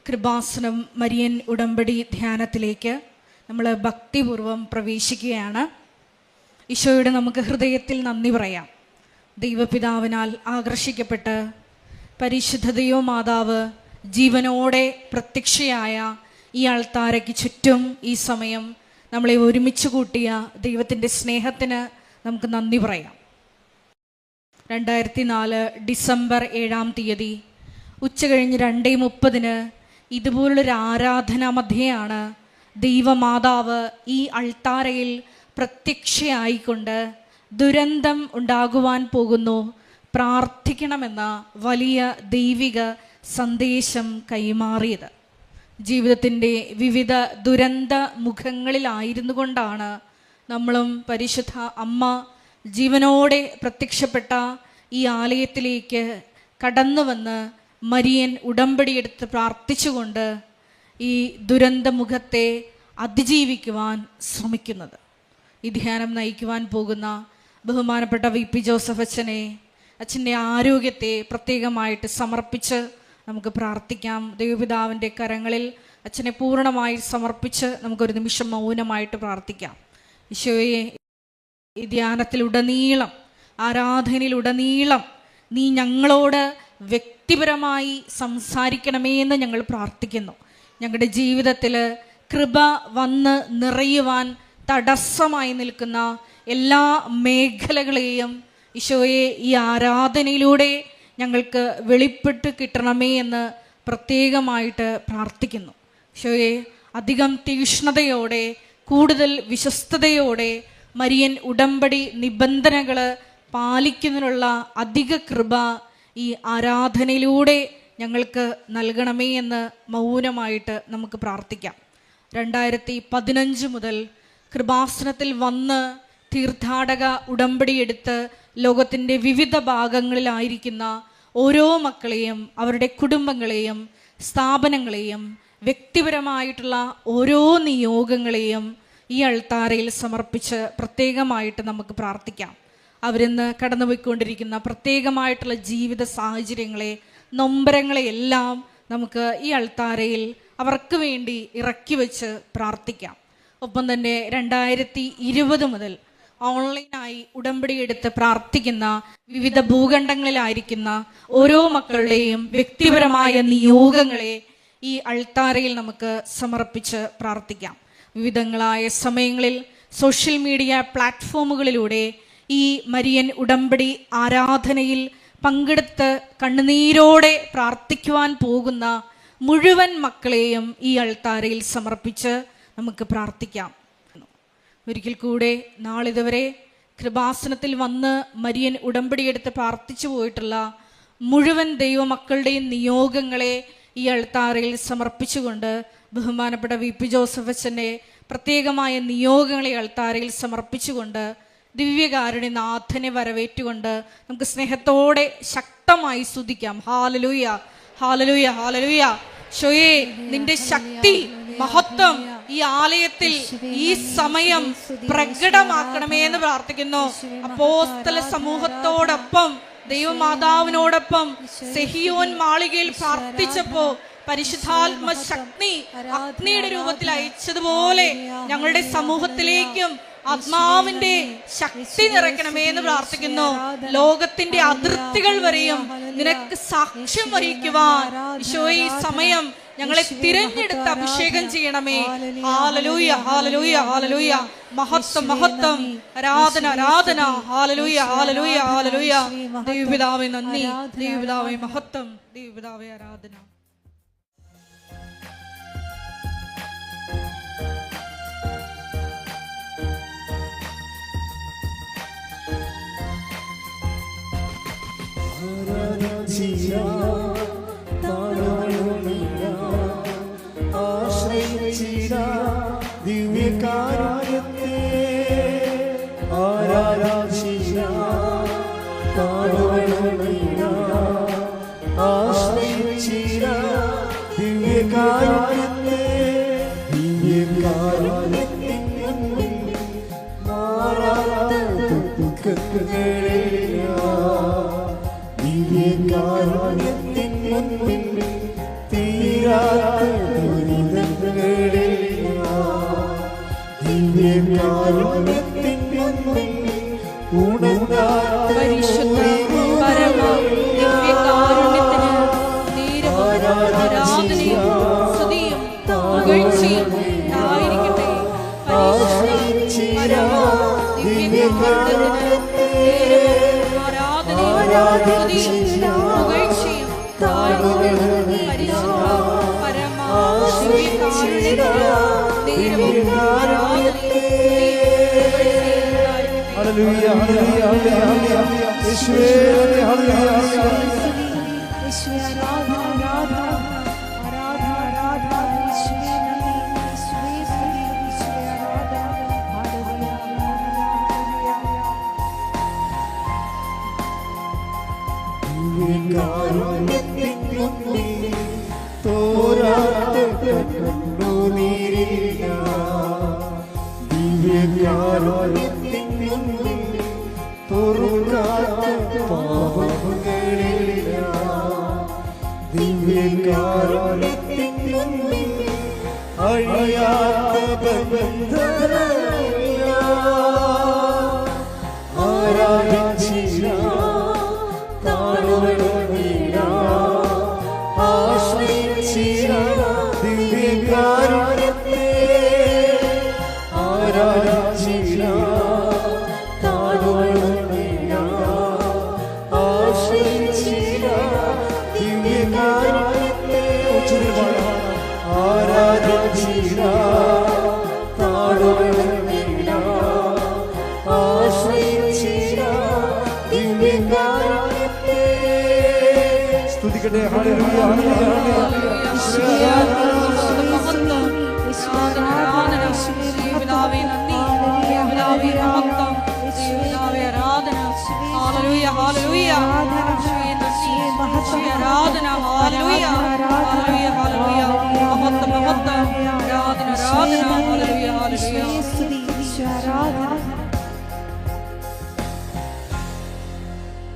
Kripasanam Marian ഉടമ്പടി ധ്യാനത്തിലേക്ക് നമ്മൾ ഭക്തിപൂർവം പ്രവേശിക്കുകയാണ്. ഈശോയുടെ നമുക്ക് ഹൃദയത്തിൽ നന്ദി പറയാം. ദൈവപിതാവിനാൽ ആകർഷിക്കപ്പെട്ട് പരിശുദ്ധ ദൈവമാതാവ് ജീവനോടെ പ്രത്യക്ഷയായ ഈ അൾത്താരയ്ക്ക് ചുറ്റും ഈ സമയം നമ്മളെ ഒരുമിച്ച് കൂട്ടിയ ദൈവത്തിൻ്റെ സ്നേഹത്തിന് നമുക്ക് നന്ദി പറയാം. 2004 ഡിസംബർ 7-ാം തീയതി ഉച്ചകഴിഞ്ഞ് 2:30 ഇതുപോലുള്ളൊരു ആരാധനാ മധ്യയാണ് ദൈവമാതാവ് ഈ അൾത്താരയിൽ പ്രത്യക്ഷയായിക്കൊണ്ട് ദുരന്തം ഉണ്ടാകുവാൻ പോകുന്നു, പ്രാർത്ഥിക്കണമെന്ന വലിയ ദൈവിക സന്ദേശം കൈമാറിയത്. ജീവിതത്തിൻ്റെ വിവിധ ദുരന്ത മുഖങ്ങളിലായിരുന്നു കൊണ്ടാണ് നമ്മളും പരിശുദ്ധ അമ്മ ജീവനോടെ പ്രത്യക്ഷപ്പെട്ട ഈ ആലയത്തിലേക്ക് കടന്നു വന്ന് മരിയൻ ഉടമ്പടിയെടുത്ത് പ്രാർത്ഥിച്ചുകൊണ്ട് ഈ ദുരന്തമുഖത്തെ അതിജീവിക്കുവാൻ ശ്രമിക്കുന്നത്. ഈ ധ്യാനം നയിക്കുവാൻ പോകുന്ന ബഹുമാനപ്പെട്ട VP ജോസഫ് അച്ഛൻ്റെ ആരോഗ്യത്തെ പ്രത്യേകമായിട്ട് സമർപ്പിച്ച് നമുക്ക് പ്രാർത്ഥിക്കാം. ദൈവപിതാവിൻ്റെ കരങ്ങളിൽ അച്ഛനെ പൂർണ്ണമായി സമർപ്പിച്ച് നമുക്കൊരു നിമിഷം മൗനമായിട്ട് പ്രാർത്ഥിക്കാം. ഈശോയെ, ഈ ധ്യാനത്തിലുടനീളം, ആരാധനയിലുടനീളം നീ ഞങ്ങളോട് വ്യക്തിപരമായി സംസാരിക്കണമേ എന്ന് ഞങ്ങൾ പ്രാർത്ഥിക്കുന്നു. ഞങ്ങളുടെ ജീവിതത്തിൽ കൃപ വന്ന് നിറയുവാൻ തടസ്സമായി നിൽക്കുന്ന എല്ലാ മേഖലകളെയും ഈശോയെ ഈ ആരാധനയിലൂടെ ഞങ്ങൾക്ക് വെളിപ്പെട്ട് കിട്ടണമേ എന്ന് പ്രത്യേകമായിട്ട് പ്രാർത്ഥിക്കുന്നു. ഈശോയെ, അധികം തീക്ഷ്ണതയോടെ, കൂടുതൽ വിശ്വസ്തയോടെ മരിയൻ ഉടമ്പടി നിബന്ധനകൾ പാലിക്കുന്നതിനുള്ള അധിക കൃപ ഈ ആരാധനയിലൂടെ ഞങ്ങൾക്ക് നൽകണമേ എന്ന് മൗനമായിട്ട് നമുക്ക് പ്രാർത്ഥിക്കാം. 2015 മുതൽ കൃപാസനത്തിൽ വന്ന് തീർത്ഥാടക ഉടമ്പടിയെടുത്ത് ലോകത്തിൻ്റെ വിവിധ ഭാഗങ്ങളിലായിരിക്കുന്ന ഓരോ മക്കളെയും, അവരുടെ കുടുംബങ്ങളെയും, സ്ഥാപനങ്ങളെയും, വ്യക്തിപരമായിട്ടുള്ള ഓരോ നിയോഗങ്ങളെയും ഈ അൾത്താരയിൽ സമർപ്പിച്ച് പ്രത്യേകമായിട്ട് നമുക്ക് പ്രാർത്ഥിക്കാം. അവരിന്ന് കടന്നുപോയിക്കൊണ്ടിരിക്കുന്ന പ്രത്യേകമായിട്ടുള്ള ജീവിത സാഹചര്യങ്ങളെ, നൊമ്പരങ്ങളെയെല്ലാം നമുക്ക് ഈ അൾത്താരയിൽ അവർക്ക് വേണ്ടി ഇറക്കി വെച്ച് പ്രാർത്ഥിക്കാം. ഒപ്പം തന്നെ 2020 മുതൽ ഓൺലൈനായി ഉടമ്പടിയെടുത്ത് പ്രാർത്ഥിക്കുന്ന വിവിധ ഭൂഖണ്ഡങ്ങളിലായിരിക്കുന്ന ഓരോ മക്കളുടെയും വ്യക്തിപരമായ നിയോഗങ്ങളെ ഈ അൾത്താരയിൽ നമുക്ക് സമർപ്പിച്ച് പ്രാർത്ഥിക്കാം. വിവിധങ്ങളായ സമയങ്ങളിൽ സോഷ്യൽ മീഡിയ പ്ലാറ്റ്ഫോമുകളിലൂടെ ഈ മരിയൻ ഉടമ്പടി ആരാധനയിൽ പങ്കെടുത്ത് കണ്ണുനീരോടെ പ്രാർത്ഥിക്കുവാൻ പോകുന്ന മുഴുവൻ മക്കളെയും ഈ അൾത്താരയിൽ സമർപ്പിച്ച് നമുക്ക് പ്രാർത്ഥിക്കാം. ഒരിക്കൽ കൂടെ നാളിതുവരെ കൃപാസനത്തിൽ വന്ന് മരിയൻ ഉടമ്പടിയെടുത്ത് പ്രാർത്ഥിച്ചു പോയിട്ടുള്ള മുഴുവൻ ദൈവമക്കളുടെയും നിയോഗങ്ങളെ ഈ അൾത്താരയിൽ സമർപ്പിച്ചുകൊണ്ട് ബഹുമാനപ്പെട്ട VP ജോസഫ് അച്ഛൻ്റെ പ്രത്യേകമായ നിയോഗങ്ങളെ അൾത്താരയിൽ സമർപ്പിച്ചുകൊണ്ട് ദിവ്യകാരുണ്യനാഥനെ വരവേറ്റുകൊണ്ട് നമുക്ക് സ്നേഹത്തോടെ ശക്തമായി സ്തുതിക്കാം. Hallelujah, hallelujah, hallelujah. ഷോയെ, നിന്റെ ശക്തി, മഹത്വം ഈ ആലയത്തിൽ ഈ സമയം പ്രകടമാക്കണമേ എന്ന് പ്രാർത്ഥിക്കുന്നു. അപ്പോസ്തല സമൂഹത്തോടൊപ്പം, ദൈവമാതാവിനോടൊപ്പം സെഹിയോൻ മാളികയിൽ പ്രാർത്ഥിച്ചപ്പോ പരിശുദ്ധാത്മ ശക്തി അഗ്നിയുടെ രൂപത്തിൽ അയച്ചതുപോലെ ഞങ്ങളുടെ സമൂഹത്തിലേക്കും ആത്മാവിന്റെ ശക്തി നിറയ്ക്കണമേ എന്ന് പ്രാർത്ഥിക്കുന്നു. ലോകത്തിന്റെ അതിർത്തികൾ വരെയും നിനക്ക് സാക്ഷ്യം വഹിക്കുവാൻ ഈശോയെ ഈ സമയം ഞങ്ങളെ തിരഞ്ഞെടുത്ത് അഭിഷേകം ചെയ്യണമേ. Hallelujah, hallelujah, hallelujah. മഹത്വം, മഹത്വം, ആരാധന, ആരാധന. Hallelujah, hallelujah, hallelujah. ദൈവപിതാവേ നന്ദി, ദൈവപിതാവേ മഹത്വം, ദൈവപിതാവേ ആരാധന. ദിവ്യകാരുണ്യത്തെ ദിവ്യകാരുണ്യത്തിൻ മുൻപിൽ തീരാ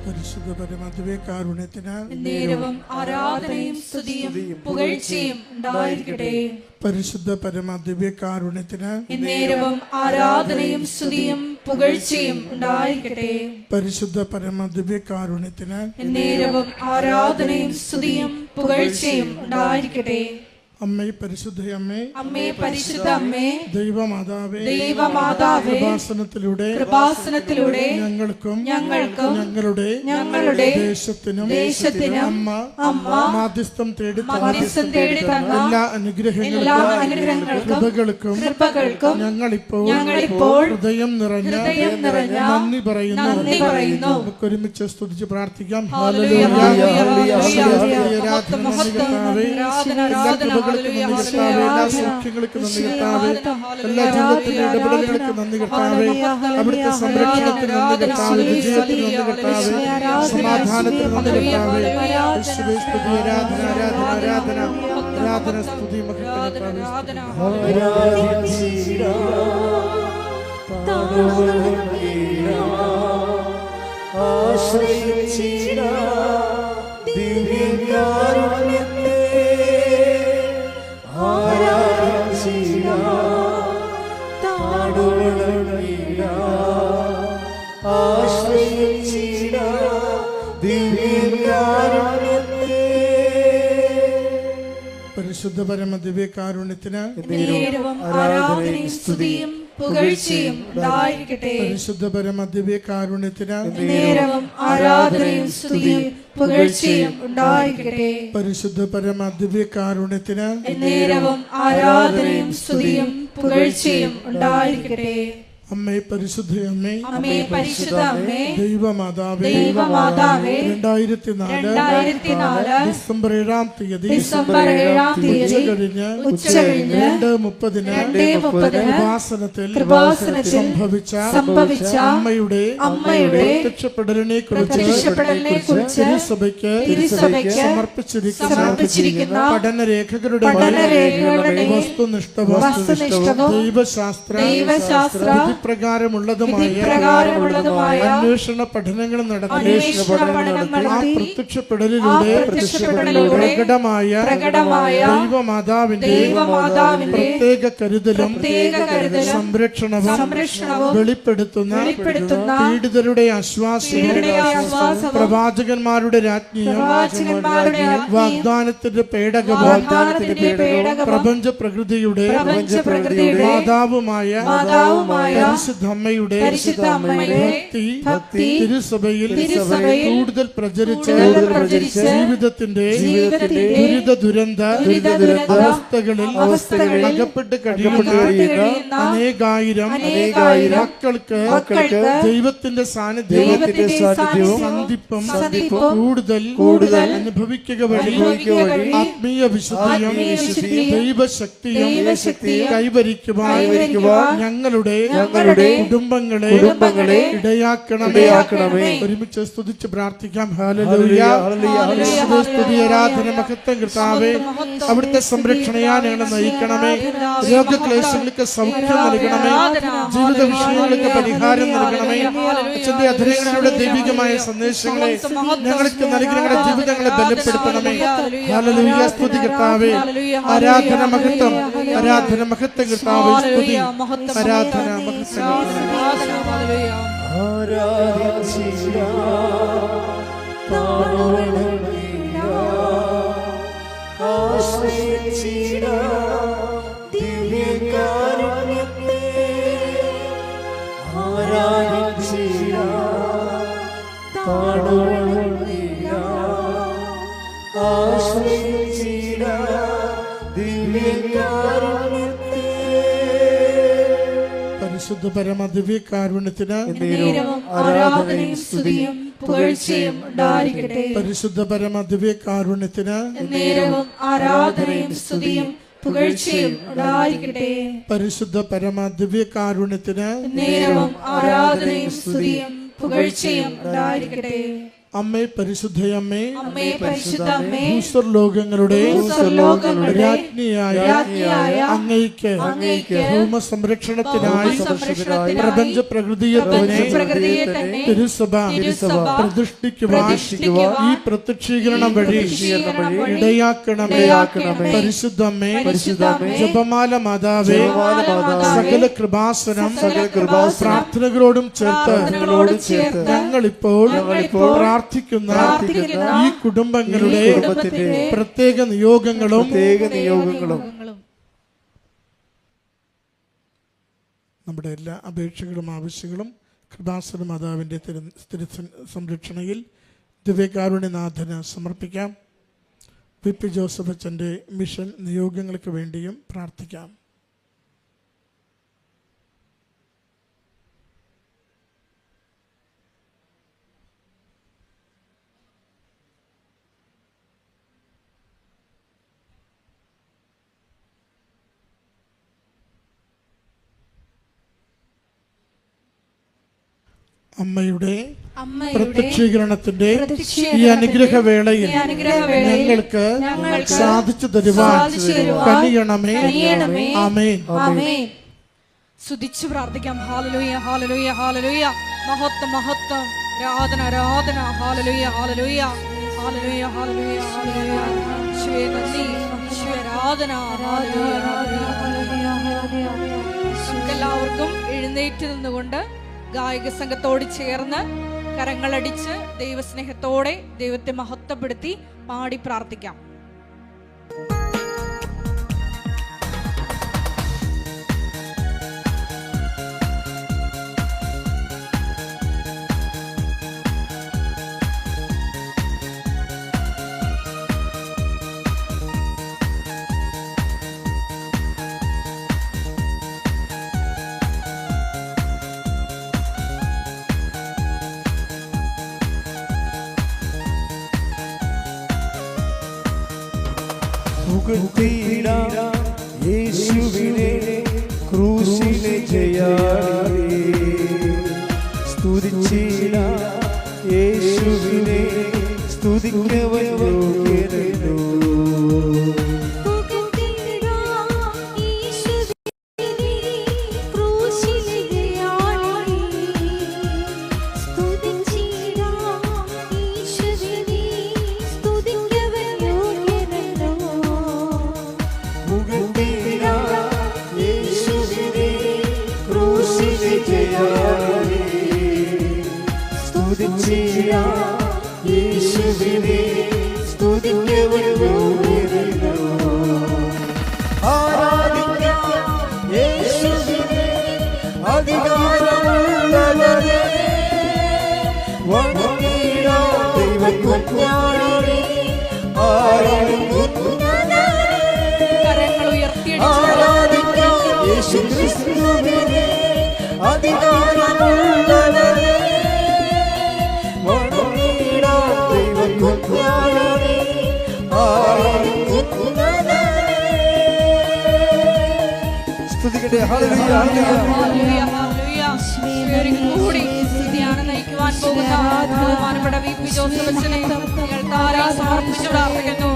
പരിശുദ്ധ പരമദിവ്യകാരുണ്യത്തിന് നേരവും ആരാധനയും സ്തുതിയും പുകഴ്ചയും ഉണ്ടായിരിക്കട്ടെ. പരിശുദ്ധ പരമദിവ്യകാരുണ്യത്തിന് നേരവും ആരാധനയും സ്തുതിയും പുകഴ്ചയും ഉണ്ടായിരിക്കട്ടെ. പരിശുദ്ധ പരമദിവ്യകാരുണ്യത്തിന് നേരവും ആരാധനയും സ്തുതിയും പുകഴ്ചയും ഉണ്ടായിരിക്കട്ടെ. അമ്മേ പരിശുദ്ധ അമ്മേ, അമ്മേ പരിശുദ്ധ അമ്മേ, ദൈവമാതാവേ, ദൈവമാതാവേ, കൃപാസനത്തിലൂടെ ഞങ്ങൾക്കും ഞങ്ങളുടെ ദേശത്തിനും അമ്മ മാധ്യസ്ഥം തേടി തന്ന എല്ലാ അനുഗ്രഹങ്ങൾക്കും കൃപകൾക്കും ഞങ്ങളിപ്പോൾ ഹൃദയം നിറഞ്ഞ നന്ദി പറയുന്നു. നമുക്ക് ഒരുമിച്ച് സ്തുതിച്ച് പ്രാർത്ഥിക്കാം. എല്ലാ സൗഖ്യങ്ങൾക്ക് നന്ദി കർത്താവേ, എല്ലാ ജീവിതത്തിന്റെ ഇടപെടലുകൾക്ക് നന്ദി കർത്താവേ, അവിടുത്തെ സംരക്ഷണത്തിന് നന്ദി കർത്താവേ, വിജയത്തിന് നന്ദി കർത്താവേ, സമാധാനത്തിന് നന്ദി കർത്താവേ. യേശുവേ സ്തുതി, ആരാധന ആരാധന ആരാധന ആരാധന സ്തുതി പരിശുദ്ധ പരമദിവ്യകാരുണ്യത്തിന് ആരാധനയും സ്തുതിയും പുകഴ്ചയും ഉണ്ടായിരിക്കട്ടെ. പരിശുദ്ധ പരമദിവ്യകാരുണ്യത്തിന് ആരാധനയും സ്തുതിയും പുകഴ്ചയും ഉണ്ടായിരിക്കട്ടെ. പരിശുദ്ധ പരമദിവ്യകാരുണ്യത്തിന് ആരാധനയും സ്തുതിയും പുകഴ്ചയും ഉണ്ടായിരിക്കട്ടെ. അമ്മേ പരിശുദ്ധ അമ്മേ, അമ്മേ പരിശുദ്ധ അമ്മേ, ദൈവമാതാവേ, 2004 ഡിസംബർ 7-ാം തീയതി ഉച്ചകഴിഞ്ഞ് 2:30 കൃപാസനത്തിൽ സംഭവിച്ച അമ്മയുടെ പ്രത്യക്ഷപ്പെടലിനെ കുറിച്ച് തിരുസഭയ്ക്ക് സമർപ്പിച്ചിരിക്കുന്ന പഠനരേഖകളുടെ വസ്തുനിഷ്ഠവും ദൈവശാസ്ത്ര പ്രകാരമുള്ളതുമായ അന്വേഷണ പഠനങ്ങൾ നടത്തി ആ പ്രത്യക്ഷപ്പെടലിലൂടെ പ്രകടമായ ദൈവമാതാവിന്റെ പ്രത്യേക കരുതലും സംരക്ഷണവും വെളിപ്പെടുത്തുന്ന പീഡിതരുടെ ആശ്വാസവും പ്രവാചകന്മാരുടെ രാജ്ഞിയും വാഗ്ദാനത്തിന്റെ പേടകവും പ്രപഞ്ച പ്രകൃതിയുടെ മാതാവുമായ പരിശുദ്ധ അമ്മയുടെ ഭക്തി തിരുസഭയിൽ കൂടുതൽ പ്രചരിച്ച് ജീവിതത്തിന്റെ ദുരിത ദുരന്ത അവസ്ഥകളിൽ അകപ്പെട്ട് കഴിയുന്ന അനേകായിരം മക്കൾക്ക് ദൈവത്തിന്റെ സാന്നിധ്യവും സന്ധിപ്പും കൂടുതൽ അനുഭവിക്കുക വഴി ആത്മീയ വിശുദ്ധിയും ദൈവശക്തിയും കൈവരിക്കുവാൻ ഞങ്ങളുടെ കുടുംബങ്ങളെ ഇടയാക്കണമേ. ഒരുമിച്ച് സ്തുതിച്ച് പ്രാർത്ഥിക്കാം. ഹല്ലേലൂയ. സ്തുതി ആരാധന മഹത്വം കർത്താവേ. അവിടുത്തെ സംരക്ഷണയാ ഞങ്ങളെ നയിക്കണമേ. രോഗക്ലേശങ്ങൾക്ക് സൗഖ്യം നൽകണമേ. ജീവിത വിഷയങ്ങൾക്ക് പരിഹാരം നൽകണമേ. അച്ഛന്റെ അധരങ്ങളുടെ ദൈവികമായ സന്ദേശങ്ങളെ ഞങ്ങൾക്ക് നൽകി ഞങ്ങളുടെ ജീവിതങ്ങളെ ബലപ്പെടുത്തണമേ. ഹല്ലേലൂയ. സ്തുതി കർത്താവേ. ആരാധന മഹത്വം കർത്താവേ. സ്തുതി ആരാധന മഹത്വം. പരിശുദ്ധ പരമ ദിവ്യകാരുണ്യത്തിന് ആരാധനയും സ്തുതിയും പുകഴ്ചയും ഉണ്ടായിരിക്കട്ടെ. പരിശുദ്ധ പരമ ദിവ്യകാരുണ്യത്തിന് ആരാധനയും സ്തുതിയും പുകഴ്ചയും ഉണ്ടായിരിക്കട്ടെ. പരിശുദ്ധ പരമ ദിവ്യകാരുണ്യത്തിന് ആരാധനയും സ്തുതിയും പുകഴ്ചയും ഉണ്ടായിരിക്കട്ടെ. അമ്മേ പരിശുദ്ധയമ്മേ, പരിശുദ്ധമ്മേ, ഭൂസ്വർലോകങ്ങളുടെ രാജ്ഞിയായ അങ്ങയ്ക്ക് ഭൗമ സംരക്ഷണത്തിനായി പ്രപഞ്ച പ്രകൃതിയെ തന്നെ തിരുസഭ പ്രതിഷ്ഠിക്കുവാൻ ഈ പ്രത്യക്ഷീകരണം വഴി ഇടയാക്കണമേ. പരിശുദ്ധമ്മേ, ജപമാല മാതാവേ, സകല കൃപാസനം പ്രാർത്ഥനകളോടും ചേർത്ത് ഞങ്ങളിപ്പോൾ പ്രാർത്ഥിക്കുന്ന ഈ കുടുംബങ്ങളുടെ പ്രത്യേക നിയോഗങ്ങളും നമ്മുടെ എല്ലാ അപേക്ഷകളും ആവശ്യങ്ങളും കൃപാസന മാതാവിൻ്റെ സംരക്ഷണയിൽ ദിവ്യകാരുണ്യനാഥന് സമർപ്പിക്കാം. പി ജോസഫ് അച്ഛൻ്റെ മിഷൻ നിയോഗങ്ങൾക്ക് വേണ്ടിയും പ്രാർത്ഥിക്കാം. അമ്മയുടെ പ്രത്യക്ഷീകരണത്തിന്റെ ഈ അനുഗ്രഹവേളയിൽ ഞങ്ങൾക്ക് സാധിച്ചു തരുവാൻ കനിയണമേ. ആമേൻ. സ്തുതിച്ചു പ്രാർത്ഥിക്കാം. Hallelujah, hallelujah, hallelujah. മഹത്വം, മഹത്വം, ആരാധന, ആരാധന. Hallelujah, hallelujah, hallelujah, hallelujah, hallelujah. യേശുവേ നന്ദി, യേശുവേ ആരാധന. എല്ലാവർക്കും എഴുന്നേറ്റ് നിന്നുകൊണ്ട് ഗായക സംഘത്തോട് ചേർന്ന് കരങ്ങളടിച്ച് ദൈവസ്നേഹത്തോടെ ദൈവത്തെ മഹത്വപ്പെടുത്തി പാടി പ്രാർത്ഥിക്കാം. യേശുവിനെ ക്രൂശിലെ ജയാളി സ്തുതിച്ചിടാം. യേശുവിനെ സ്തുതിക്കവൻ യോഗ്യനല്ലോ. യേശുവിനെ സ്തുതിക്കവൻ യോഗ്യനല്ലോ. ആരാധിക്കാം യേശുവിനെ അധികം യേശു ക്രിസ്തുവിനെ അധികാരമുള്ളവനെ വണങ്ങിടാം ദൈവകുഞ്ഞാടിനെ ആരാധിക്കുന്നവനെ. സ്തുതിക്കട്ടെ. Hallelujah hallelujah. കൂടി ധ്യാനം നയിക്കുവാൻ പോകുന്ന ബഹുമാനപ്പെട്ട VP ജോസഫ് അച്ഛനെ താരായി സമർപ്പിച്ചു പ്രാർത്ഥിക്കുന്നു.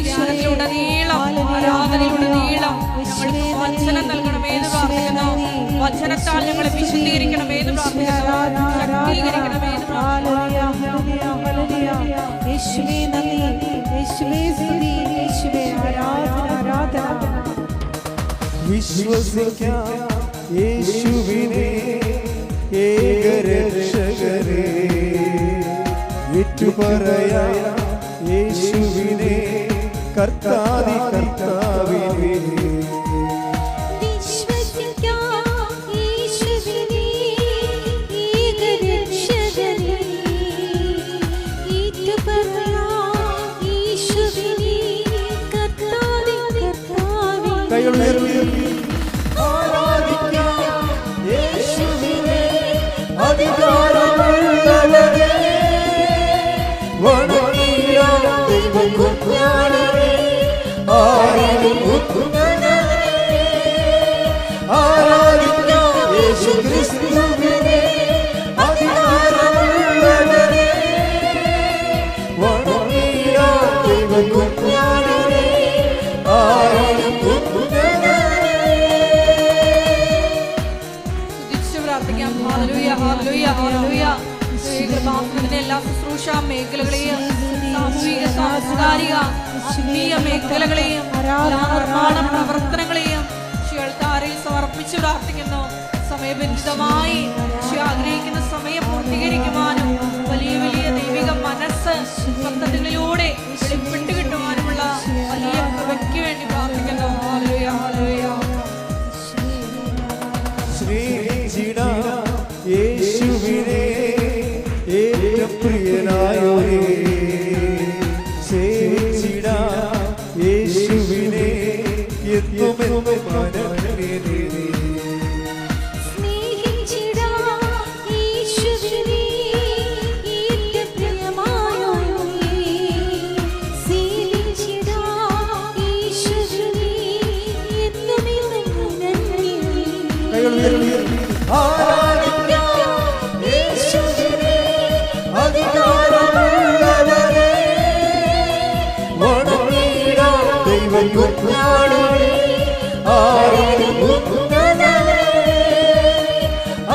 ധ്യാനത്തിലുടനീളം ആരാധനയിലുടനീളം ഞങ്ങൾക്ക് വചനം നൽകണമെന്ന് പ്രാർത്ഥിക്കുന്നു. വചനത്താൽ ഞങ്ങളെ വിശുദ്ധീകരിക്കണമെന്ന് പ്രാർത്ഥിക്കുന്നു. ശക്തീകരിക്കണമെന്ന് വിശ്വസിക്കാം യേശുവിനെ ഏകരക്ഷകരെ, ഏറ്റുപറയാം യേശുവിനെ കർത്താദി കർത്താവിനെ. അധികാരമുള്ളവനെ വണങ്ങിടാം ദൈവകുഞ്ഞാടിനെ ആരാധിക്കുന്നവനെ. ആരാധിക്കാം യേശു ക്രിസ്തുവിനെ അധികാരമുള്ളവനെ വണങ്ങിടാം ദൈവകുഞ്ഞാടിനെ ആരാധിക്കുന്നവനെ. Hallelujah hallelujah hallelujah. കൃപാസനത്തിന്റെ എല്ലാ ശുശ്രൂഷ മേഖലകളെയും സാമൂഹിക സാംസ്കാരിക ആത്മീയ മേഖലകളെയും നിർമ്മാണ പ്രവർത്തനങ്ങളെയും താരയിൽ സമർപ്പിച്ച് പ്രാർത്ഥിക്കുന്നു. സമയബന്ധിതമായി ആഗ്രഹിക്കുന്ന സമയം പൂർത്തീകരിക്കുവാനും വലിയ വലിയ ദൈവിക മനസ്സ് സത്യങ്ങളിലൂടെ വെളിപ്പെട്ട് കിട്ടുവാനുമുള്ള വലിയ കൃപയ്ക്ക് വേണ്ടി പ്രാർത്ഥിക്കുന്നു. Hallelujah hallelujah. യേശുവിനെ ഏറ്റവും പ്രിയനായോരേ, സേവിച്ചിടാം യേശുവിനെ എന്നുമെന്നും മനമേ. അധികാരമുള്ളവനെ വണങ്ങിടാം ദൈവകുഞ്ഞാടിനെ ആരാധിക്കുന്നവനെ.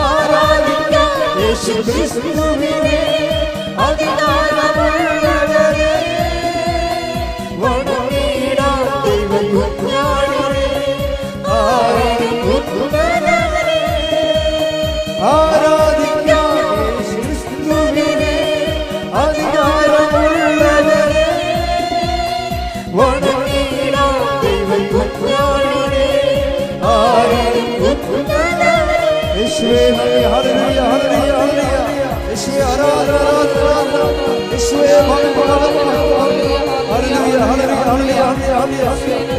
ആരാധിക്കാം യേശു ക്രിസ്തുവിനെ അധികാരമുള്ളവനെ വണങ്ങിടാം ദൈവകുഞ്ഞാടിനെ ആരാധിക്കുന്നവനെ. ആരാധിക്കാം യേശു ക്രിസ്തുവിനെ അധികാരമുള്ളവനെ വണങ്ങിടാം ദൈവകുഞ്ഞാടിനെ ആരാധിക്കുന്നവനെ. യേശുവേ ഹല്ലേലൂയ ഹല്ലേലൂയ ഹല്ലേലൂയ. യേശുവേ ആരാധന ആരാധന. യേശുവേ ഹല്ലേലൂയ ഹല്ലേലൂയ ഹല്ലേലൂയ ഹല്ലേലൂയ.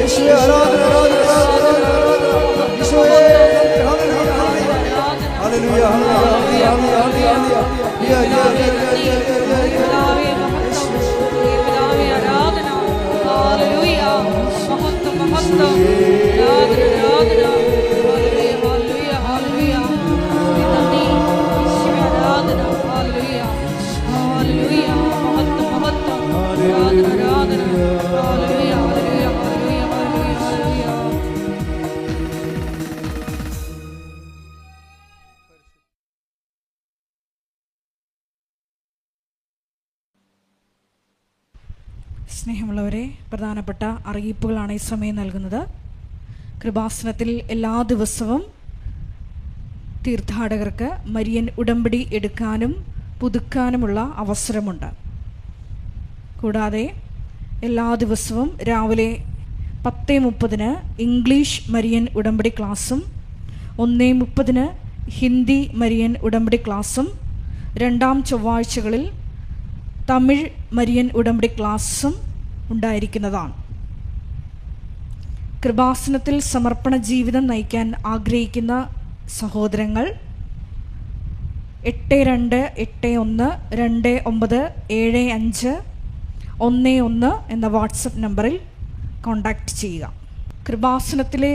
യേശുവേ ആരാധന ആരാധന. യേശുവേ ഹല്ലേലൂയ ഹല്ലേലൂയ സ്നേഹമുള്ളവരെ, പ്രധാനപ്പെട്ട അറിയിപ്പുകളാണ് ഈ സമയം നൽകുന്നത്. കൃപാസനത്തിൽ എല്ലാ ദിവസവും തീർത്ഥാടകർക്ക് മരിയൻ ഉടമ്പടി എടുക്കാനും പുതുക്കാനുമുള്ള അവസരമുണ്ട്. കൂടാതെ എല്ലാ ദിവസവും രാവിലെ 10:30 ഇംഗ്ലീഷ് മരിയൻ ഉടമ്പടി ക്ലാസ്സും 1:30 ഹിന്ദി മരിയൻ ഉടമ്പടി ക്ലാസ്സും രണ്ടാം ചൊവ്വാഴ്ചകളിൽ തമിഴ് മരിയൻ ഉടമ്പടി ക്ലാസ്സും ഉണ്ടായിരിക്കുന്നതാണ്. കൃപാസനത്തിൽ സമർപ്പണ ജീവിതം നയിക്കാൻ ആഗ്രഹിക്കുന്ന സഹോദരങ്ങൾ 8281297511 എന്ന വാട്സപ്പ് നമ്പറിൽ കോൺടാക്റ്റ് ചെയ്യുക. കൃപാസനത്തിലെ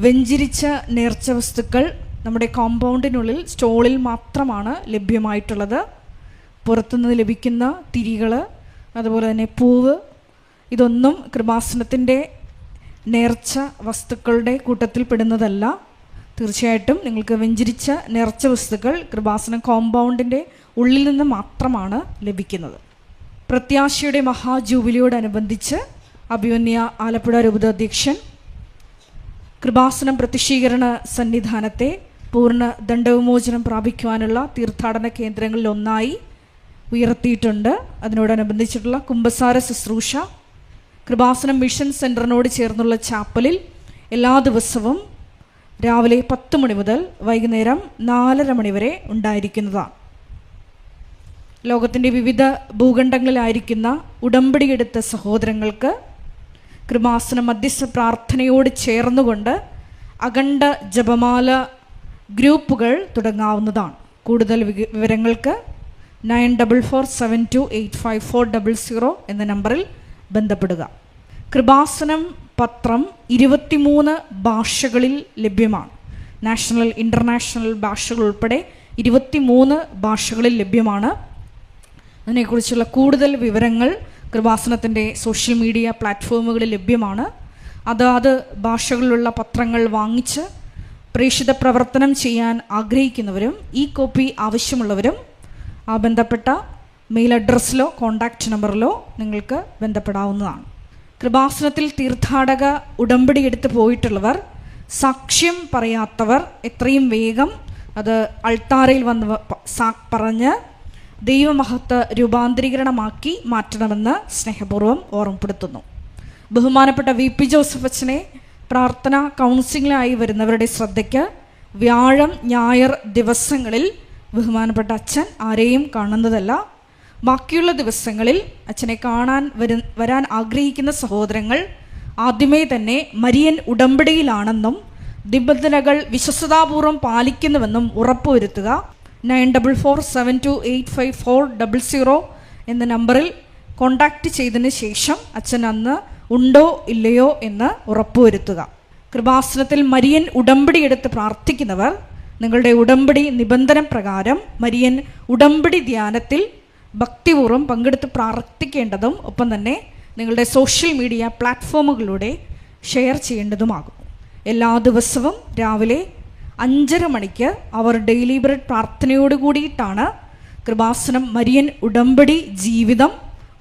വെഞ്ചിരിച്ച നേർച്ച വസ്തുക്കൾ നമ്മുടെ കോമ്പൗണ്ടിനുള്ളിൽ സ്റ്റോളിൽ മാത്രമാണ് ലഭ്യമായിട്ടുള്ളത്. പുറത്തുനിന്ന് ലഭിക്കുന്ന തിരികൾ, അതുപോലെ തന്നെ പൂവ്, ഇതൊന്നും കൃപാസനത്തിൻ്റെ നേർച്ച വസ്തുക്കളുടെ കൂട്ടത്തിൽ പെടുന്നതല്ല. തീർച്ചയായിട്ടും നിങ്ങൾക്ക് വെഞ്ചിരിച്ച നേർച്ച വസ്തുക്കൾ കൃപാസനം കോമ്പൗണ്ടിൻ്റെ ഉള്ളിൽ നിന്ന് മാത്രമാണ് ലഭിക്കുന്നത്. പ്രത്യാശയുടെ മഹാജൂബിലിയോടനുബന്ധിച്ച് അഭിമന്യ ആലപ്പുഴ രൂപതാധ്യക്ഷൻ കൃപാസനം പ്രത്യക്ഷീകരണ സന്നിധാനത്തെ പൂർണ്ണ ദണ്ഡവിമോചനം പ്രാപിക്കുവാനുള്ള തീർത്ഥാടന കേന്ദ്രങ്ങളിലൊന്നായി ഉയർത്തിയിട്ടുണ്ട്. അതിനോടനുബന്ധിച്ചിട്ടുള്ള കുമ്പസാര ശുശ്രൂഷ കൃപാസനം മിഷൻ സെൻറ്ററിനോട് ചേർന്നുള്ള ചാപ്പലിൽ എല്ലാ ദിവസവും രാവിലെ 10 മണി മുതൽ വൈകുന്നേരം 4:30 മണി വരെ ഉണ്ടായിരിക്കുന്നതാണ്. ലോകത്തിൻ്റെ വിവിധ ഭൂഖണ്ഡങ്ങളിലായിരിക്കുന്ന ഉടമ്പടിയെടുത്ത സഹോദരങ്ങൾക്ക് കൃപാസന മധ്യസ്ഥ പ്രാർത്ഥനയോട് ചേർന്നുകൊണ്ട് അഖണ്ഡ ജപമാല ഗ്രൂപ്പുകൾ തുടങ്ങാവുന്നതാണ്. കൂടുതൽ വിവരങ്ങൾക്ക് 9447285400 എന്ന നമ്പറിൽ ബന്ധപ്പെടുക. കൃപാസനം പത്രം 23 ഭാഷകളിൽ ലഭ്യമാണ്. നാഷണൽ ഇൻ്റർനാഷണൽ ഭാഷകൾ ഉൾപ്പെടെ 23 ഭാഷകളിൽ ലഭ്യമാണ്. അതിനെക്കുറിച്ചുള്ള കൂടുതൽ വിവരങ്ങൾ കൃപാസനത്തിൻ്റെ സോഷ്യൽ മീഡിയ പ്ലാറ്റ്ഫോമുകളിൽ ലഭ്യമാണ്. അതാത് ഭാഷകളിലുള്ള പത്രങ്ങൾ വാങ്ങിച്ച് പ്രേക്ഷിത പ്രവർത്തനം ചെയ്യാൻ ആഗ്രഹിക്കുന്നവരും ഈ കോപ്പി ആവശ്യമുള്ളവരും ആ ബന്ധപ്പെട്ട മെയിൽ അഡ്രസ്സിലോ കോൺടാക്റ്റ് നമ്പറിലോ നിങ്ങൾക്ക് ബന്ധപ്പെടാവുന്നതാണ്. കൃപാസനത്തിൽ തീർത്ഥാടക ഉടമ്പടി എടുത്ത് പോയിട്ടുള്ളവർ, സാക്ഷ്യം പറയാത്തവർ എത്രയും വേഗം അത് അൾത്താരയിൽ വന്ന് പറഞ്ഞ് ദൈവമഹത്വ രൂപാന്തരീകരണമാക്കി മാറ്റണമെന്ന് സ്നേഹപൂർവ്വം ഓർമ്മപ്പെടുത്തുന്നു. ബഹുമാനപ്പെട്ട VP ജോസഫ് അച്ഛനെ പ്രാർത്ഥന കൗൺസിലിംഗിലായി വരുന്നവരുടെ ശ്രദ്ധയ്ക്ക് വ്യാഴം ഞായർ ദിവസങ്ങളിൽ ബഹുമാനപ്പെട്ട അച്ഛൻ ആരെയും കാണുന്നതല്ല. ബാക്കിയുള്ള ദിവസങ്ങളിൽ അച്ഛനെ കാണാൻ വരാൻ ആഗ്രഹിക്കുന്ന സഹോദരങ്ങൾ ആദ്യമേ തന്നെ മരിയൻ ഉടമ്പടിയിലാണെന്നും നിബന്ധനകൾ വിശ്വസ്തതാപൂർവ്വം പാലിക്കുന്നുവെന്നും ഉറപ്പുവരുത്തുക. 9447285400 എന്ന നമ്പറിൽ കോൺടാക്റ്റ് ചെയ്തതിന് ശേഷം അച്ഛൻ അന്ന് ഉണ്ടോ ഇല്ലയോ എന്ന് ഉറപ്പുവരുത്തുക. കൃപാസനത്തിൽ മരിയൻ ഉടമ്പടി എടുത്ത് പ്രാർത്ഥിക്കുന്നവർ നിങ്ങളുടെ ഉടമ്പടി നിബന്ധന പ്രകാരം മരിയൻ ഉടമ്പടി ധ്യാനത്തിൽ ഭക്തിപൂർവ്വം പങ്കെടുത്ത് പ്രാർത്ഥിക്കേണ്ടതും ഒപ്പം തന്നെ നിങ്ങളുടെ സോഷ്യൽ മീഡിയ പ്ലാറ്റ്ഫോമുകളിലൂടെ ഷെയർ ചെയ്യേണ്ടതുമാകും. എല്ലാ ദിവസവും രാവിലെ 5:30 മണിക്ക് അവർ ഡെയിലി ബ്രെഡ് പ്രാർത്ഥനയോട് കൂടിയിട്ടാണ് കൃപാസനം മരിയൻ ഉടമ്പടി ജീവിതം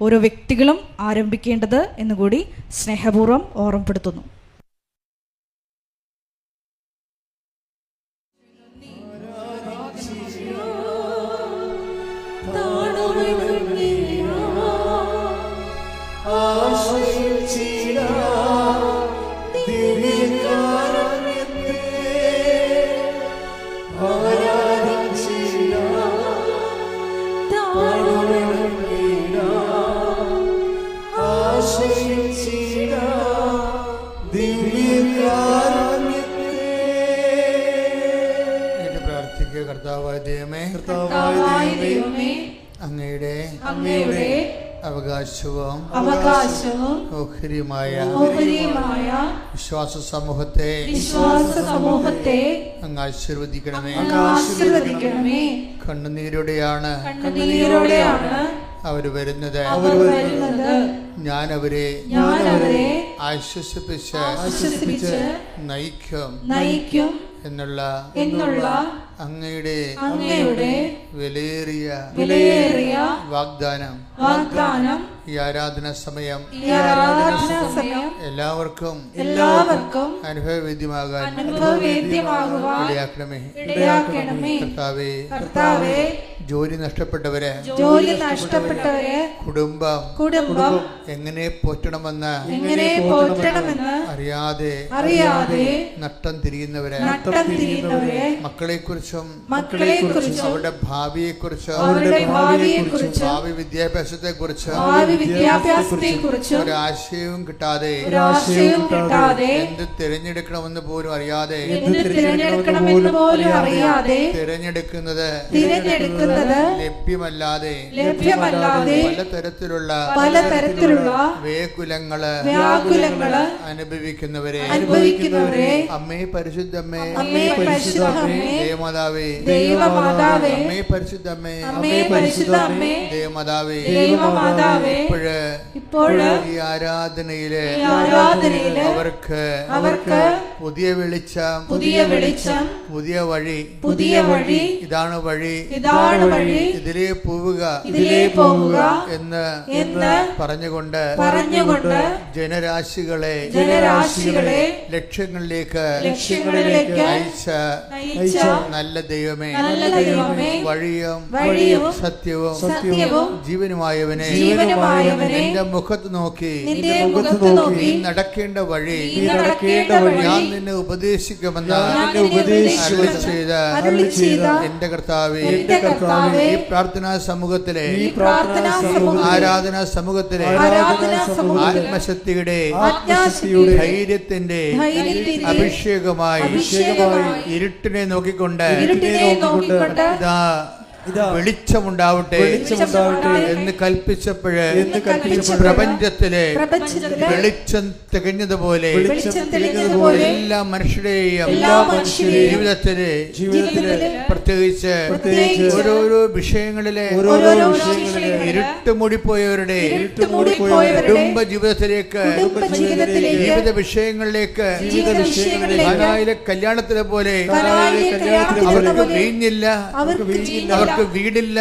ഓരോ വ്യക്തികളും ആരംഭിക്കേണ്ടത് എന്നുകൂടി സ്നേഹപൂർവ്വം ഓർമ്മപ്പെടുത്തുന്നു. അങ്ങയുടെ അവകാശവും ഓഹരിയുമായ വിശ്വാസ സമൂഹത്തെ അങ്ങ് ആശീർവദിക്കണമേ. കണ്ണുനീരോടെയാണ് അവർ വരുന്നത്. ഞാനവരെ ആശ്വസിപ്പിച്ച് നയിക്കും എന്നുള്ള അങ്ങയുടെ വിലയേറിയ വാഗ്ദാനം ഈ ആരാധന സമയം എല്ലാവർക്കും അനുഭവവേദ്യമാകാൻ ഇടയാക്കണമേ. കർത്താവേ, ജോലി നഷ്ടപ്പെട്ടവരെ കുടുംബം എങ്ങനെ പോറ്റണമെന്ന് അറിയാതെ നട്ടം തിരിയുന്നവരെ മക്കളെ കുറിച്ച് മക്കളെക്കുറിച്ചും അവരുടെ ഭാവിയെക്കുറിച്ചും ഭാവി വിദ്യാഭ്യാസത്തെക്കുറിച്ചും ഒരാശയവും കിട്ടാതെ എന്ത് തിരഞ്ഞെടുക്കണമെന്ന് പോലും അറിയാതെ തിരഞ്ഞെടുക്കുന്നത് ലഭ്യമല്ലാതെ പലതരത്തിലുള്ള വ്യാകുലങ്ങള് അനുഭവിക്കുന്നവരെ അമ്മേ പരിശുദ്ധമ്മേ ദേവമാതാവേ അമ്മേ പരിശുദ്ധമ്മേ ദേവമാതാവേ ഇപ്പോഴ് ഈ ആരാധനയില് അവർക്ക് പുതിയ വെളിച്ചം പുതിയ വഴി ഇതാണ് വഴി ഇതിലേ പോവുക എന്ന് പറഞ്ഞുകൊണ്ട് ജനരാശികളെ ലക്ഷ്യങ്ങളിലേക്ക് അയച്ച നല്ല ദൈവമേ വഴിയും സത്യവും ജീവനുമായവനെ നിന്റെ മുഖത്ത് നോക്കി നീ നടക്കേണ്ട വഴി ഞാൻ നിന്നെ ഉപദേശിക്കുമെന്ന് അരുളി ചെയ്ത എന്റെ കർത്താവേ ഈ പ്രാർത്ഥനാ സമൂഹത്തിലെ ആരാധനാ സമൂഹത്തിലെ ആത്മശക്തിയുടെ ധൈര്യത്തിന്റെ അഭിഷേകമായി ഇരുട്ടിനെ നോക്കിക്കൊണ്ട് വെളിച്ചമുണ്ടാവട്ടെ എന്ന് കൽപ്പിച്ചപ്പോഴ് പ്രപഞ്ചത്തിലെ വെളിച്ചം തികഞ്ഞതുപോലെ എല്ലാ മനുഷ്യരുടെയും ജീവിതത്തിലെ പ്രത്യേകിച്ച് ഓരോരോ വിഷയങ്ങളിലെ ഇരുട്ട് മൂടിപ്പോയവരുടെ കുടുംബ ജീവിതത്തിലേക്ക് ജീവിത വിഷയങ്ങളിലേക്ക് കാനായിലെ കല്യാണത്തിലെ പോലെ അവർക്ക് വീഞ്ഞില്ല, അവർക്ക് വീടില്ല,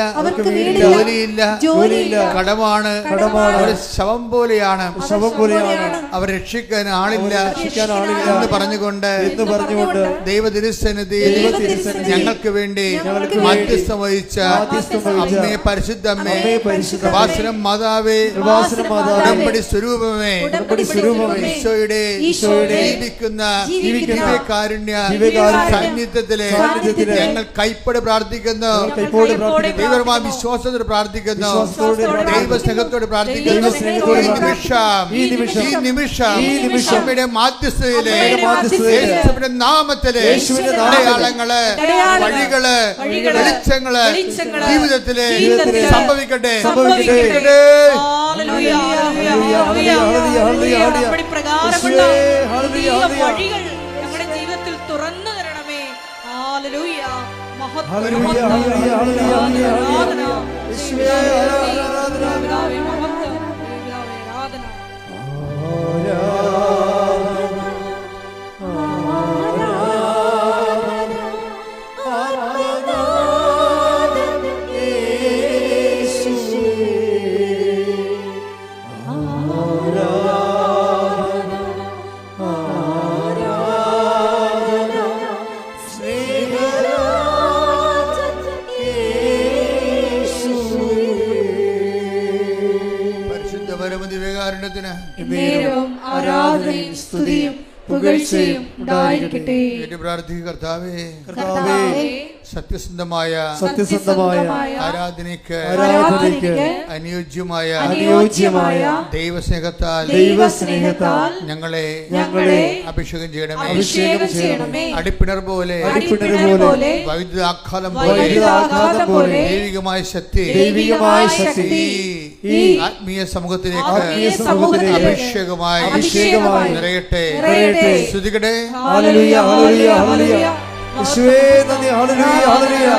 ജോലിയില്ല, കടമാണ്, അവർ ശവം പോലെയാണ്, അവർ രക്ഷിക്കാൻ ആളില്ല എന്ന് പറഞ്ഞുകൊണ്ട് ദൈവതിരുസന്നിധിയിൽ ഞങ്ങൾക്ക് വേണ്ടി മധ്യസ്ഥം വഹിച്ച അമ്മേ പരിശുദ്ധമ്മേ കൃപാസനം മാതാവേ ഉടമ്പടി സ്വരൂപമേ ഈശോയുടെ ജീവിക്കുന്ന കാരുണ്യ സാന്നിധ്യത്തിലെ ഞങ്ങൾ കൈപ്പടി പ്രാർത്ഥിക്കുന്നു, ദൈവമായ വിശ്വാസത്തോട് പ്രാർത്ഥിക്കുന്നു, ദൈവസ്നേഹത്തോട് പ്രാർത്ഥിക്കുന്നു. ഈ നിമിഷം അമ്മയുടെ മാധ്യസ്ഥതയിലെ യേശുവിന്റെ നാമത്തിലെ അടയാളങ്ങള്, വഴികള്, വെളിച്ചങ്ങള് ജീവിതത്തിലെ സംഭവിക്കട്ടെ. ഞങ്ങളുടെ ജീവിതത്തിൽ തുറന്നു തരണമേ. ഹല്ലേലൂയ. ആരാധനയും സ്തുതിയും പുകഴ്ചയും ഉണ്ടായിരിക്കട്ടെ. കർത്താവേ, സത്യസന്ധമായ ആരാധനയ്ക്ക് അനുയോജ്യമായ ദൈവസ്നേഹത്താൽ ഞങ്ങളെ അഭിഷേകം ചെയ്യണമേ. അടിപ്പിണർ പോലെ വൈദ്യുതാഘാതം പോലെ ദൈവികമായ ശക്തി ഈ ആത്മീയ സമൂഹത്തിലേക്ക് അഭിഷേകമായി നിറയട്ടെ. സ്തുതിക്കട്ടെ. Hallelujah, hallelujah, hallelujah. യേശുവേ നന്ദി. Hallelujah, hallelujah.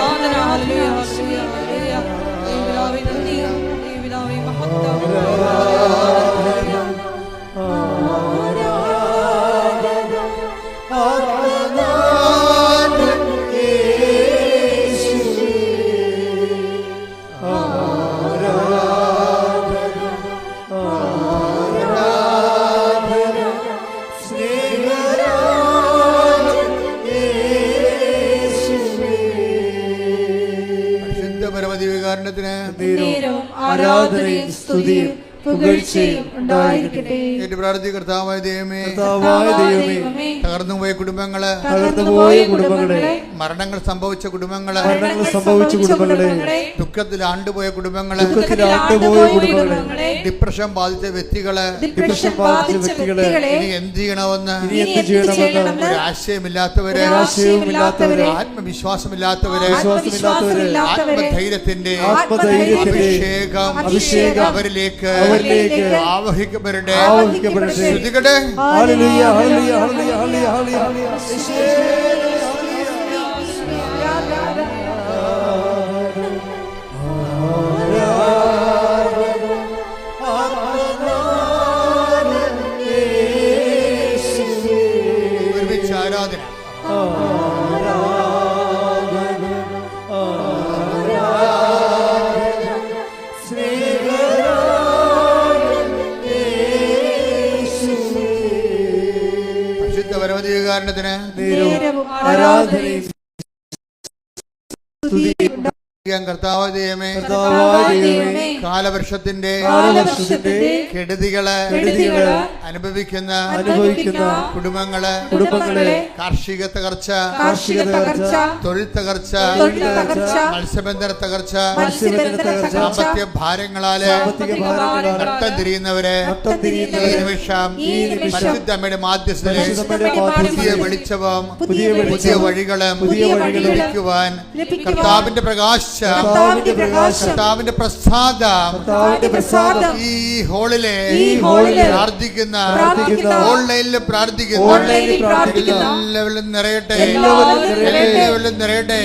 ആരാധനയും സ്തുതിയും പുകഴ്ചയും ഉണ്ടായിരിക്കട്ടെ. പ്രാർത്ഥി കർത്താവായ ദൈവമേ, തകർന്നുപോയ കുടുംബങ്ങള്, മരണങ്ങൾ സംഭവിച്ച കുടുംബങ്ങള്, ദുഃഖത്തിൽ ആണ്ടുപോയ കുടുംബങ്ങള്, ഡിപ്രഷൻ ബാധിച്ച വ്യക്തികള്, ഇനി എന്ത് ചെയ്യണമെന്ന് ഒരു ആശയമില്ലാത്തവര്, ആത്മവിശ്വാസമില്ലാത്തവര്, ആത്മധൈര്യത്തിന്റെ അഭിഷേകം അവരിലേക്ക് ആവഹിക്കപ്പെടട്ടെ. ശ്രുതികട്ടെ. ഒരുമിച്ച് ആരാധന. പരമദിവ്യകാരുണ്യത്തിന് കർത്താവായ ദൈവമേ, കാലവർഷത്തിന്റെ കെടുതികള് അനുഭവിക്കുന്ന കുടുംബങ്ങളെ, കാർഷിക തകർച്ച, തൊഴിൽ തകർച്ച, മത്സ്യബന്ധന തകർച്ച, സാമ്പത്തിക ഭാരങ്ങളാല് നട്ടം തിരിയുന്നവരെ ഈ നിമിഷം പരിശുദ്ധ അമ്മയുടെ മാധ്യസ്ഥതയിൽ പുതിയ വെളിച്ചവും പുതിയ വഴികളും ലഭിക്കുവാൻ കർത്താവിന്റെ പ്രകാശം, കർത്താവിന്റെ പ്രസാദം ഈ ഹോളിലെ പ്രാർത്ഥിക്കുന്ന, ഓൺലൈനിൽ പ്രാർത്ഥിക്കുന്ന എല്ലാവരിലും നിറയട്ടെ, എല്ലാവരിലും നിറയട്ടെ.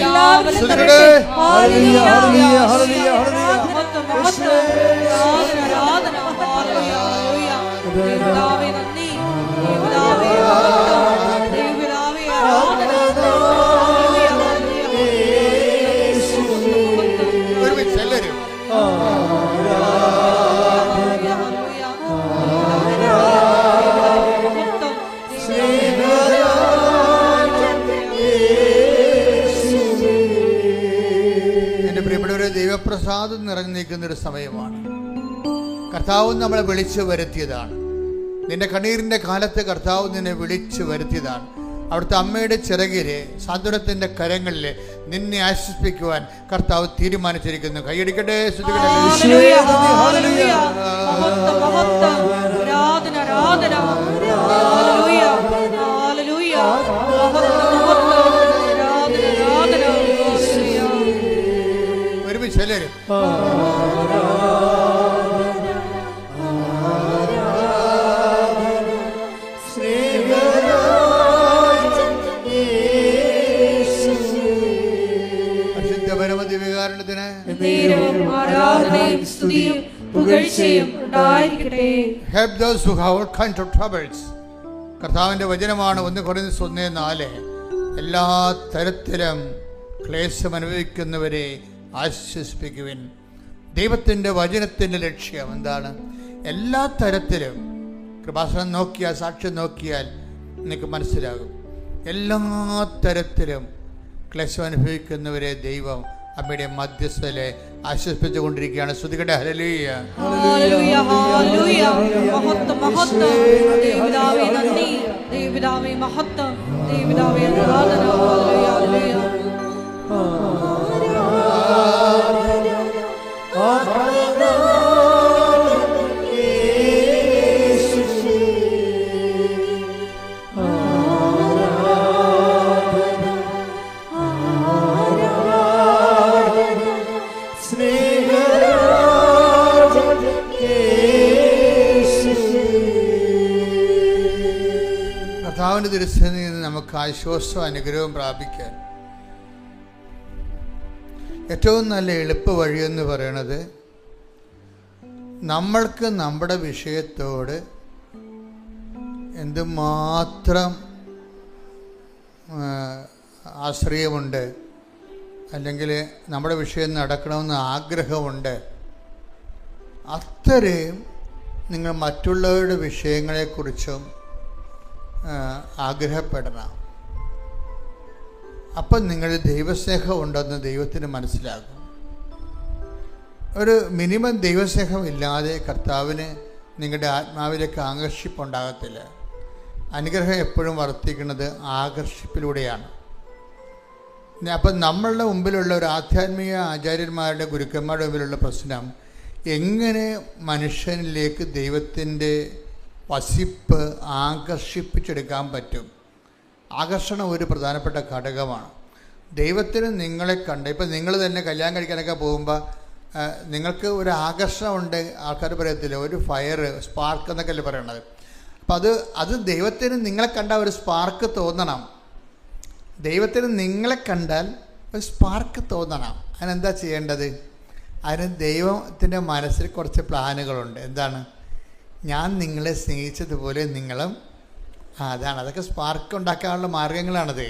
ദൈവപ്രസാദം നിറഞ്ഞു നിൽക്കുന്ന ഒരു സമയമാണ്. കർത്താവ് നമ്മളെ വിളിച്ചു വരുത്തിയതാണ്. നിന്റെ കണ്ണീരിന്റെ കാലത്ത് കർത്താവ് നിന്നെ വിളിച്ചു വരുത്തിയതാണ്. അവിടുത്തെ അമ്മയുടെ ചിറകിലെ സാന്ത്വനത്തിന്റെ കരങ്ങളില് നിന്നെ ആശ്വസിപ്പിക്കുവാൻ കർത്താവ് തീരുമാനിച്ചിരിക്കുന്നു. കൈയടിക്കട്ടെ. ഒരുമിച്ച് എല്ലാവരും Help those who have all kinds of troubles. കർത്താവിന്റെ വചനമാണ് 1 കൊരിന്ത്യർ 1:4. എല്ലാ തരത്തിലും ക്ലേശം അനുഭവിക്കുന്നവരെ ആശ്വസിപ്പിക്കുവിൻ. ദൈവത്തിന്റെ വചനത്തിന്റെ ലക്ഷ്യം എന്താണ്? എല്ലാ തരത്തിലും കൃപാസനം നോക്കിയാൽ, സാക്ഷ്യം നോക്കിയാൽ നിങ്ങൾക്ക് മനസ്സിലാകും. എല്ലാ തരത്തിലും ക്ലേശം അനുഭവിക്കുന്നവരെ ദൈവം അമ്മയുടെ മധ്യസ്ഥലെ ആശ്വസിപ്പിച്ചുകൊണ്ടിരിക്കുകയാണ്. ശ്രുതികട്ടെ. Hallelujah, hallelujah, hallelujah. മഹത്വം, മഹത്വം. ദൈവപിതാവേ നന്ദി, ദൈവപിതാവേ മഹത്വം, ദൈവപിതാവേ ആരാധന. Hallelujah, hallelujah. കർത്താവിന്റെ തിരുസന്നിധിയിൽ നിന്ന് നമുക്ക് ആശ്വാസവും അനുഗ്രഹവും പ്രാപിക്കാൻ ഏറ്റവും നല്ല എളുപ്പ വഴിയെന്ന് പറയുന്നത് നമ്മൾക്ക് നമ്മുടെ വിഷയത്തോട് എന്തുമാത്രം ആശ്രയമുണ്ട്, അല്ലെങ്കിൽ നമ്മുടെ വിഷയം നടക്കണമെന്ന് ആഗ്രഹമുണ്ട്, അത്രയും നിങ്ങൾ മറ്റുള്ളവരുടെ വിഷയങ്ങളെക്കുറിച്ചും ആഗ്രഹപ്പെടണം. അപ്പം നിങ്ങൾ ദൈവസ്നേഹം ഉണ്ടെന്ന് ദൈവത്തിന് മനസ്സിലാകും. ഒരു മിനിമം ദൈവസ്നേഹം ഇല്ലാതെ കർത്താവിന് നിങ്ങളുടെ ആത്മാവിലേക്ക് ആകർഷിപ്പുണ്ടാകത്തില്ല. അനുഗ്രഹം എപ്പോഴും വർത്തിക്കുന്നത് ആകർഷിപ്പിലൂടെയാണ്. അപ്പം നമ്മളുടെ മുമ്പിലുള്ള ഒരു ആധ്യാത്മിക ആചാര്യന്മാരുടെ ഗുരുക്കന്മാരുടെ മുമ്പിലുള്ള പ്രശ്നം, എങ്ങനെ മനുഷ്യനിലേക്ക് ദൈവത്തിൻ്റെ വസിപ്പ് ആകർഷിപ്പിച്ചെടുക്കാൻ പറ്റും. ആകർഷണം ഒരു പ്രധാനപ്പെട്ട ഘടകമാണ്. ദൈവത്തിന് നിങ്ങളെ കണ്ട്, ഇപ്പം നിങ്ങൾ തന്നെ കല്യാണം കഴിക്കാനൊക്കെ പോകുമ്പോൾ നിങ്ങൾക്ക് ഒരു ആകർഷണമുണ്ട്. ആൾക്കാർ പറയത്തില്ല, ഒരു ഫയർ, സ്പാർക്ക് എന്നൊക്കെ അല്ലേ പറയണത്. അപ്പം അത് ദൈവത്തിന് നിങ്ങളെ കണ്ട ഒരു സ്പാർക്ക് തോന്നണം. ദൈവത്തിന് നിങ്ങളെ കണ്ടാൽ ഒരു സ്പാർക്ക് തോന്നണം. അതിനെന്താ ചെയ്യേണ്ടത്? അതിന് ദൈവത്തിൻ്റെ മനസ്സിൽ കുറച്ച് പ്ലാനുകളുണ്ട്. എന്താണ്? ഞാൻ നിങ്ങളെ സ്നേഹിച്ചതുപോലെ നിങ്ങളും. അതാണ്, അതൊക്കെ സ്പാർക്ക് ഉണ്ടാക്കാനുള്ള മാർഗങ്ങളാണത്.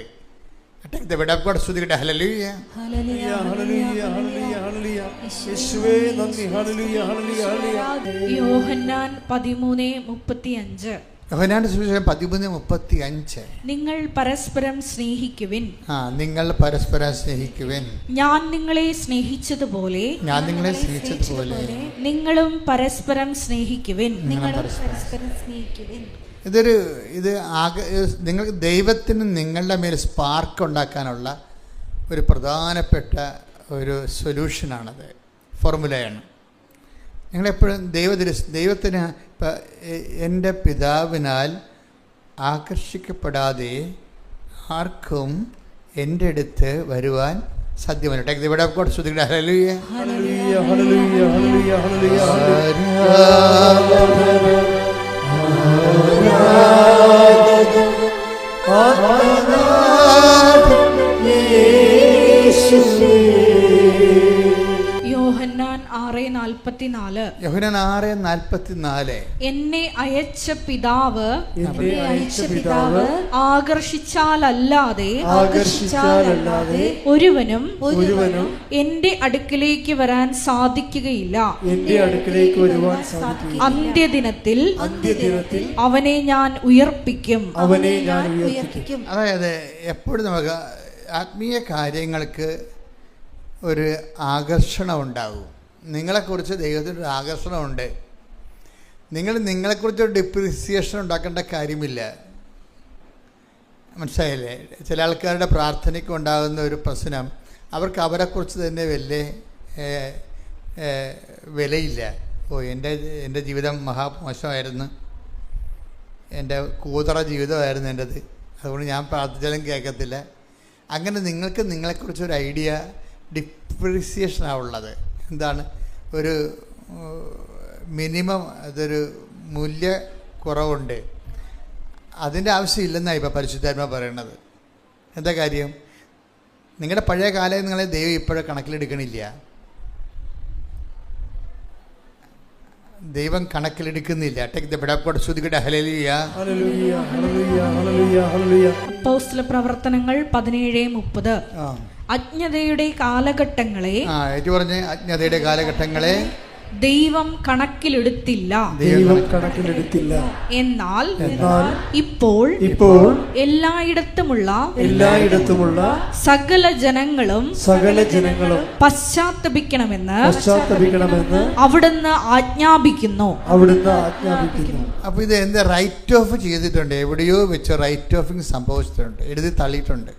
യോഹന്നാൻ 13:35. യോഹന്നാന്റെ സുവിശേഷം 13:35. നിങ്ങൾ പരസ്പരം സ്നേഹിക്കുവിൻ. നിങ്ങൾ പരസ്പരം സ്നേഹിക്കുവിൻ. ഞാൻ നിങ്ങളെ സ്നേഹിച്ചതുപോലെ നിങ്ങളും പരസ്പരം സ്നേഹിക്കുവിൻ. നിങ്ങൾക്ക് ദൈവത്തിന് നിങ്ങളുടെ മേൽ സ്പാർക്ക് ഉണ്ടാക്കാനുള്ള ഒരു പ്രധാനപ്പെട്ട ഒരു സൊല്യൂഷനാണത്, ഫോർമുലയാണ്. നിങ്ങളെപ്പോഴും ദൈവത്തിന് ഇപ്പം എൻ്റെ പിതാവിനാൽ ആകർഷിക്കപ്പെടാതെ ആർക്കും എൻ്റെ അടുത്ത് വരുവാൻ സാധ്യമല്ല. ടേക്ക് ഇവിടെ ശ്രദ്ധിക്കട്ടെ. ഹല്ലേലൂയ, ഹല്ലേലൂയ, ഹല്ലേലൂയ, ഹല്ലേലൂയ, യോഹന്നാൻ 6:44. യോഹന്നാൻ 6:44. എന്നെ അയച്ച പിതാവ് ആകർഷിച്ചാലല്ലാതെ ഒരുവനും എന്റെ അടുക്കിലേക്ക് വരാൻ സാധിക്കുകയില്ല. അന്ത്യദിനത്തിൽ അവനെ ഞാൻ ഉയർപ്പിക്കും. അതായത് എപ്പോഴും നമുക്ക് ആത്മീയ കാര്യങ്ങൾക്ക് ഒരു ആകർഷണം ഉണ്ടാകും. നിങ്ങളെക്കുറിച്ച് ദൈവത്തിനൊരു ആകർഷണമുണ്ട്. നിങ്ങളെക്കുറിച്ചൊരു ഡിപ്രിസിയേഷൻ ഉണ്ടാക്കേണ്ട കാര്യമില്ല. മനസ്സിലായില്ലേ? ചില ആൾക്കാരുടെ പ്രാർത്ഥനയ്ക്ക് ഉണ്ടാകുന്ന ഒരു പ്രശ്നം, അവർക്ക് അവരെക്കുറിച്ച് തന്നെ വലിയ വിലയില്ല. എൻ്റെ ജീവിതം മഹാമോശമായിരുന്നു, എൻ്റെ കൂതറ ജീവിതമായിരുന്നു എൻ്റെത്, അതുകൊണ്ട് ഞാൻ പ്രാർത്ഥിച്ചാലും കേൾക്കത്തില്ല. അങ്ങനെ നിങ്ങൾക്ക് നിങ്ങളെക്കുറിച്ചൊരു ഐഡിയ, ഡിപ്രിസിയേഷനാണ് ഉള്ളത്. എന്താണ്? ഒരു മിനിമം, അതൊരു മൂല്യക്കുറവുണ്ട്. അതിൻ്റെ ആവശ്യമില്ലെന്നാണ് ഇപ്പോൾ പരിശുദ്ധാത്മാ പറയണത്. എന്താ കാര്യം? നിങ്ങളുടെ പഴയ കാലം നിങ്ങളെ ദൈവം ഇപ്പോഴും കണക്കിലെടുക്കണില്ല. ദൈവം കണക്കിലെടുക്കുന്നില്ല. അപ്പോസ്തല പ്രവർത്തനങ്ങൾ 17:30. അജ്ഞതയുടെ കാലഘട്ടങ്ങളെ അജ്ഞതയുടെ കാലഘട്ടങ്ങളെ ദൈവം കണക്കിലെടുത്തില്ല. എന്നാൽ ഇപ്പോൾ എല്ലായിടത്തുമുള്ള സകല ജനങ്ങളും പശ്ചാത്തപിക്കണമെന്ന് അവിടുന്ന് ആജ്ഞാപിക്കുന്നു. അപ്പൊ ഇത് എന്താ റൈറ്റ് ഓഫ് ചെയ്തിട്ടുണ്ട്, എവിടെയോ വെച്ച് റൈറ്റ് ഓഫിങ് സംഭവിച്ചിട്ടുണ്ട്, എഴുതി തള്ളിയിട്ടുണ്ട്.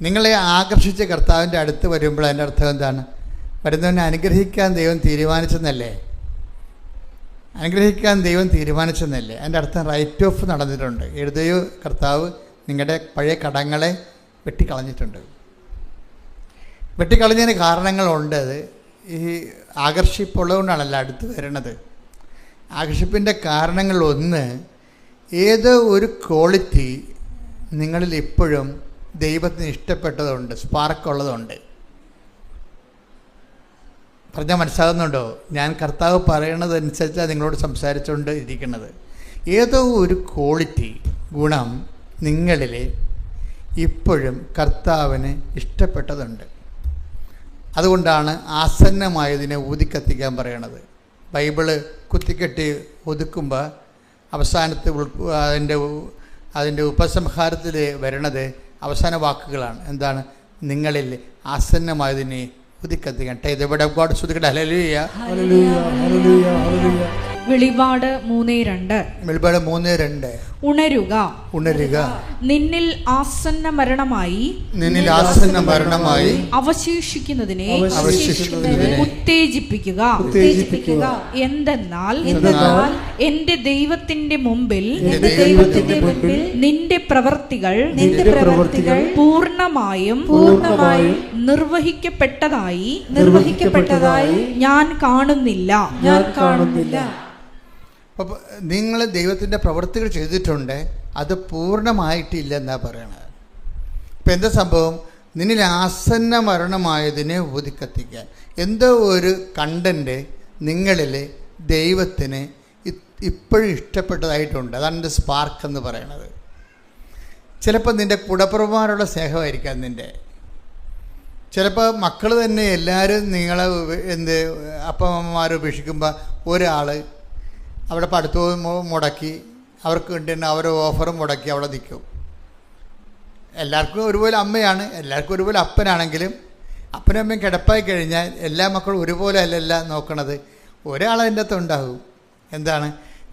നിങ്ങളെ ആകർഷിച്ച കർത്താവിൻ്റെ അടുത്ത് വരുമ്പോൾ അതിൻ്റെ അർത്ഥം എന്താണ്? വരുന്നവനെ അനുഗ്രഹിക്കാൻ ദൈവം തീരുമാനിച്ചെന്നല്ലേ? അനുഗ്രഹിക്കാൻ ദൈവം തീരുമാനിച്ചെന്നല്ലേ? അതിൻ്റെ അർത്ഥം റൈറ്റ് ഓഫ് നടന്നിട്ടുണ്ട്. എഴുതിയോ കർത്താവ് നിങ്ങളുടെ പഴയ കടങ്ങളെ വെട്ടിക്കളഞ്ഞിട്ടുണ്ട്. വെട്ടിക്കളഞ്ഞതിന് കാരണങ്ങളുണ്ട്. അത് ഈ ആകർഷിപ്പുള്ളതുകൊണ്ടാണല്ലോ അടുത്ത് വരണത്. ആകർഷിപ്പിൻ്റെ കാരണങ്ങളൊന്ന്, ഏതോ ഒരു ക്വാളിറ്റി നിങ്ങളിൽ ഇപ്പോഴും ദൈവത്തിന് ഇഷ്ടപ്പെട്ടതുണ്ട്, സ്പാർക്കുള്ളതുണ്ട്. പറഞ്ഞാൽ മനസ്സിലാകുന്നുണ്ടോ? ഞാൻ കർത്താവ് പറയണതനുസരിച്ചാണ് നിങ്ങളോട് സംസാരിച്ചുകൊണ്ട് ഇരിക്കുന്നത്. ഏതോ ഒരു ക്വാളിറ്റി, ഗുണം നിങ്ങളിൽ ഇപ്പോഴും കർത്താവിന് ഇഷ്ടപ്പെട്ടതുണ്ട്. അതുകൊണ്ടാണ് ആസന്നമായതിനെ ഊതിക്കത്തിക്കാൻ പറയണത്. ബൈബിള് കുത്തിക്കെട്ടി ഒതുക്കുമ്പോൾ അവസാനത്തെ അതിൻ്റെ ഉപസംഹാരത്തിൽ വരണത് അവസാന വാക്കുകളാണ്. എന്താണ്? നിങ്ങളിൽ ആസന്നമായതിനെ ഉദിക്കത്തിക്കട്ടെ. ഇത് ഇവിടെ ഗോഡ് ശ്രുതിക്കട്ടെ. ഹല്ലേലൂയ. Hallelujah hallelujah hallelujah. വെളിപാട് 3:2. വെളിപാട് 3:2. ഉണരുക, ഉണരുക, നിന്നിൽ ആസന്ന മരണമായി നിന്നിൽ ആസന്ന മരണമായി അവശേഷിക്കുന്നതിനെ അവശേഷിക്കുന്നതിനെ ഉത്തേജിപ്പിക്കുക. ഉത്തേജിപ്പിക്കുക. എന്തെന്നാൽ എന്തെന്നാൽ എന്റെ ദൈവത്തിന്റെ മുമ്പിൽ എന്റെ ദൈവത്തിന്റെ മുമ്പിൽ നിന്റെ പ്രവർത്തികൾ പൂർണ്ണമായും നിർവഹിക്കപ്പെട്ടതായി ഞാൻ കാണുന്നില്ല. അപ്പോൾ നിങ്ങൾ ദൈവത്തിൻ്റെ പ്രവൃത്തികൾ ചെയ്തിട്ടുണ്ട്, അത് പൂർണ്ണമായിട്ടില്ല എന്നാ പറയണത്. ഇപ്പം എന്താ സംഭവം? നിന്നിൽ ആസന്ന മരണമായതിനെ ഊതിക്കത്തിക്കാൻ എന്തോ ഒരു കണ്ടന്റ് നിങ്ങളിൽ ദൈവത്തിന് ഇപ്പോഴും ഇഷ്ടപ്പെട്ടതായിട്ടുണ്ട്. അതാണ് എൻ്റെ സ്പാർക്ക് എന്ന് പറയണത്. ചിലപ്പോൾ നിൻ്റെ കുടപ്പുറമാരുള്ള സ്നേഹമായിരിക്കാം നിൻ്റെ. ചിലപ്പോൾ മക്കൾ തന്നെ എല്ലാവരും നിങ്ങളെ അപ്പന്മാർ ഉപേക്ഷിക്കുമ്പോൾ ഒരാൾ അവിടെ പഠിത്തവും മുടക്കി, അവർക്ക് വേണ്ടി അവരെ ഓഫറും മുടക്കി അവിടെ നിൽക്കും. എല്ലാവർക്കും ഒരുപോലെ അമ്മയാണ്, എല്ലാവർക്കും ഒരുപോലെ അപ്പനാണെങ്കിലും അപ്പനും അമ്മയും കിടപ്പായി കഴിഞ്ഞാൽ എല്ലാ മക്കളും ഒരുപോലെ അല്ലല്ല നോക്കണത്. ഒരാളതിൻ്റെ അകത്ത് ഉണ്ടാകും. എന്താണ്?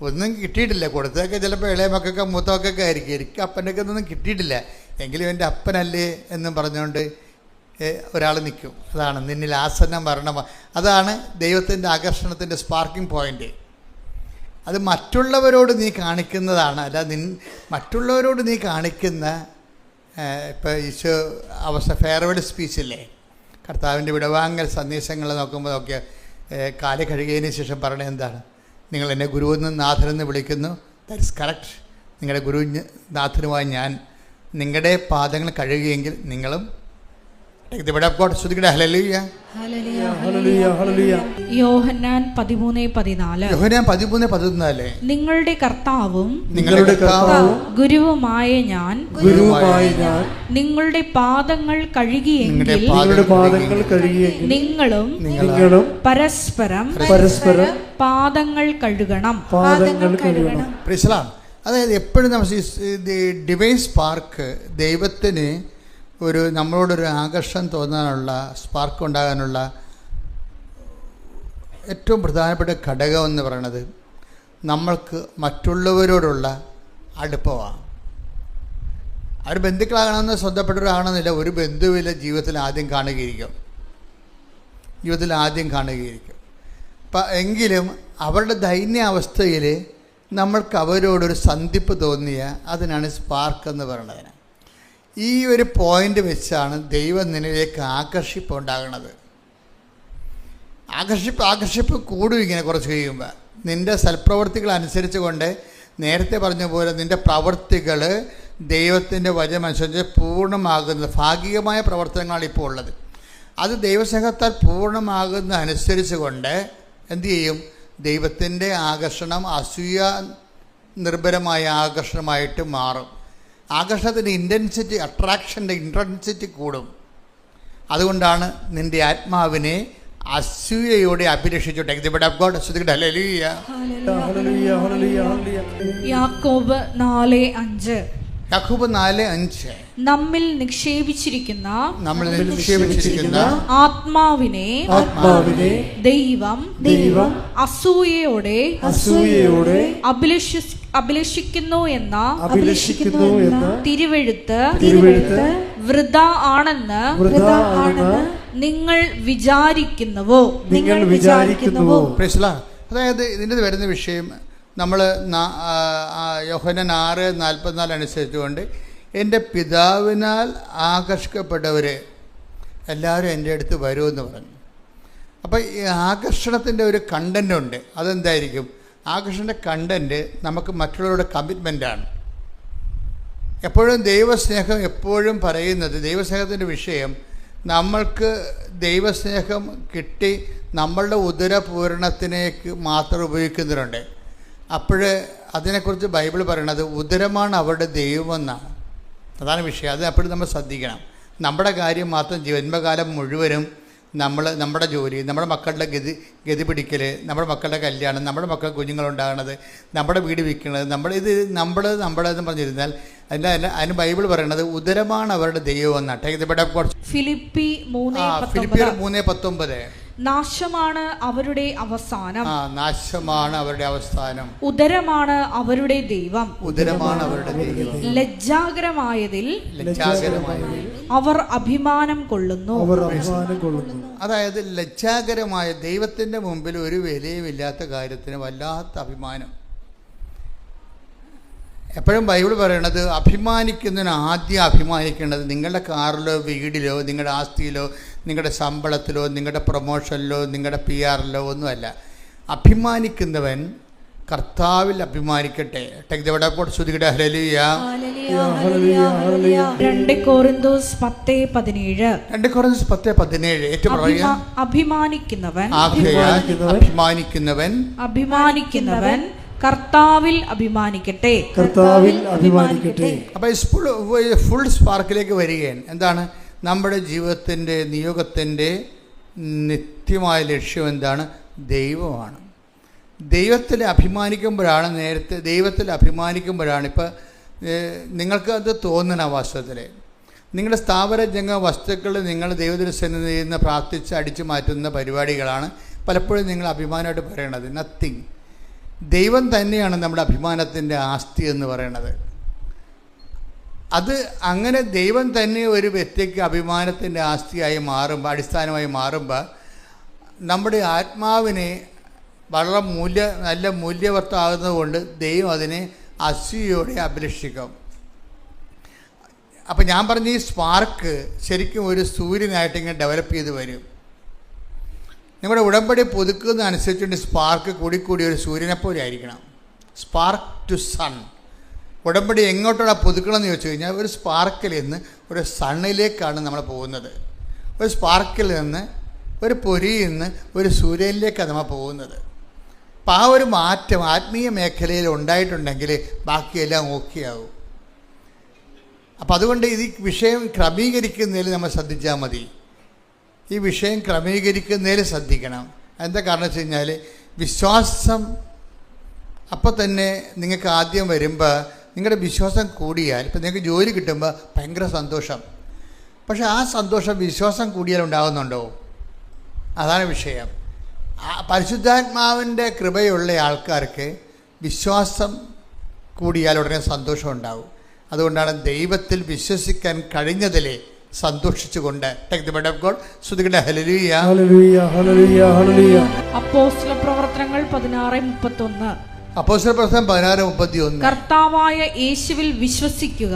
ഒന്നും കിട്ടിയിട്ടില്ല, കൊടുത്തൊക്കെ ചിലപ്പോൾ ഇളയ മക്കൾക്ക് മൂത്തമക്കൊക്കെ ആയിരിക്കും. എനിക്ക് അപ്പൻ്റെയൊക്കെ ഒന്നും കിട്ടിയിട്ടില്ല, എങ്കിലും എൻ്റെ അപ്പനല്ലേ എന്നും പറഞ്ഞുകൊണ്ട് ഒരാൾ നിൽക്കും. അതാണ് നിന്നിൽ ആസന്ന മരണം. അതാണ് ദൈവത്തിൻ്റെ ആകർഷണത്തിൻ്റെ സ്പാർക്കിംഗ് പോയിൻ്റ്. അത് മറ്റുള്ളവരോട് നീ കാണിക്കുന്നതാണ്. അല്ല മറ്റുള്ളവരോട് നീ കാണിക്കുന്ന ഇപ്പോൾ ഈശോ ഫെയർവെൽ സ്പീച്ചില്ലേ, കർത്താവിൻ്റെ വിടവാങ്ങൽ സന്ദേശങ്ങൾ നോക്കുമ്പോൾ കാല് കഴുകിയതിന് ശേഷം പറയണത് എന്താണ്? നിങ്ങൾ എന്നെ ഗുരുവെന്നും നാഥനെന്ന് വിളിക്കുന്നു. That is correct. നിങ്ങളുടെ ഗുരു നാഥനുമായി ഞാൻ നിങ്ങളുടെ പാദങ്ങൾ കഴുകിയെങ്കിൽ നിങ്ങളും. യോഹന്നാൻ 13:14. നിങ്ങളുടെ കർത്താവും ഗുരുവുമായ ഞാൻ നിങ്ങളുടെ പാദങ്ങൾ കഴുകിയെങ്കിൽ നിങ്ങളും പരസ്പരം പാദങ്ങൾ കഴുകണം. അതായത് എപ്പോഴും നമ്മൾ ഡിവൈൻ സ്പാർക്ക്, ദൈവത്തിന് നമ്മളോടൊരു ആകർഷണം തോന്നാനുള്ള, സ്പാർക്ക് ഉണ്ടാകാനുള്ള ഏറ്റവും പ്രധാനപ്പെട്ട ഘടകം എന്ന് പറയുന്നത് നമ്മൾക്ക് മറ്റുള്ളവരോടുള്ള അടുപ്പമാണ്. അവർ ബന്ധുക്കളാകണമെന്ന് സ്വന്തപ്പെട്ടവരാകണമെന്നില്ല. ഒരു ബന്ധുവില്ല ജീവിതത്തിൽ ആദ്യം കാണുകയിരിക്കും. എങ്കിലും അവരുടെ ദൈന്യാവസ്ഥയിൽ നമ്മൾക്ക് അവരോടൊരു സന്ധിപ്പ് തോന്നിയ അതിനാണ് സ്പാർക്ക് എന്ന് പറയുന്നത്. ഈ ഒരു പോയിന്റ് വെച്ചാണ് ദൈവം നിന്നിലേക്ക് ആകർഷിപ്പ് ഉണ്ടാകുന്നത്. ആകർഷിപ്പ് കൂടും ഇങ്ങനെ കുറച്ച് കഴിയുമ്പോൾ. നിൻ്റെ സൽപ്രവർത്തികൾ അനുസരിച്ച് കൊണ്ട് നേരത്തെ പറഞ്ഞ പോലെ നിൻ്റെ പ്രവർത്തികൾ ദൈവത്തിൻ്റെ വചനമനുസരിച്ച് പൂർണ്ണമാകുന്നത്. ഭാഗികമായ പ്രവർത്തനങ്ങളാണ് ഇപ്പോൾ ഉള്ളത്. അത് ദൈവസ്നേഹത്താൽ പൂർണ്ണമാകുന്ന അനുസരിച്ച് കൊണ്ട് എന്തു ചെയ്യും? ദൈവത്തിൻ്റെ ആകർഷണം അസൂയ നിർഭരമായ ആകർഷണമായിട്ട് മാറും. ആകർഷണത്തിൻ്റെ ഇൻറ്റൻസിറ്റി, അട്രാക്ഷൻ്റെ ഇൻറ്റൻസിറ്റി കൂടും. അതുകൊണ്ടാണ് നിൻ്റെ ആത്മാവിനെ അസൂയയോടെ അഭിലഷിച്ചോട്ടെ. യാക്കോബ് 4:5. യാക്കോബ് 4:5. നമ്മിൽ നിക്ഷേപിച്ചിരിക്കുന്ന ആത്മാവിനെ ദൈവം അസൂയയോടെ അഭിലഷിക്കുന്നു എന്ന തിരുവെഴുത്ത് വൃഥ ആണെന്ന് നിങ്ങൾ വിചാരിക്കുന്നുവോ? അതായത് ഇതിൻ്റെ വരുന്ന വിഷയം നമ്മൾ യോഹന്നാൻ 6:44 അനുസരിച്ചുകൊണ്ട് എൻ്റെ പിതാവിനാൽ ആകർഷിക്കപ്പെട്ടവർ എല്ലാവരും എൻ്റെ അടുത്ത് വരുമെന്ന് പറഞ്ഞു. അപ്പോൾ ഈ ആകർഷണത്തിൻ്റെ ഒരു കണ്ടൻ്റ് ഉണ്ട്. അതെന്തായിരിക്കും? ആകർഷണൻ്റെ കണ്ടൻറ്റ് നമുക്ക് മറ്റുള്ളവരുടെ കമ്മിറ്റ്മെൻറ്റാണ്. എപ്പോഴും ദൈവസ്നേഹം എപ്പോഴും പറയുന്നത്, ദൈവസ്നേഹത്തിൻ്റെ വിഷയം നമ്മൾക്ക് ദൈവസ്നേഹം കിട്ടി നമ്മളുടെ ഉദരപൂരണത്തിനേക്ക് മാത്രം ഉപയോഗിക്കുന്നവരുണ്ട്. അപ്പോൾ അതിനെക്കുറിച്ച് ബൈബിൾ പറയണത് ഉദരമാണ് അവരുടെ ദൈവമെന്നാണ്. അതാണ് വിഷയം. അത് എപ്പോഴും നമ്മൾ ശ്രദ്ധിക്കണം. നമ്മുടെ കാര്യം മാത്രം ജന്മകാലം മുഴുവനും നമ്മുടെ ജോലി, നമ്മുടെ മക്കളുടെ ഗതി പിടിക്കൽ, നമ്മുടെ മക്കളുടെ കല്യാണം, നമ്മുടെ മക്കൾ കുഞ്ഞുങ്ങളുണ്ടാകണത്, നമ്മുടെ വീട് വിൽക്കുന്നത്, നമ്മളെന്ന് പറഞ്ഞിരുന്നാൽ അതിന് ബൈബിൾ പറയണത് ഉദരമാണ് അവരുടെ ദൈവം എന്നാണ്. ഫിലിപ്പി 3:19 നാശമാണ് അവരുടെ അവസാനം, നാശമാണ് അവരുടെ അവസാനം, ഉദരമാണ് അവരുടെ ദൈവം, ഉദരമാണ് അവരുടെ ദൈവം, ലജ്ജാകരമായതിൽ അവർ അഭിമാനം കൊള്ളുന്നു. അതായത് ലജ്ജാകരമായ ദൈവത്തിന്റെ മുമ്പിൽ ഒരു വിലയുമില്ലാത്ത കാര്യത്തിന് വല്ലാത്ത അഭിമാനം. എപ്പോഴും ബൈബിൾ പറയണത് അഭിമാനിക്കുന്നതിന് ആദ്യം അഭിമാനിക്കേണ്ടത് നിങ്ങളുടെ കാറിലോ വീടിലോ നിങ്ങളുടെ ആസ്തിയിലോ നിങ്ങളുടെ ശമ്പളത്തിലോ നിങ്ങളുടെ പ്രൊമോഷനിലോ നിങ്ങളുടെ PR-ലോ ഒന്നുമല്ല. അഭിമാനിക്കുന്നവൻ കർത്താവിൽ അഭിമാനിക്കട്ടെ. 2 കൊരിന്തോസ് 10:17 ഏറ്റവും അഭിമാനിക്കുന്നവൻ കർത്താവിൽ അഭിമാനിക്കട്ടെ. അപ്പോൾ ഫുൾ സ്പാർക്കിലേക്ക് വരികയാണ്. എന്താണ് നമ്മുടെ ജീവിതത്തിൻ്റെ നിയോഗത്തിൻ്റെ നിത്യമായ ലക്ഷ്യം? എന്താണ്? ദൈവമാണ്. ദൈവത്തിൽ അഭിമാനിക്കുമ്പോഴാണ് ഇപ്പോൾ നിങ്ങൾക്കത് തോന്നണ വാസ്തവത്തിൽ നിങ്ങളുടെ സ്ഥാപന ജംഗ വസ്തുക്കൾ നിങ്ങൾ ദൈവദൃശ്യനിൽ നിന്ന് പ്രാർത്ഥിച്ച് അടിച്ചു മാറ്റുന്ന പരിപാടികളാണ് പലപ്പോഴും നിങ്ങൾ അഭിമാനമായിട്ട് പറയണത്. നത്തിങ്. ദൈവം തന്നെയാണ് നമ്മുടെ അഭിമാനത്തിൻ്റെ ആസ്തി എന്ന് പറയണത്. അത് അങ്ങനെ ദൈവം തന്നെ ഒരു വ്യക്തിക്ക് അഭിമാനത്തിൻ്റെ ആസ്തിയായി മാറുമ്പോൾ, അടിസ്ഥാനമായി മാറുമ്പോൾ നമ്മുടെ ആത്മാവിനെ വളരെ നല്ല മൂല്യവത്താകുന്നതുകൊണ്ട് ദൈവം അതിനെ അസൂയയോടെ അഭിലഷിക്കും. അപ്പം ഞാൻ പറഞ്ഞ ഈ സ്പാർക്ക് ശരിക്കും ഒരു സൂര്യനായിട്ട് ഇങ്ങനെ ഡെവലപ്പ് ചെയ്ത് വരും. നിങ്ങളുടെ ഉടമ്പടി പുതുക്കുന്നതനുസരിച്ചുകൊണ്ട് സ്പാർക്ക് കൂടിക്കൂടി ഒരു സൂര്യനെപ്പോലെ ആയിരിക്കണം. Spark to sun. ഉടമ്പടി എങ്ങോട്ടാണ് പുതുക്കണമെന്ന് ചോദിച്ചു കഴിഞ്ഞാൽ ഒരു സ്പാർക്കിൽ നിന്ന് ഒരു സണ്ണിലേക്കാണ് നമ്മൾ പോകുന്നത്. ഒരു സ്പാർക്കിൽ നിന്ന് ഒരു പൊരിയിൽ നിന്ന് ഒരു സൂര്യനിലേക്കാണ് നമ്മൾ പോകുന്നത്. അപ്പം ആ ഒരു മാറ്റം ആത്മീയ മേഖലയിൽ ഉണ്ടായിട്ടുണ്ടെങ്കിൽ ബാക്കിയെല്ലാം ഓക്കെ ആവും. അപ്പം അതുകൊണ്ട് ഈ വിഷയം ക്രമീകരിക്കുന്നതിൽ നമ്മൾ ശ്രദ്ധിച്ചാൽ മതി. ഈ വിഷയം ക്രമീകരിക്കുന്നതിൽ ശ്രദ്ധിക്കണം. എന്താ കാരണം വെച്ച് കഴിഞ്ഞാൽ വിശ്വാസം അപ്പോൾ തന്നെ നിങ്ങൾക്ക് ആദ്യം വരുമ്പോൾ നിങ്ങളുടെ വിശ്വാസം കൂടിയാൽ, ഇപ്പം നിങ്ങൾക്ക് ജോലി കിട്ടുമ്പോൾ ഭയങ്കര സന്തോഷം. പക്ഷെ ആ സന്തോഷം വിശ്വാസം കൂടിയാൽ ഉണ്ടാകുന്നുണ്ടോ? അതാണ് വിഷയം. പരിശുദ്ധാത്മാവിൻ്റെ കൃപയുള്ള ആൾക്കാർക്ക് വിശ്വാസം കൂടിയാൽ ഉടനെ സന്തോഷം ഉണ്ടാവും. അതുകൊണ്ടാണ് ദൈവത്തിൽ വിശ്വസിക്കാൻ കഴിഞ്ഞതിലെ സന്തോഷിച്ചുകൊണ്ട് അപ്പോസ്തലപ്രവർത്തനങ്ങൾ 16:31 കർത്താവായ യേശുവിൽ വിശ്വസിക്കുക,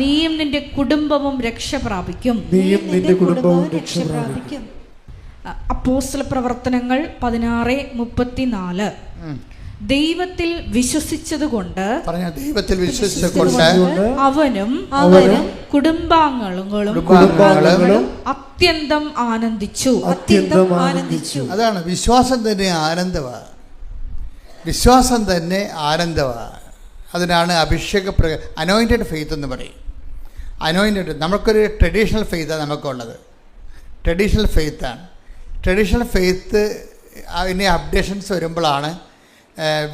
നീയും നിന്റെ കുടുംബവും രക്ഷ പ്രാപിക്കും. അപ്പോസ്തലപ്രവർത്തനങ്ങൾ 16:34 ദൈവത്തിൽ വിശ്വസിച്ചതുകൊണ്ട് അവനും കുടുംബാംഗങ്ങളും അത്യന്തം ആനന്ദിച്ചു. അതാണ് വിശ്വാസം തന്നെ ആനന്ദമാണ്. വിശ്വാസം തന്നെ ആനന്ദമാണ്. അതിനാണ് അഭിഷേക അനോയിൻറ്റഡ് ഫെയ്ത്ത് എന്ന് പറയും. അനോയിൻറ്റഡ് നമുക്കൊരു ട്രഡീഷണൽ ഫെയ്ത്താണ് നമുക്കുള്ളത്. ട്രഡീഷണൽ ഫെയ്ത്താണ്. ട്രഡീഷണൽ ഫെയ്ത്ത് അതിൻ്റെ അപ്ഡേഷൻസ് വരുമ്പോഴാണ്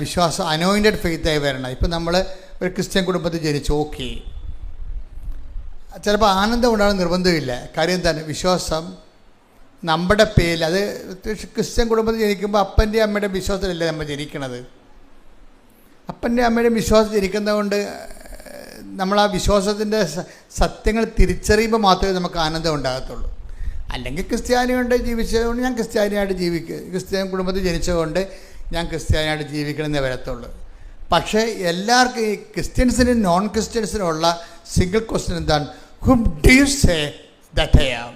വിശ്വാസം അനോയിൻറ്റഡ് ഫെയ്ത്തായി വരണം. ഇപ്പം നമ്മൾ ഒരു ക്രിസ്ത്യൻ കുടുംബത്തിൽ ജനിച്ചു, ഓക്കെ, ചിലപ്പോൾ ആനന്ദം ഉണ്ടാകാൻ നിർബന്ധമില്ല. കാര്യം എന്താണ്? വിശ്വാസം നമ്മുടെ പേരിൽ, അത് ക്രിസ്ത്യൻ കുടുംബത്തിൽ ജനിക്കുമ്പോൾ അപ്പൻ്റെ അമ്മയുടെ വിശ്വാസത്തിലല്ലേ നമ്മൾ ജനിക്കണത്. അപ്പൻ്റെ അമ്മയുടെ വിശ്വാസം ജനിക്കുന്നതുകൊണ്ട് നമ്മൾ ആ വിശ്വാസത്തിൻ്റെ സത്യങ്ങൾ തിരിച്ചറിയുമ്പോൾ മാത്രമേ നമുക്ക് ആനന്ദം ഉണ്ടാകത്തുള്ളൂ. അല്ലെങ്കിൽ ക്രിസ്ത്യാനിയുണ്ട് ജീവിച്ചതുകൊണ്ട് ഞാൻ ക്രിസ്ത്യാനിയായിട്ട് ക്രിസ്ത്യൻ കുടുംബത്തിൽ ജനിച്ചതുകൊണ്ട് ഞാൻ ക്രിസ്ത്യാനിയായിട്ട് ജീവിക്കണമെന്നേ വരത്തുള്ളൂ. പക്ഷേ എല്ലാവർക്കും ഈ ക്രിസ്ത്യൻസിനും നോൺ ക്രിസ്ത്യൻസിനും ഉള്ള സിംഗിൾ ക്വസ്റ്റ്യൻ എന്താണ്? Whom do you say that I am?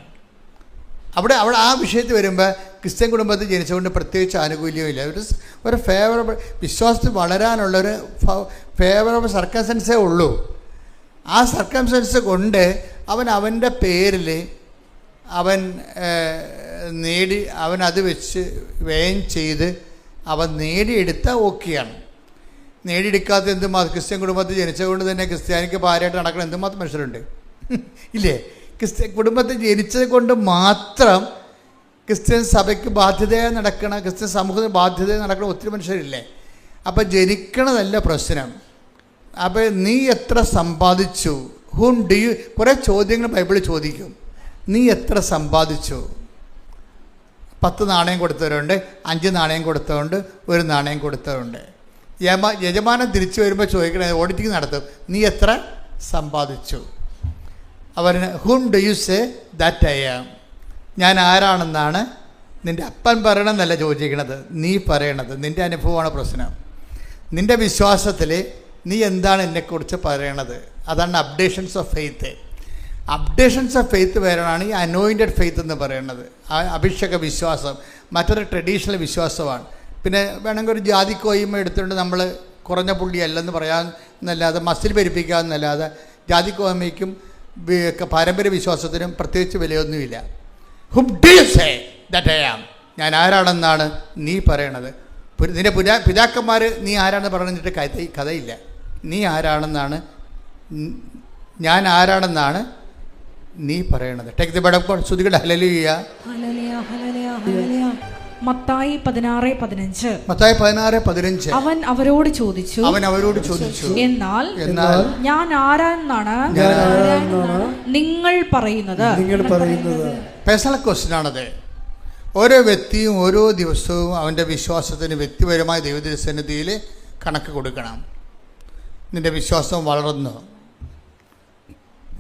അവിടെ ആ വിഷയത്തിൽ വരുമ്പോൾ ക്രിസ്ത്യൻ കുടുംബത്തിൽ ജനിച്ചുകൊണ്ട് പ്രത്യേകിച്ച് ആനുകൂല്യമില്ല. ഒരു ഫേവറബിൾ വിശ്വാസത്തിൽ വളരാനുള്ളൊരു ഫേവറബിൾ സർക്കംസ്റ്റൻസേ ഉള്ളൂ. ആ സർക്കംസ്റ്റൻസ് കൊണ്ട് അവൻ്റെ പേരിൽ അവൻ അത് വെച്ച് വ്യയം ചെയ്ത് അവൻ നേടിയെടുത്ത ഓക്കെയാണ്. നേടിയെടുക്കാത്ത എന്തുമാത്രം ക്രിസ്ത്യൻ കുടുംബത്തിൽ ജനിച്ചതുകൊണ്ട് തന്നെ ക്രിസ്ത്യാനിക്ക് ഭാര്യയായിട്ട് നടക്കുന്ന എന്തുമാത്രം മനുഷ്യരുണ്ട് ഇല്ലേ? കുടുംബത്തിൽ ജനിച്ചത് കൊണ്ട് മാത്രം ക്രിസ്ത്യൻ സഭയ്ക്ക് ബാധ്യതയായി നടക്കണ, ക്രിസ്ത്യൻ സമൂഹത്തിന് ബാധ്യതയായി നടക്കണ ഒത്തിരി മനുഷ്യരില്ലേ. അപ്പം ജനിക്കണതല്ല പ്രശ്നം. അപ്പോൾ നീ എത്ര സമ്പാദിച്ചു, ഹൂം ഡു യു, കുറേ ചോദ്യങ്ങൾ ബൈബിളിൽ ചോദിക്കും. നീ എത്ര സമ്പാദിച്ചു? 10 നാണയം കൊടുത്തവരുണ്ട്, 5 നാണയം കൊടുത്തവരുണ്ട്, 1 നാണയം കൊടുത്തവരുണ്ട്. യജമാനൻ തിരിച്ചു വരുമ്പോൾ ചോദിക്കണേ, ഓഡിറ്റിംഗ് നടത്തും, നീ എത്ര സമ്പാദിച്ചു? അവന് whom do you say that I am, ഞാൻ ആരാണെന്നാണ് നിൻ്റെ അപ്പൻ പറയണമെന്നല്ല ചോദിക്കണത്, നീ പറയണത്. നിൻ്റെ അനുഭവമാണ് പ്രശ്നം. നിൻ്റെ വിശ്വാസത്തിൽ നീ എന്താണ് എന്നെക്കുറിച്ച് പറയണത്? അതാണ് updations of faith. Updations of faith വരാനാണ് ഈ അനോയിൻറ്റഡ് ഫെയ്ത്ത് എന്ന് പറയുന്നത്. അഭിഷേക വിശ്വാസം മറ്റൊരു ട്രഡീഷണൽ വിശ്വാസമാണ്. പിന്നെ വേണമെങ്കിൽ ഒരു ജാതിക്കോയ്മ എടുത്തുകൊണ്ട് നമ്മൾ കുറഞ്ഞ പുള്ളിയല്ലെന്ന് പറയാമെന്നല്ലാതെ, മസിൽ പെരുപ്പിക്കാമെന്നല്ലാതെ ജാതിക്കോയ്മയ്ക്കും പാരമ്പര്യ വിശ്വാസത്തിനും പ്രത്യേകിച്ച് വിലയൊന്നുമില്ല. Whom do you say that I am, ഞാൻ ആരാണെന്നാണ് നീ പറയണത്? നിൻ്റെ പിതാക്കന്മാർ നീ ആരാണെന്ന് പറഞ്ഞിട്ട് കഥയില്ല. നീ ആരാണെന്നാണ്, ഞാൻ ആരാണെന്നാണ് നീ പറയണത്. Take the bed of god. ശ്രുതികളുടെ ഹല്ലേലൂയ. മത്തായി 16:15. മത്തായി 16:15. അവൻ അവരോട് ചോദിച്ചു, എന്നാൽ ഞാൻ ആരാണെന്നാണ് നിങ്ങൾ പറയുന്നത്? പേഴ്സണൽ ക്വസ്റ്റ്യൻ ആണത്. ഓരോ വ്യക്തിയും ഓരോ ദിവസവും അവൻ്റെ വിശ്വാസത്തിന് വ്യക്തിപരമായ ദൈവസന്നിധിയിൽ കണക്ക് കൊടുക്കണം. നിൻ്റെ വിശ്വാസം വളർന്നു,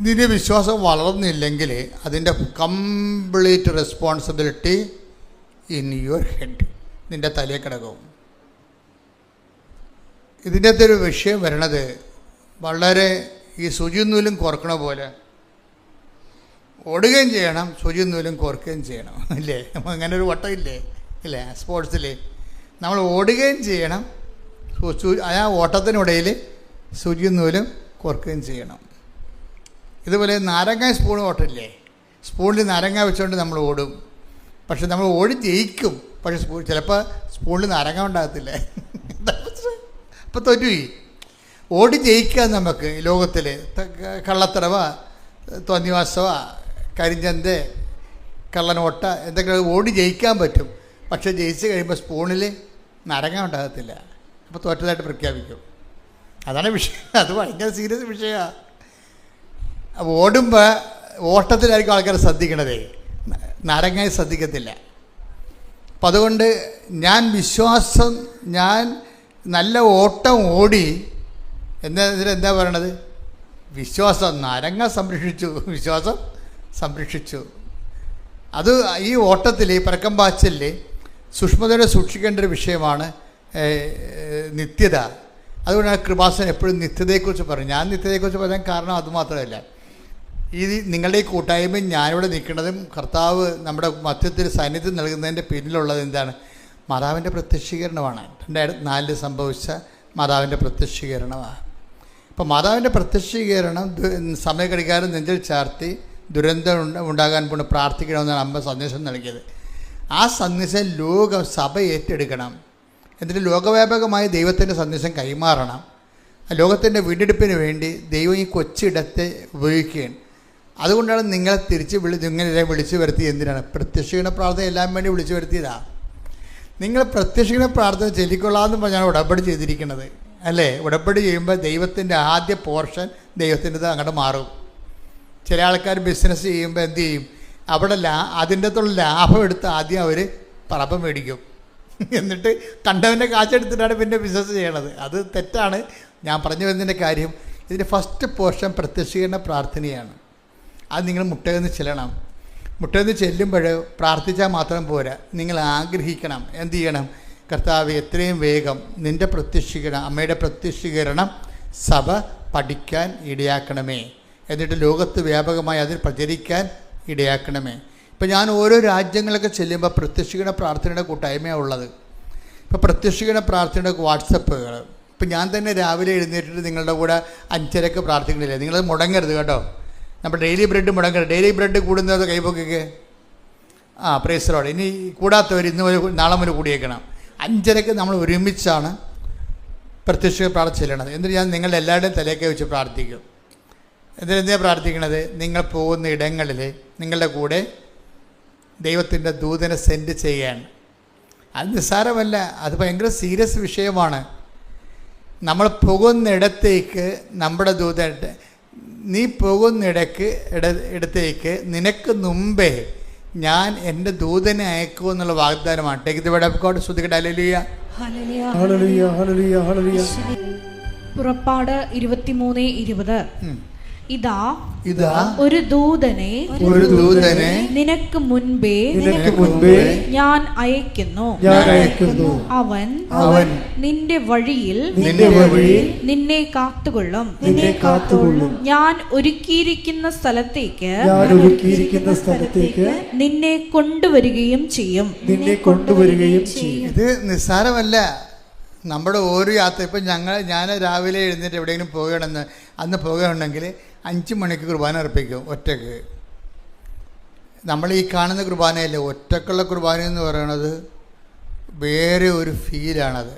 നിൻ്റെ വിശ്വാസം വളർന്നില്ലെങ്കിൽ അതിൻ്റെ complete responsibility in your head, നിൻ്റെ തലയിൽ കിടക്കും. ഇതിൻ്റെ അകത്തൊരു വിഷയം വരണത് വളരെ ഈ സൂചിനൂലും കോർക്കണ പോലെ. ഓടുകയും ചെയ്യണം, സൂചിനൂലും കോർക്കുകയും ചെയ്യണം, ഇല്ലേ? അങ്ങനെ ഒരു വട്ടം ഇല്ലേ? ഇല്ലേ? സ്പോർട്സിൽ നമ്മൾ ഓടുകയും ചെയ്യണം, ആ ഓട്ടത്തിനിടയിൽ സൂചിനൂലും കോർക്കുകയും ചെയ്യണം. ഇതുപോലെ നാരങ്ങ സ്പൂൺ ഓട്ടമില്ലേ? സ്പൂണിൽ നാരങ്ങ വെച്ചുകൊണ്ട് നമ്മൾ ഓടും, പക്ഷെ നമ്മൾ ഓടി ജയിക്കും. പക്ഷെ ചിലപ്പോൾ സ്പൂണിൽ നാരങ്ങ ഉണ്ടാകത്തില്ല, അപ്പോൾ തോറ്റുപോയി. ഓടി ജയിക്കാൻ നമുക്ക് ലോകത്തിൽ കള്ളത്തറവ, തോന്നിവാസവ, കരിഞ്ചന്ത, കള്ളനോട്ട എന്തൊക്കെ ഓടി ജയിക്കാൻ പറ്റും. പക്ഷെ ജയിച്ച് കഴിയുമ്പോൾ സ്പൂണിൽ നാരങ്ങ ഉണ്ടാകത്തില്ല, അപ്പോൾ തോറ്റതായിട്ട് പ്രഖ്യാപിക്കും. അതാണ് വിഷയം. അത് ഭയങ്കര സീരിയസ് വിഷയമാണ്. അപ്പോൾ ഓടുമ്പോൾ ഓട്ടത്തിലായിരിക്കും ആൾക്കാർ ശ്രദ്ധിക്കണതേ, നാരങ്ങയെ ശ്രദ്ധിക്കത്തില്ല. അപ്പം അതുകൊണ്ട് ഞാൻ നല്ല ഓട്ടം ഓടി എന്താ പറയണത്? വിശ്വാസം, നാരങ്ങ സംരക്ഷിച്ചു, വിശ്വാസം സംരക്ഷിച്ചു. അത് ഈ ഓട്ടത്തിൽ, പരക്കം പാച്ചിൽ സൂക്ഷ്മതയോടെ സൂക്ഷിക്കേണ്ട ഒരു വിഷയമാണ് നിത്യത. അതുകൊണ്ടാണ് കൃപാസൻ എപ്പോഴും നിത്യതയെക്കുറിച്ച് പറയും. ഞാൻ നിത്യതയെക്കുറിച്ച് പറയാൻ കാരണം അതുമാത്രമല്ല, ഈ നിങ്ങളുടെ ഈ കൂട്ടായ്മയും ഞാനിവിടെ നിൽക്കുന്നതും കർത്താവ് നമ്മുടെ മധ്യത്തിൽ സാന്നിധ്യം നൽകുന്നതിൻ്റെ പിന്നിലുള്ളത് എന്താണ്? മാതാവിൻ്റെ പ്രത്യക്ഷീകരണമാണ്. 2004 സംഭവിച്ച മാതാവിൻ്റെ പ്രത്യക്ഷീകരണമാണ്. അപ്പോൾ മാതാവിൻ്റെ പ്രത്യക്ഷീകരണം സമയഘടികാരം നെഞ്ചിൽ ചാർത്തി ദുരന്തം ഉണ്ടാകാൻ കൊണ്ട് പ്രാർത്ഥിക്കണമെന്നാണ് അമ്മ സന്ദേശം നൽകിയത്. ആ സന്ദേശം സഭ ഏറ്റെടുക്കണം. എന്നിട്ട് ലോകവ്യാപകമായി ദൈവത്തിൻ്റെ സന്ദേശം കൈമാറണം. ലോകത്തിൻ്റെ വീണ്ടെടുപ്പിന് വേണ്ടി ദൈവം ഈ കൊച്ചിടത്തെ ഉപയോഗിക്കുകയാണ്. അതുകൊണ്ടാണ് നിങ്ങളെ ഇങ്ങനെ വിളിച്ചു വരുത്തിയത്. എന്തിനാണ്? പ്രത്യക്ഷീകരണ പ്രാർത്ഥന എല്ലാം വേണ്ടി വിളിച്ചു വരുത്തിയതാണ്. നിങ്ങൾ പ്രത്യക്ഷീകരണ പ്രാർത്ഥന ചൊല്ലിക്കൊള്ളാമെന്ന് പറഞ്ഞാണ് ഉടമ്പടി ചെയ്തിരിക്കുന്നത്, അല്ലേ? ഉടമ്പടി ചെയ്യുമ്പോൾ ദൈവത്തിൻ്റെ ആദ്യ പോർഷൻ ദൈവത്തിൻ്റെത് അങ്ങോട്ട് മാറും. ചില ആൾക്കാർ ബിസിനസ് ചെയ്യുമ്പോൾ എന്ത് ചെയ്യും? അവിടെ അതിൻ്റെ അകത്തുള്ള ലാഭം എടുത്ത് ആദ്യം അവർ പറപ്പം മേടിക്കും, എന്നിട്ട് കണ്ടവൻ്റെ കാശെടുത്തിട്ടാണ് പിന്നെ ബിസിനസ് ചെയ്യണത്. അത് തെറ്റാണ്. ഞാൻ പറഞ്ഞു വരുന്നതിൻ്റെ കാര്യം, ഇതിൻ്റെ ഫസ്റ്റ് പോർഷൻ പ്രത്യക്ഷീകരണ പ്രാർത്ഥനയാണ്. അത് നിങ്ങൾ മുട്ടയെന്ന് ചെല്ലണം. മുട്ടയെന്ന് ചെല്ലുമ്പോൾ പ്രാർത്ഥിച്ചാൽ മാത്രം പോരാ, നിങ്ങൾ ആഗ്രഹിക്കണം. എന്ത് ചെയ്യണം? കർത്താവ് എത്രയും വേഗം നിൻ്റെ പ്രത്യക്ഷീകരണം, അമ്മയുടെ പ്രത്യക്ഷീകരണം സഭ പഠിക്കാൻ ഇടയാക്കണമേ, എന്നിട്ട് ലോകത്ത് വ്യാപകമായി അതിൽ പ്രചരിക്കാൻ ഇടയാക്കണമേ. ഇപ്പം ഞാൻ ഓരോ രാജ്യങ്ങളൊക്കെ ചെല്ലുമ്പോൾ പ്രത്യക്ഷീകരണ പ്രാർത്ഥനയുടെ കൂട്ടായ്മയാണ് ഉള്ളത്. ഇപ്പോൾ പ്രത്യക്ഷീകരണ പ്രാർത്ഥനയുടെ വാട്സപ്പുകൾ, ഇപ്പം ഞാൻ തന്നെ രാവിലെ എഴുന്നേറ്റിട്ട് നിങ്ങളുടെ കൂടെ 5:30 പ്രാർത്ഥിക്കണില്ലേ? നിങ്ങളത് മുടങ്ങരുത് കേട്ടോ. നമ്മൾ ഡെയിലി ബ്രെഡ് മുടങ്ങരുത്. ഡെയിലി ബ്രെഡ് കൂടുന്നത് കൈപ്പൊക്കെ പ്രൈസ് ലോർഡ്. ഇനി കൂടാത്തവർ നാളെ മുതൽ കൂടിയേക്കണം. 5:30 നമ്മൾ ഒരുമിച്ചാണ് പ്രത്യക്ഷ പ്രാർത്ഥന ചെല്ലണത്. എന്നിട്ട് ഞാൻ നിങ്ങളുടെ എല്ലാവരുടെയും തലയൊക്കെ വെച്ച് പ്രാർത്ഥിക്കും. എന്തിനാ പ്രാർത്ഥിക്കണത്? നിങ്ങൾ പോകുന്ന ഇടങ്ങളിൽ നിങ്ങളുടെ കൂടെ ദൈവത്തിൻ്റെ ദൂതനെ സെൻഡ് ചെയ്യാൻ. അത് നിസ്സാരമല്ല, അത് ഭയങ്കര സീരിയസ് വിഷയമാണ്. നമ്മൾ പോകുന്നിടത്തേക്ക് നമ്മുടെ ദൂതൻ, നീ ഇടത്തേക്ക് നിനക്ക് മുമ്പേ ഞാൻ എൻ്റെ ദൂതനെ അയക്കും എന്നുള്ള വാഗ്ദാനമാണ്. Take the word of God. ശ്രുതിക്കട്ടെ. ഹല്ലേലൂയ, ഹല്ലേലൂയ, ഹല്ലേലൂയ, ഹല്ലേലൂയ. പുറപ്പാട് 23:20. ഇതാ ഇതാ ഒരു ദൂതനെ നിനക്ക് മുൻപേ ഞാൻ അയക്കുന്നു. അവൻ നിന്റെ വഴിയിൽ നിന്നെ കാത്തുകൊള്ളും. ഞാൻ ഒരുക്കിയിരിക്കുന്ന സ്ഥലത്തേക്ക് നിന്നെ കൊണ്ടുവരികയും ചെയ്യും. ഇത് നിസ്സാരമല്ല. നമ്മുടെ ഓരോ യാത്ര, ഇപ്പം ഞാൻ രാവിലെ എഴുന്നേറ്റ് എവിടെയെങ്കിലും പോകുകയാണെന്ന് അന്ന് പോകുകയാണെങ്കിൽ 5 മണിക്ക് കുർബാന അർപ്പിക്കും ഒറ്റക്ക്. നമ്മൾ ഈ കാണുന്ന കുർബാനയല്ലേ, ഒറ്റക്കുള്ള കുർബാന എന്ന് പറയുന്നത് വേറെ ഒരു ഫീലാണത്.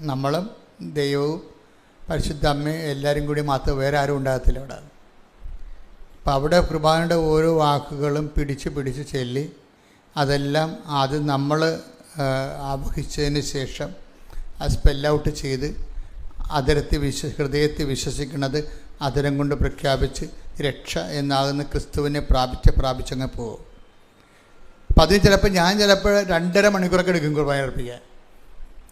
നമ്മളും ദൈവവും പരിശുദ്ധ അമ്മയും എല്ലാവരും കൂടി മാത്രം, വേറെ ആരും ഉണ്ടാകത്തില്ല അവിടെ. അപ്പം അവിടെ കുർബാനയുടെ ഓരോ വാക്കുകളും പിടിച്ച് ചൊല്ലി അതെല്ലാം ആദ്യം നമ്മൾ ആവഹിച്ചതിന് ശേഷം ആ സ്പെല്ലൗട്ട് ചെയ്ത് ഹൃദയത്തിൽ വിശ്വസിക്കുന്നത് അതിരം കൊണ്ട് പ്രഖ്യാപിച്ച് രക്ഷ എന്നാകുന്ന ക്രിസ്തുവിനെ പ്രാപിച്ചങ്ങ് പോകും. അപ്പം അതിന് ചിലപ്പോൾ ഞാൻ 2.5 മണിക്കൂറൊക്കെ എടുക്കും കുർബാന അർപ്പിക്കാൻ.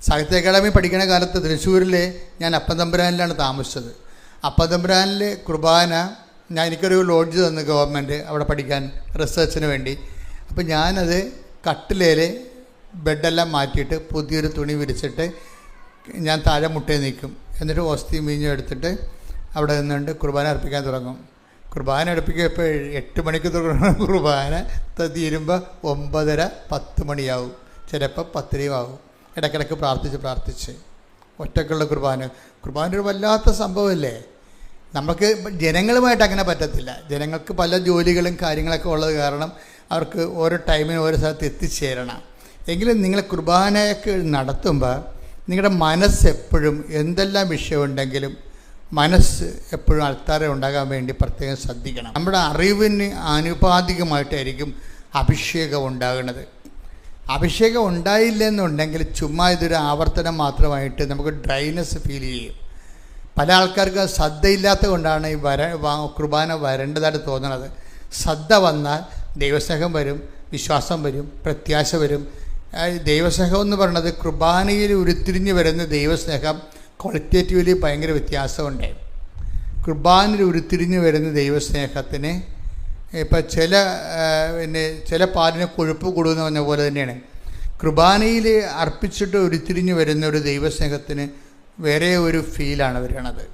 സാഹിത്യ അക്കാദമി പഠിക്കുന്ന കാലത്ത് തൃശ്ശൂരിൽ ഞാൻ അപ്പത്തമ്പുരാനിലാണ് താമസിച്ചത്. അപ്പത്തമ്പുരാനിൽ കുർബാന എനിക്കൊരു ലോഡ്ജ് തന്നു ഗവൺമെൻറ് അവിടെ പഠിക്കാൻ, റിസർച്ചിന് വേണ്ടി. അപ്പം ഞാനത് കട്ടിലേൽ ബെഡെല്ലാം മാറ്റിയിട്ട് പുതിയൊരു തുണി വിരിച്ചിട്ട് ഞാൻ താഴെ മുട്ടയിൽ നിൽക്കും. എന്നിട്ട് ഓസ്തിയും വീഞ്ഞും എടുത്തിട്ട് അവിടെ നിന്നുകൊണ്ട് കുർബാന അർപ്പിക്കാൻ തുടങ്ങും. കുർബാന അടുപ്പിക്കുക ഇപ്പോൾ 8 മണിക്ക് തുടങ്ങുന്ന കുർബാന തീരുമ്പോൾ 9:30-10 മണിയാവും, ചിലപ്പോൾ 10 ആവും. ഇടയ്ക്കിടയ്ക്ക് പ്രാർത്ഥിച്ച് ഒറ്റക്കുള്ള കുർബാന ഒരു വല്ലാത്ത സംഭവമല്ലേ. നമുക്ക് ജനങ്ങളുമായിട്ട് അങ്ങനെ പറ്റത്തില്ല. ജനങ്ങൾക്ക് പല ജോലികളും കാര്യങ്ങളൊക്കെ ഉള്ളത് കാരണം അവർക്ക് ഓരോ ടൈമിന് ഓരോ സ്ഥലത്ത് എത്തിച്ചേരണം. എങ്കിലും നിങ്ങൾ കുർബാനയൊക്കെ നടത്തുമ്പോൾ നിങ്ങളുടെ മനസ്സെപ്പോഴും എന്തെല്ലാം വിഷയമുണ്ടെങ്കിലും മനസ്സ് എപ്പോഴും അൾത്താര ഉണ്ടാകാൻ വേണ്ടി പ്രത്യേകം ശ്രദ്ധിക്കണം. നമ്മുടെ അറിവിന് ആനുപാതികമായിട്ടായിരിക്കും അഭിഷേകം ഉണ്ടാകുന്നത്. അഭിഷേകം ഉണ്ടായില്ലെന്നുണ്ടെങ്കിൽ ചുമ്മാ ഇതൊരു ആവർത്തനം മാത്രമായിട്ട് നമുക്ക് ഡ്രൈനെസ് ഫീൽ ചെയ്യും. പല ആൾക്കാർക്ക് ശ്രദ്ധയില്ലാത്ത കൊണ്ടാണ് ഈ കുർബാന വരേണ്ടതായിട്ട് തോന്നുന്നത്. ശ്രദ്ധ വന്നാൽ ദൈവസ്നേഹം വരും, വിശ്വാസം വരും, പ്രത്യാശ വരും. ദൈവസ്നേഹം എന്ന് പറയുന്നത് കുർബാനയിൽ ഉരുത്തിരിഞ്ഞ് വരുന്ന ദൈവസ്നേഹം ക്വാളിറ്റേറ്റീവ്ലി ഭയങ്കര വ്യത്യാസമുണ്ട്. കുർബാനയിൽ ഉരുത്തിരിഞ്ഞ് വരുന്ന ദൈവസ്നേഹത്തിന് ഇപ്പം ചില പാലിന് കൊഴുപ്പ് കൂടുമെന്ന് പറഞ്ഞ പോലെ തന്നെയാണ് കുർബാനയിൽ അർപ്പിച്ചിട്ട് ഉരുത്തിരിഞ്ഞ് വരുന്ന ഒരു ദൈവസ്നേഹത്തിന് വേറെ ഒരു ഫീലാണ് വരണത്.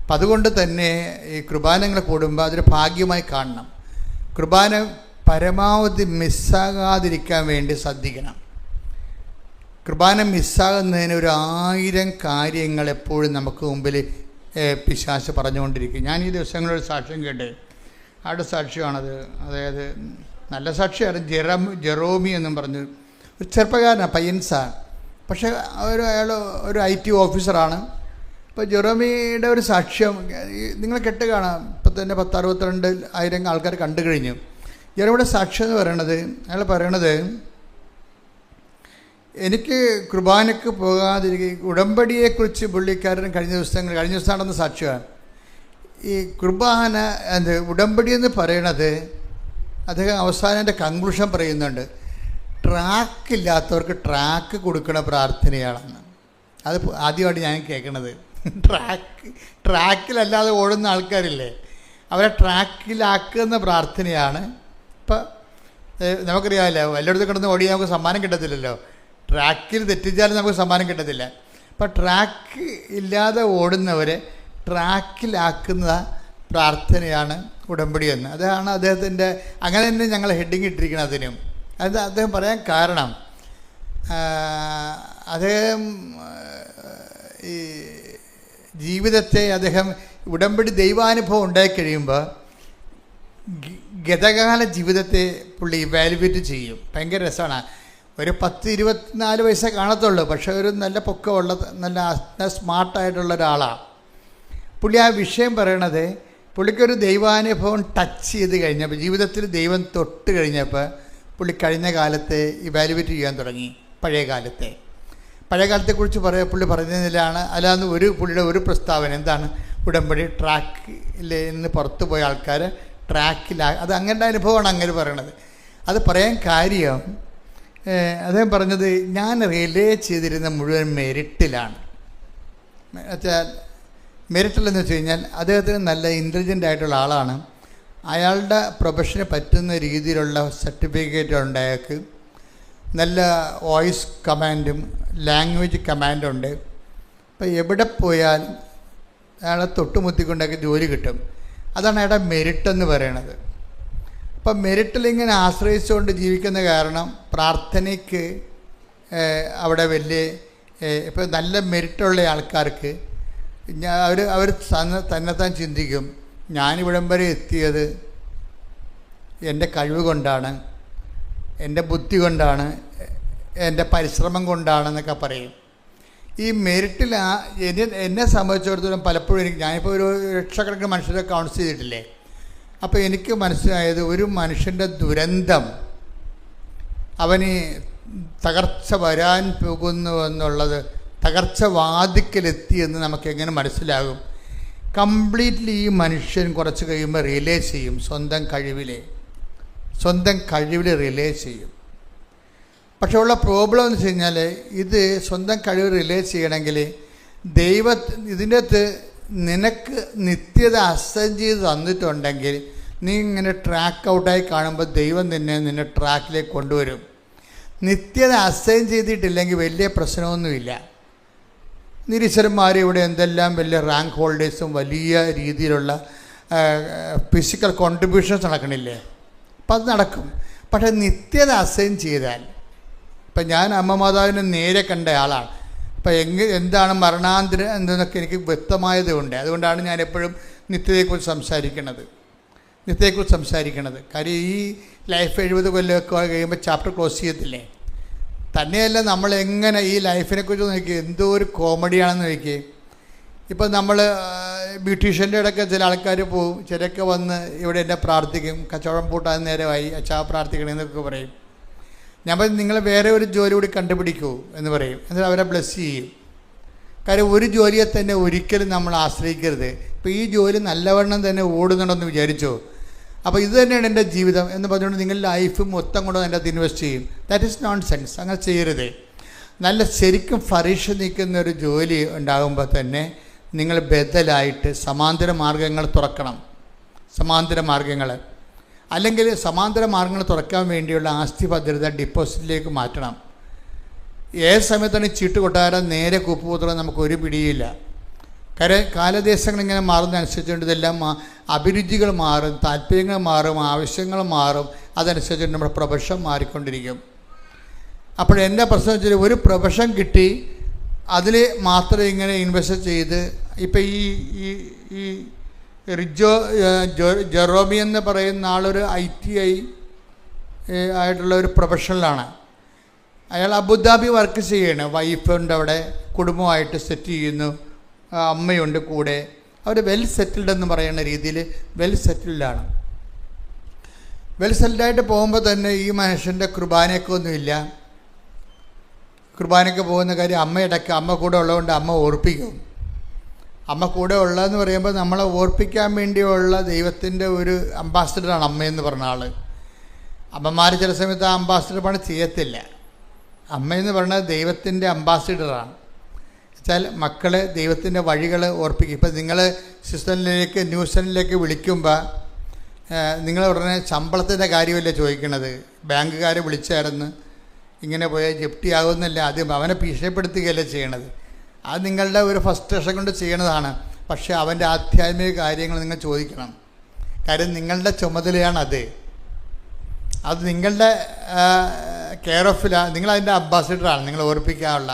അപ്പം അതുകൊണ്ട് തന്നെ ഈ കുർബാനകൾ കൂടുമ്പോൾ അതൊരു ഭാഗ്യമായി കാണണം. കുർബാന പരമാവധി മിസ്സാകാതിരിക്കാൻ വേണ്ടി ശ്രദ്ധിക്കണം. കുർബാന മിസ്സാകുന്നതിന് 1000 കാര്യങ്ങൾ എപ്പോഴും നമുക്ക് മുമ്പിൽ പിശാച് പറഞ്ഞുകൊണ്ടിരിക്കും. ഞാൻ ഈ ദിവസങ്ങളൊരു സാക്ഷ്യം കേട്ട്, ആരുടെ സാക്ഷ്യമാണത്, അതായത് നല്ല സാക്ഷിയാണ്. ജെറോമി എന്നും പറഞ്ഞു ഒരു ചെറുപ്പക്കാരനാണ്, പയ്യൻസാണ്. പക്ഷേ അയാൾ ഒരു IT ഓഫീസറാണ്. ഇപ്പോൾ ജെറോമിയുടെ ഒരു സാക്ഷ്യം നിങ്ങൾ കേട്ട് കാണാം. ഇപ്പം തന്നെ 10-62,000 ആൾക്കാർ കണ്ടു കഴിഞ്ഞു. ജെറോമിയുടെ സാക്ഷ്യം എന്ന് പറയണത്, അയാൾ പറയണത്, എനിക്ക് കുർബാനയ്ക്ക് പോകാതിരിക്കുക ഉടമ്പടിയെക്കുറിച്ച് പുള്ളിക്കാരൻ കഴിഞ്ഞ ദിവസം നടന്ന സാക്ഷ്യമാണ്. ഈ കുർബാന ഉടമ്പടി എന്ന് പറയണത് അദ്ദേഹം അവസാനം എൻ്റെ കൺക്ലൂഷൻ പറയുന്നുണ്ട്, ട്രാക്കില്ലാത്തവർക്ക് ട്രാക്ക് കൊടുക്കണ പ്രാർത്ഥനയാണെന്ന്. അത് ആദ്യമായിട്ട് ഞാൻ കേൾക്കണത്. ട്രാക്കിലല്ലാതെ ഓടുന്ന ആൾക്കാരില്ലേ, അവരെ ട്രാക്കിലാക്കുന്ന പ്രാർത്ഥനയാണ്. ഇപ്പം നമുക്കറിയാമല്ലോ, എല്ലായിടത്തും കിടന്ന് ഓടി നമുക്ക് സമ്മാനം കിട്ടത്തില്ലല്ലോ. ട്രാക്കിൽ തെറ്റിച്ചാലും നമുക്ക് സമ്മാനം കിട്ടത്തില്ല. അപ്പം ട്രാക്ക് ഇല്ലാതെ ഓടുന്നവരെ ട്രാക്കിലാക്കുന്ന പ്രാർത്ഥനയാണ് ഉടമ്പടി എന്ന്. അതാണ് അദ്ദേഹത്തിൻ്റെ, അങ്ങനെ തന്നെ ഞങ്ങൾ ഹെഡിങ് ഇട്ടിരിക്കണം അതിനും. അത് അദ്ദേഹം പറയാൻ കാരണം, അദ്ദേഹം ഈ ജീവിതത്തെ അദ്ദേഹം ഉടമ്പടി ദൈവാനുഭവം ഉണ്ടായിക്കഴിയുമ്പോൾ ഗതകാല ജീവിതത്തെ പുള്ളി ഇവാലുവേറ്റ് ചെയ്യും. ഭയങ്കര രസമാണ്. ഒരു 10-24 വയസ്സേ കാണത്തുള്ളൂ, പക്ഷേ ഒരു നല്ല പൊക്കമുള്ള നല്ല സ്മാർട്ടായിട്ടുള്ള ഒരാളാണ് പുള്ളി. ആ വിഷയം പറയണത്, പുള്ളിക്കൊരു ദൈവാനുഭവം ടച്ച് ചെയ്ത് കഴിഞ്ഞപ്പോൾ, ജീവിതത്തിൽ ദൈവം തൊട്ട് കഴിഞ്ഞപ്പോൾ പുള്ളി കഴിഞ്ഞ കാലത്തെ ഇവാലുവേറ്റ് ചെയ്യാൻ തുടങ്ങി. പഴയ കാലത്തെക്കുറിച്ച് പുള്ളി പറഞ്ഞതിലാണ്. അല്ലാതെ പുള്ളിയുടെ ഒരു പ്രസ്താവന എന്താണ്, ഉടമ്പടി ട്രാക്കിൽ നിന്ന് പുറത്തു പോയ ആൾക്കാർ അത് അങ്ങനത്തെ അനുഭവമാണ് അങ്ങനെ പറയണത്. അത് പറയാൻ കാര്യം അദ്ദേഹം പറഞ്ഞത്, ഞാൻ റിലേ ചെയ്തിരുന്ന മുഴുവൻ മെരിറ്റിലാണ്. വെച്ചാൽ മെരിറ്റിലെന്ന് വെച്ച് കഴിഞ്ഞാൽ അദ്ദേഹത്തിന് നല്ല ഇൻ്റലിജൻ്റ് ആയിട്ടുള്ള ആളാണ്. അയാളുടെ പ്രൊഫഷന് പറ്റുന്ന രീതിയിലുള്ള സർട്ടിഫിക്കറ്റ് ഉണ്ട്. അയാൾക്ക് നല്ല വോയിസ് കമാൻഡും ലാംഗ്വേജ് കമാൻഡുണ്ട്. അപ്പോൾ എവിടെ പോയാൽ അയാളെ തൊട്ടുമുത്തിക്കൊണ്ടൊക്കെ ജോലി കിട്ടും. അതാണ് അയാളുടെ മെരിറ്റെന്ന് പറയണത്. അപ്പം മെരിറ്റിലിങ്ങനെ ആശ്രയിച്ചുകൊണ്ട് ജീവിക്കുന്ന കാരണം പ്രാർത്ഥനയ്ക്ക് അവിടെ വലിയ ഇപ്പോൾ നല്ല മെരിറ്റുള്ള ആൾക്കാർക്ക് അവർ തന്നെത്താൻ ചിന്തിക്കും, ഞാനിവിടം വരെ എത്തിയത് എൻ്റെ കഴിവ് കൊണ്ടാണ്, എൻ്റെ ബുദ്ധി കൊണ്ടാണ്, എൻ്റെ പരിശ്രമം കൊണ്ടാണെന്നൊക്കെ പറയും. ഈ മെരിറ്റിൽ എന്നെ സംബന്ധിച്ചിടത്തോളം പലപ്പോഴും ഞാനിപ്പോൾ ഒരു ലക്ഷക്കണക്കിന് മനുഷ്യരെ കൗൺസിൽ ചെയ്തിട്ടില്ലേ. അപ്പോൾ എനിക്ക് മനസ്സിലായത്, ഒരു മനുഷ്യൻ്റെ ദുരന്തം അവന് തകർച്ച വരാൻ പോകുന്നു എന്നുള്ളത്, തകർച്ച വാതിക്കലെത്തിയെന്ന് നമുക്ക് എങ്ങനെ മനസ്സിലാകും? കംപ്ലീറ്റ്ലി ഈ മനുഷ്യൻ കുറച്ച് കഴിയുമ്പോൾ റിലേ ചെയ്യും, സ്വന്തം കഴിവിൽ റിലേ ചെയ്യും. പക്ഷെ ഉള്ള പ്രോബ്ലം എന്ന് വെച്ച് കഴിഞ്ഞാൽ, ഇത് സ്വന്തം കഴിവ് റിലേ ചെയ്യണമെങ്കിൽ ഇതിൻ്റെ അകത്ത് നിനക്ക് നിത്യത അസൈൻ ചെയ്ത് തന്നിട്ടുണ്ടെങ്കിൽ നീ ഇങ്ങനെ ട്രാക്ക് ഔട്ടായി കാണുമ്പോൾ ദൈവം നിന്നെ ട്രാക്കിലേക്ക് കൊണ്ടുവരും. നിത്യത അസൈൻ ചെയ്തിട്ടില്ലെങ്കിൽ വലിയ പ്രശ്നമൊന്നുമില്ല. നിരീശ്വരന്മാർ ഇവിടെ എന്തെല്ലാം വലിയ റാങ്ക് ഹോൾഡേഴ്സും വലിയ രീതിയിലുള്ള ഫിസിക്കൽ കോൺട്രിബ്യൂഷൻസ് നടക്കണില്ലേ? അപ്പം അത് നടക്കും. പക്ഷേ നിത്യത അസൈൻ ചെയ്താൽ, ഇപ്പം ഞാൻ അമ്മ മാതാവിനെ നേരെ കണ്ട ആളാണ്. അപ്പം എന്താണ് മരണാന്തരം എന്നതൊക്കെ എനിക്ക് വ്യക്തമായത് കൊണ്ട്, അതുകൊണ്ടാണ് ഞാൻ എപ്പോഴും നിത്യതയെക്കുറിച്ച് സംസാരിക്കണത്. കാര്യം ഈ ലൈഫ് 70 കൊല്ലമൊക്കെ കഴിയുമ്പോൾ ചാപ്റ്റർ ക്ലോസ് ചെയ്യത്തില്ലേ. തന്നെയല്ല, നമ്മളെങ്ങനെ ഈ ലൈഫിനെക്കുറിച്ച് നോക്കി എന്തോ ഒരു കോമഡിയാണെന്ന് നോക്കി. ഇപ്പം നമ്മൾ ബ്യൂട്ടീഷ്യൻ്റെ ഇടയ്ക്ക് ചില ആൾക്കാർ പോവും, ചിലരൊക്കെ വന്ന് ഇവിടെ എന്നെ പ്രാർത്ഥിക്കും, കച്ചവടം പൂട്ടാൻ നേരമായി, അച്ഛാ പ്രാർത്ഥിക്കണമെന്നൊക്കെ പറയും. ഞാൻ പറയും, നിങ്ങൾ വേറെ ഒരു ജോലി കൂടി കണ്ടുപിടിക്കൂ എന്ന് പറയും. എന്നിട്ട് അവരെ ബ്ലെസ് ചെയ്യും. കാര്യം ഒരു ജോലിയെ തന്നെ ഒരിക്കലും നമ്മൾ ആശ്രയിക്കരുത്. ഇപ്പോൾ ഈ ജോലി നല്ലവണ്ണം തന്നെ ഓടുന്നുണ്ടെന്ന് വിചാരിച്ചോ, അപ്പോൾ ഇത് തന്നെയാണ് എൻ്റെ ജീവിതം എന്ന് പറഞ്ഞുകൊണ്ട് നിങ്ങൾ ലൈഫ് മൊത്തം കൊണ്ട് അതിൻ്റെ അകത്ത് ഇൻവെസ്റ്റ് ചെയ്യും. That is known sense. അങ്ങനെ ചെയ്യരുത്. നല്ല ശരിക്കും ഫറിഷ നിൽക്കുന്ന ഒരു ജോലി ഉണ്ടാകുമ്പോൾ തന്നെ നിങ്ങൾ ബദലായിട്ട് സമാന്തര മാർഗ്ഗങ്ങൾ തുറക്കണം. അല്ലെങ്കിൽ സമാന്തര മാർഗ്ഗങ്ങൾ തുറക്കാൻ വേണ്ടിയുള്ള ആസ്തി ഭദ്രത ഡിപ്പോസിറ്റിലേക്ക് മാറ്റണം. ഏത് സമയത്താണ് ചീട്ട് കൊട്ടാരം നേരെ കുപ്പുപൂത്രം നമുക്കൊരു പിടിയില്ല. കാലദേശങ്ങളിങ്ങനെ മാറുന്നതനുസരിച്ചുകൊണ്ട് ഇതെല്ലാം അഭിരുചികൾ മാറും, താല്പര്യങ്ങൾ മാറും, ആവശ്യങ്ങൾ മാറും. അതനുസരിച്ച് നമ്മുടെ പ്രൊഫഷൻ മാറിക്കൊണ്ടിരിക്കും. അപ്പോൾ എൻ്റെ പ്രശ്നം വെച്ചാൽ, ഒരു പ്രൊഫഷൻ കിട്ടി അതിൽ മാത്രം ഇങ്ങനെ ഇൻവെസ്റ്റ് ചെയ്ത്, ഇപ്പം ഈ ജെറോമി എന്ന് പറയുന്ന ആളൊരു ITI ആയിട്ടുള്ള ഒരു പ്രൊഫഷണലാണ്. അയാൾ അബുദാബി വർക്ക് ചെയ്യണം. വൈഫുണ്ട് അവിടെ, കുടുംബമായിട്ട് സെറ്റ് ചെയ്യുന്നു, അമ്മയുണ്ട് കൂടെ. അവർ വെൽ സെറ്റിൽഡ് എന്ന് പറയുന്ന രീതിയിൽ വെൽ സെറ്റിൽഡാണ്. വെൽ സെറ്റിൽഡായിട്ട് പോകുമ്പോൾ തന്നെ ഈ മനുഷ്യൻ്റെ കുർബാനയൊക്കെ ഒന്നുമില്ല. കുർബാനയ്ക്ക് പോകുന്ന കാര്യം അമ്മ കൂടെ ഉള്ളതുകൊണ്ട് അമ്മ ഓർപ്പിക്കും. അമ്മ കൂടെ ഉള്ളതെന്ന് പറയുമ്പോൾ നമ്മളെ ഓർപ്പിക്കാൻ വേണ്ടിയുള്ള ദൈവത്തിൻ്റെ ഒരു അംബാസിഡറാണ് അമ്മയെന്ന് പറഞ്ഞ ആൾ. അമ്മമാർ ചില സമയത്ത് ആ അംബാസിഡർ പണി ചെയ്യത്തില്ല. അമ്മയെന്ന് പറഞ്ഞാൽ ദൈവത്തിൻ്റെ അംബാസിഡറാണ്. വെച്ചാൽ മക്കളെ ദൈവത്തിൻ്റെ വഴികൾ ഓർപ്പിക്കും. ഇപ്പം നിങ്ങൾ ന്യൂസിലേക്ക് വിളിക്കുമ്പോൾ നിങ്ങൾ ഉടനെ ശമ്പളത്തിൻ്റെ കാര്യമല്ലേ ചോദിക്കണത്. ബാങ്കുകാരെ വിളിച്ചായിരുന്നു, ഇങ്ങനെ പോയാൽ ജപ്തിയാകുന്നില്ല, ആദ്യം അവനെ ഭീഷണിപ്പെടുത്തുകയല്ലേ ചെയ്യണത്. അത് നിങ്ങളുടെ ഒരു ഫ്രസ്ട്രേഷൻ കൊണ്ട് ചെയ്യണതാണ്. പക്ഷേ അവൻ്റെ ആധ്യാത്മിക കാര്യങ്ങൾ നിങ്ങൾ ചോദിക്കണം. കാര്യം നിങ്ങളുടെ ചുമതലയാണത്. അത് നിങ്ങളുടെ കെയർ ഓഫിലാണ്. നിങ്ങളതിൻ്റെ അംബാസിഡറാണ്. നിങ്ങൾ ഓർപ്പിക്കാനുള്ള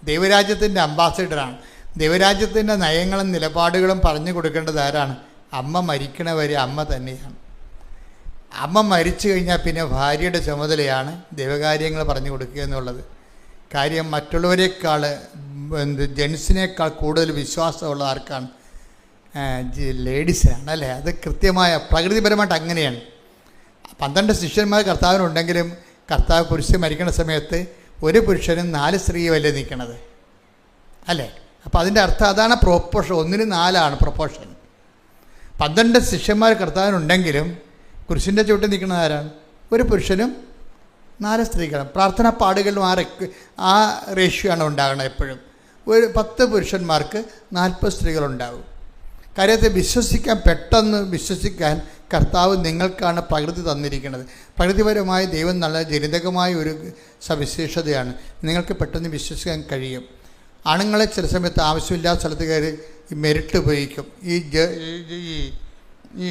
ദൈവരാജ്യത്തിൻ്റെ അംബാസിഡറാണ്. ദൈവരാജ്യത്തിൻ്റെ നയങ്ങളും നിലപാടുകളും പറഞ്ഞു കൊടുക്കേണ്ടത് ആരാണ്? അമ്മ മരിക്കണവരെ അമ്മ തന്നെയാണ്. അമ്മ മരിച്ചു കഴിഞ്ഞാൽ പിന്നെ ഭാര്യയുടെ ചുമതലയാണ് ദൈവകാര്യങ്ങൾ പറഞ്ഞു കൊടുക്കുക എന്നുള്ളത്. കാര്യം മറ്റുള്ളവരെക്കാൾ ജെൻസിനേക്കാൾ കൂടുതൽ വിശ്വാസമുള്ള ആർക്കാണ്? ലേഡീസിനാണ് അല്ലേ? അത് കൃത്യമായ പ്രകൃതിപരമായിട്ട് അങ്ങനെയാണ്. 12 ശിഷ്യന്മാർ കർത്താവിനുണ്ടെങ്കിലും കർത്താവ് കുരിശിൽ മരിക്കുന്ന സമയത്ത് ഒരു പുരുഷനും 4 സ്ത്രീയുമല്ലേ നിൽക്കണത് അല്ലേ? അപ്പോൾ അതിൻ്റെ അർത്ഥം അതാണ് പ്രൊപ്പോർഷൻ. 1:4 പ്രൊപ്പോർഷൻ. 12 ശിഷ്യന്മാർ കർത്താവിനുണ്ടെങ്കിലും കുരിശിൻ്റെ ചുവട്ടിൽ നിൽക്കുന്നത് ആരാണ്? ഒരു പുരുഷനും 4 സ്ത്രീകളും. പ്രാർത്ഥനാ പാടുകളിലും ആ റേഷ്യോ ആണ് ഉണ്ടാകണം എപ്പോഴും. ഒരു 10 പുരുഷന്മാർക്ക് 40 സ്ത്രീകളുണ്ടാകും. കാര്യത്തെ പെട്ടെന്ന് വിശ്വസിക്കാൻ കർത്താവ് നിങ്ങൾക്കാണ് പ്രകൃതി തന്നിരിക്കുന്നത്. പ്രകൃതിപരമായി ദൈവം നല്ല ജനിതകമായ ഒരു സവിശേഷതയാണ്. നിങ്ങൾക്ക് പെട്ടെന്ന് വിശ്വസിക്കാൻ കഴിയും. ആണുങ്ങളെ ചില സമയത്ത് ആവശ്യമില്ലാത്ത സ്ഥലത്ത് കയറി മെരിട്ട് ഉപയോഗിക്കും. ഈ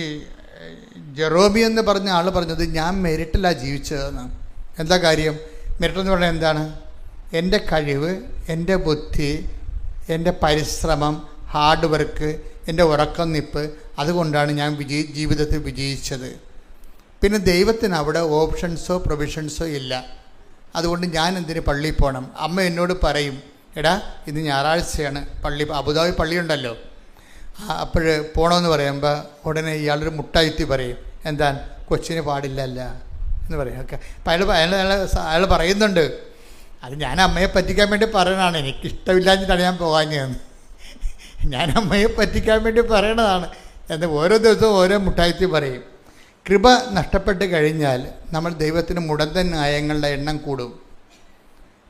ജെറോമി എന്ന് പറഞ്ഞ ആൾ പറഞ്ഞത് ഞാൻ മെരിട്ടിലാണ് ജീവിച്ചതെന്ന്. എന്താ കാര്യം? മെരിട്ടെന്ന് പറഞ്ഞാൽ എന്താണ്? എൻ്റെ കഴിവ്, എൻ്റെ ബുദ്ധി, എൻ്റെ പരിശ്രമം, ഹാർഡ് വർക്ക്, എൻ്റെ ഉറക്കം നിപ്പ്, അതുകൊണ്ടാണ് ഞാൻ ജീവിതത്തിൽ വിജയിച്ചത്. പിന്നെ ദൈവത്തിന് അവിടെ ഓപ്ഷൻസോ പ്രൊവിഷൻസോ ഇല്ല. അതുകൊണ്ട് ഞാൻ എന്തിന് പള്ളിയിൽ പോകണം? അമ്മ എന്നോട് പറയും, എടാ ഇന്ന് ഞായറാഴ്ചയാണ്, അബുദാബി പള്ളിയുണ്ടല്ലോ, അപ്പോൾ പോകണമെന്ന് പറയുമ്പോൾ ഉടനെ ഇയാളൊരു മുട്ടായിത്തി പറയും, എന്താ കൊച്ചിന് പാടില്ലല്ല എന്ന് പറയും. ഓക്കെ, അപ്പം അയാൾ പറയുന്നുണ്ട്, അത് ഞാൻ അമ്മയെ പറ്റിക്കാൻ വേണ്ടി പറയണതാണ്, എനിക്കിഷ്ടമില്ലാഞ്ഞിട്ടാണ് ഞാൻ പോകാഞ്ഞതെന്ന്. ഞാൻ അമ്മയെ പറ്റിക്കാൻ വേണ്ടി പറയണതാണ് എന്ന് ഓരോ ദിവസവും ഓരോ മുട്ടായിത്തി പറയും. കൃപ നഷ്ടപ്പെട്ട് കഴിഞ്ഞാൽ നമ്മൾ ദൈവത്തിന് മുടന്തൻ ന്യായങ്ങളുടെ എണ്ണം കൂടും.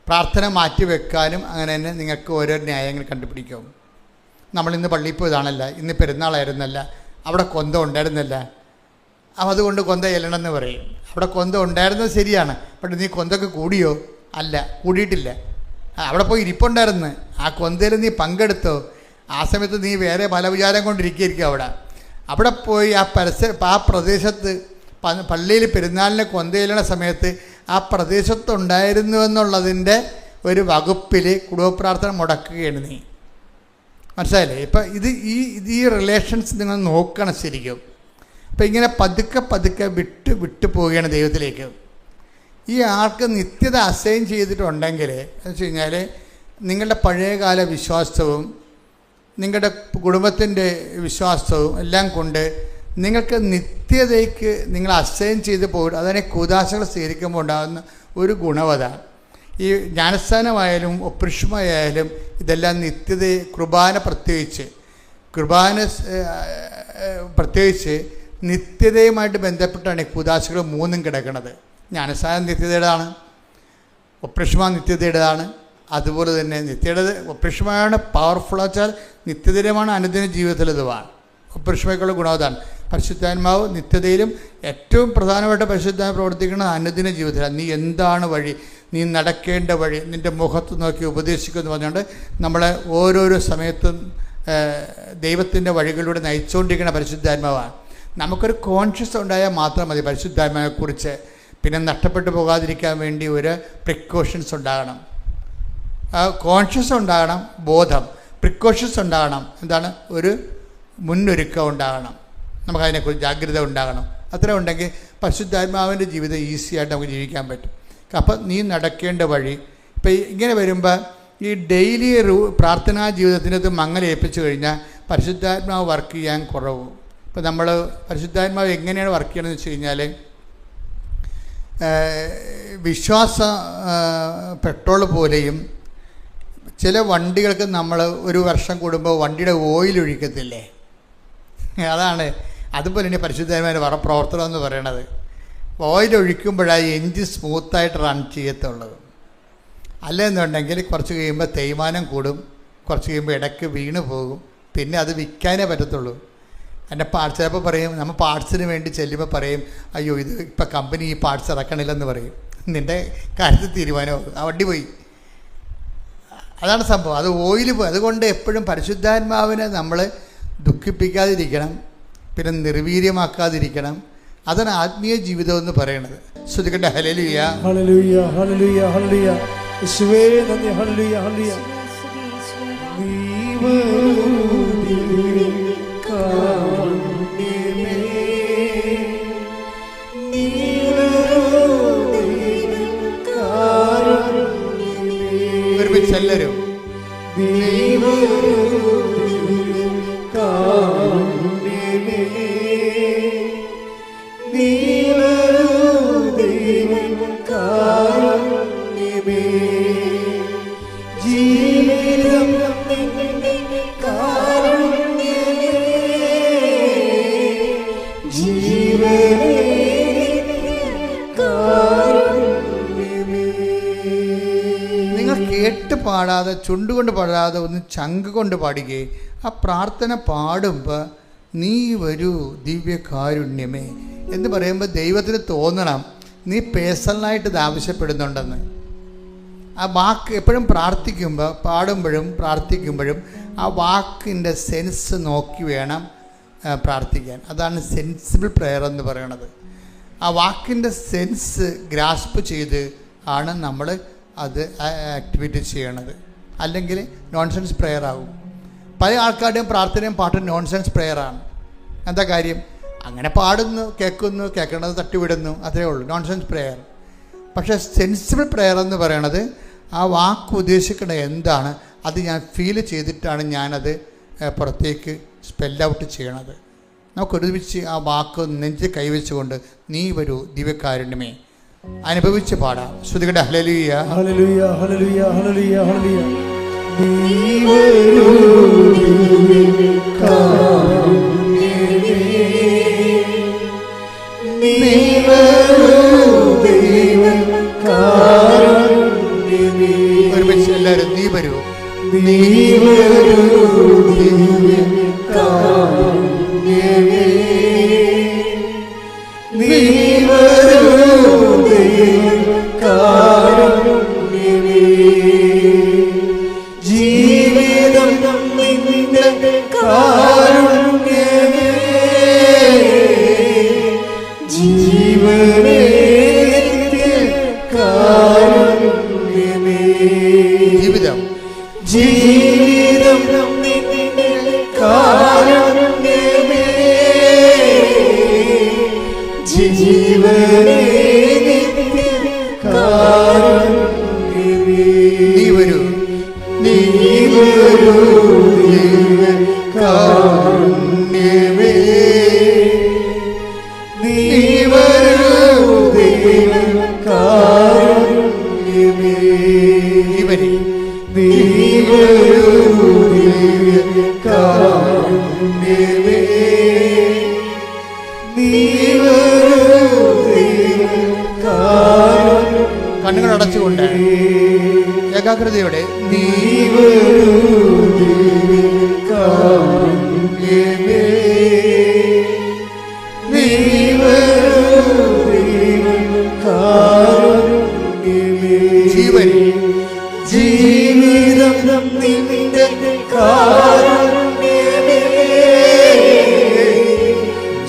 പ്രാർത്ഥന മാറ്റിവെക്കാനും അങ്ങനെ തന്നെ നിങ്ങൾക്ക് ഓരോ ന്യായങ്ങൾ കണ്ടുപിടിക്കും. നമ്മളിന്ന് പള്ളിയിൽ പോയതാണല്ല, ഇന്ന് പെരുന്നാളായിരുന്നല്ല, അവിടെ കൊന്ത ഉണ്ടായിരുന്നല്ല, അതുകൊണ്ട് കൊന്ത ചെല്ലണമെന്ന് പറയും. അവിടെ കൊന്ത ഉണ്ടായിരുന്നത് ശരിയാണ്, പക്ഷെ നീ കൊന്തൊക്കെ കൂടിയോ? അല്ല, കൂടിയിട്ടില്ല. അവിടെ പോയി ഇരിപ്പുണ്ടായിരുന്നു, ആ കൊന്തയിൽ നീ പങ്കെടുത്തോ? ആ സമയത്ത് നീ വേറെ പല വിചാരം കൊണ്ടിരിക്കുകയായിരിക്കും. അവിടെ പോയി ആ പ്രദേശത്ത് പള്ളിയിൽ പെരുന്നാളിനെ കൊന്തയിലണ സമയത്ത് ആ പ്രദേശത്തുണ്ടായിരുന്നു എന്നുള്ളതിൻ്റെ ഒരു വകുപ്പിൽ കുടുംബപ്രാർത്ഥന മുടക്കുകയാണ് നീ. മനസ്സിലായില്ലേ? ഇപ്പം ഈ റിലേഷൻസ് നിങ്ങൾ നോക്കണം ശരിക്കും. അപ്പം ഇങ്ങനെ പതുക്കെ വിട്ടു പോവുകയാണ് ദൈവത്തിലേക്ക്. ഈ ആൾക്ക് നിത്യത അസൈൻ ചെയ്തിട്ടുണ്ടെങ്കിൽ എന്ന് വെച്ച് കഴിഞ്ഞാൽ നിങ്ങളുടെ പഴയകാല വിശ്വാസവും നിങ്ങളുടെ കുടുംബത്തിൻ്റെ വിശ്വാസവും എല്ലാം കൊണ്ട് നിങ്ങൾക്ക് നിത്യതയ്ക്ക് നിങ്ങൾ അസൈൻ ചെയ്ത് പോകും. അതിനെ കൂദാശകൾ സ്വീകരിക്കുമ്പോൾ ഉണ്ടാകുന്ന ഒരു ഗുണവത, ഈ ജ്ഞാനസ്ഥാനമായാലും ഒപ്രിഷ്മയായാലും ഇതെല്ലാം നിത്യതയെ പ്രത്യേകിച്ച് നിത്യതയുമായിട്ട് ബന്ധപ്പെട്ടാണ് ഈ കൂദാശകൾ 3 കിടക്കുന്നത്. ജ്ഞാനസ്ഥാനം നിത്യതയുടേതാണ്, ഒപ്രിഷ്മ നിത്യതയുടേതാണ്, അതുപോലെ തന്നെ നിത്യയുടെ ഒപ്രിഷ്മയാണ് പവർഫുൾ വെച്ചാൽ നിത്യതയുമാണ് അനുദിന ജീവിതത്തിലതുമാണ്. ഒപ്രിഷ്മയ്ക്കുള്ള ഗുണം അതാണ്. പരിശുദ്ധാത്മാവ് നിത്യതയിലും ഏറ്റവും പ്രധാനമായിട്ട് പരിശുദ്ധാത്മാവ് പ്രവർത്തിക്കുന്നത് അനുദിന ജീവിതത്തിലാണ്. നീ എന്താണ് വഴി, നീ നടക്കേണ്ട വഴി, നിൻ്റെ മുഖത്ത് നോക്കി ഉപദേശിക്കുമെന്ന് പറഞ്ഞുകൊണ്ട് നമ്മളെ ഓരോരോ സമയത്തും ദൈവത്തിൻ്റെ വഴികളിലൂടെ നയിച്ചുകൊണ്ടിരിക്കുന്ന പരിശുദ്ധാത്മാവാണ്. നമുക്കൊരു കോൺഷ്യസ് ഉണ്ടായാൽ മാത്രം മതി പരിശുദ്ധാത്മാവിനെക്കുറിച്ച്. പിന്നെ നഷ്ടപ്പെട്ടു പോകാതിരിക്കാൻ വേണ്ടി ഒരു പ്രിക്കോഷൻസ് ഉണ്ടാകണം, കോൺഷ്യസ് ഉണ്ടാകണം, ബോധം, പ്രിക്കോഷൻസ് ഉണ്ടാകണം. എന്താണ്? ഒരു മുന്നൊരുക്കം ഉണ്ടാകണം, നമുക്കതിനെക്കുറിച്ച് ജാഗ്രത ഉണ്ടാകണം. അത്ര ഉണ്ടെങ്കിൽ പരിശുദ്ധാത്മാവിൻ്റെ ജീവിതം ഈസിയായിട്ട് നമുക്ക് ജീവിക്കാൻ പറ്റും. അപ്പം നീ നടക്കേണ്ട വഴി. ഇപ്പം ഇങ്ങനെ വരുമ്പോൾ ഈ ഡെയിലി പ്രാർത്ഥനാ ജീവിതത്തിനകത്ത് മങ്ങലേൽപ്പിച്ചു കഴിഞ്ഞാൽ പരിശുദ്ധാത്മാവ് വർക്ക് ചെയ്യാൻ കുറവ്. ഇപ്പം നമ്മൾ പരിശുദ്ധാത്മാവ് എങ്ങനെയാണ് വർക്ക് ചെയ്യണമെന്ന് വെച്ച് കഴിഞ്ഞാൽ, പെട്രോൾ പോലെയും ചില വണ്ടികൾക്ക് നമ്മൾ ഒരു വർഷം കൂടുമ്പോൾ വണ്ടിയുടെ ഓയിൽ ഒഴിക്കത്തില്ലേ, അതുപോലെ തന്നെ പരിശുദ്ധാത്മാവിൻ്റെ പ്രവർത്തനം എന്ന് പറയണത്. ഓയിൽ ഒഴിക്കുമ്പോഴാണ് എൻജിൻ സ്മൂത്തായിട്ട് റൺ ചെയ്യത്തുള്ളത്. അല്ലെന്നുണ്ടെങ്കിൽ കുറച്ച് കഴിയുമ്പോൾ തേയ്മാനം കൂടും, കുറച്ച് കഴിയുമ്പോൾ ഇടയ്ക്ക് വീണ് പോകും, പിന്നെ അത് വിൽക്കാനേ പറ്റത്തുള്ളൂ. എൻ്റെ ചിലപ്പോൾ പറയും, നമ്മൾ പാർട്സിന് വേണ്ടി ചെല്ലുമ്പോൾ പറയും, അയ്യോ ഇത് ഇപ്പം കമ്പനി ഈ പാർട്സ് ഇറക്കണില്ലെന്ന് പറയും. നിൻ്റെ കാര്യത്തിൽ തീരുമാനമാകും, ആ വണ്ടി പോയി. അതാണ് സംഭവം. അത് ഓയിൽ പോയി. അതുകൊണ്ട് എപ്പോഴും പരിശുദ്ധാത്മാവിനെ നമ്മൾ ദുഃഖിപ്പിക്കാതിരിക്കണം, പിന്നെ നിർവീര്യമാക്കാതിരിക്കണം. അതാണ് ആത്മീയ ജീവിതം എന്ന് പറയുന്നത്. ശ്രദ്ധിക്കട്ടെ. ഹല്ലേലൂയ, ഹല്ലേലൂയ, ഹല്ലേലൂയ, ഹല്ലേലൂയ. യേശുവേ നന്ദി. ഹല്ലേലൂയ, ഹല്ലേലൂയ. ഒരുമിച്ച് എല്ലാവരും കേട്ട് പാടാതെ, ചുണ്ടുകൊണ്ട് പാടാതെ, ഒന്ന് ചങ്ക് കൊണ്ട് പാടുകയെ. ആ പ്രാർത്ഥന പാടുമ്പോൾ നീ വരൂ ദിവ്യകാരുണ്യമേ എന്ന് പറയുമ്പോൾ ദൈവത്തിന് തോന്നണം നീ പേഴ്സണലായിട്ട് ഇത് ആവശ്യപ്പെടുന്നുണ്ടെന്ന്. ആ വാക്ക് എപ്പോഴും പ്രാർത്ഥിക്കുമ്പോൾ, പാടുമ്പോഴും പ്രാർത്ഥിക്കുമ്പോഴും ആ വാക്കിൻ്റെ സെൻസ് നോക്കി വേണം പ്രാർത്ഥിക്കാൻ. അതാണ് സെൻസിബിൾ പ്രെയർ എന്ന് പറയണത്. ആ വാക്കിൻ്റെ സെൻസ് ഗ്രാസ്പ് ചെയ്ത് ആണ് നമ്മൾ അത് ആക്ടിവിറ്റി ചെയ്യണത്. അല്ലെങ്കിൽ നോൺസെൻസ് പ്രെയർ ആകും. പല ആൾക്കാരുടെയും പ്രാർത്ഥനയും പാട്ടും നോൺസെൻസ് പ്രെയറാണ്. എന്താ കാര്യം? അങ്ങനെ പാടുന്നു, കേൾക്കുന്നു, കേൾക്കണത് തട്ടിവിടുന്നു, അത്രേ ഉള്ളൂ നോൺസെൻസ് പ്രെയർ. പക്ഷേ സെൻസിബിൾ പ്രെയർ എന്ന് പറയണത് ആ വാക്ക് ഉദ്ദേശിക്കുന്നത് എന്താണ് അത് ഞാൻ ഫീൽ ചെയ്തിട്ടാണ് ഞാനത് പുറത്തേക്ക് സ്പെൽ ഔട്ട് ചെയ്യണത്. നമുക്കൊരുമിച്ച് ആ വാക്ക് നെഞ്ച് കൈവച്ചുകൊണ്ട് നീ വരൂ ദിവ്യകാരുണ്യമേ അനുഭവിച്ച് പാടാം. ശ്രുതികട്ടെ ഹല്ലേലൂയ ഹല്ലേലൂയ ഹല്ലേലൂയ ഹല്ലേലൂയ ഹല്ലേലൂയ. നീ വരൂ ദിവ്യകാരുണ്യമേ, നീ വരൂ ദിവ്യകാരുണ്യമേ. ഒരുമിച്ച് എല്ലാവരും നീ വരൂ, നീ വരൂ ദിവ്യകാരുണ്യമേ, നീ വരൂ ദിവ്യകാരുണ്യമേ. ജീവിതം നിന്റെ കാരുണ്യമേ, ജീവനേ കാരുണ്യമേ. ജീവിതം ജീവിതം നിന്റെ കാരുണ്യമേ, ജീവനേ കാരുണ്യമേ. നീ വരൂ, നീ വരൂ ദിവ്യകാരുണ്യമേ, നീ വരൂ ദിവ്യകാരുണ്യമേ. ജീവനെ നീ വരൂ ദിവ്യകാരുണ്യമേ, നീ വരൂ ദിവ്യകാരുണ്യമേ. കണ്ണുകൾ അടച്ചുകൊണ്ട് ഏകാഗ്രതയോടെ നീ വരൂ ദിവ്യകാരുണ്യമേ, നീ വരൂ ദിവ്യകാരുണ്യമേ. ജീവനെ ജീവിതം നിന്റെ കാരുണ്യമേ,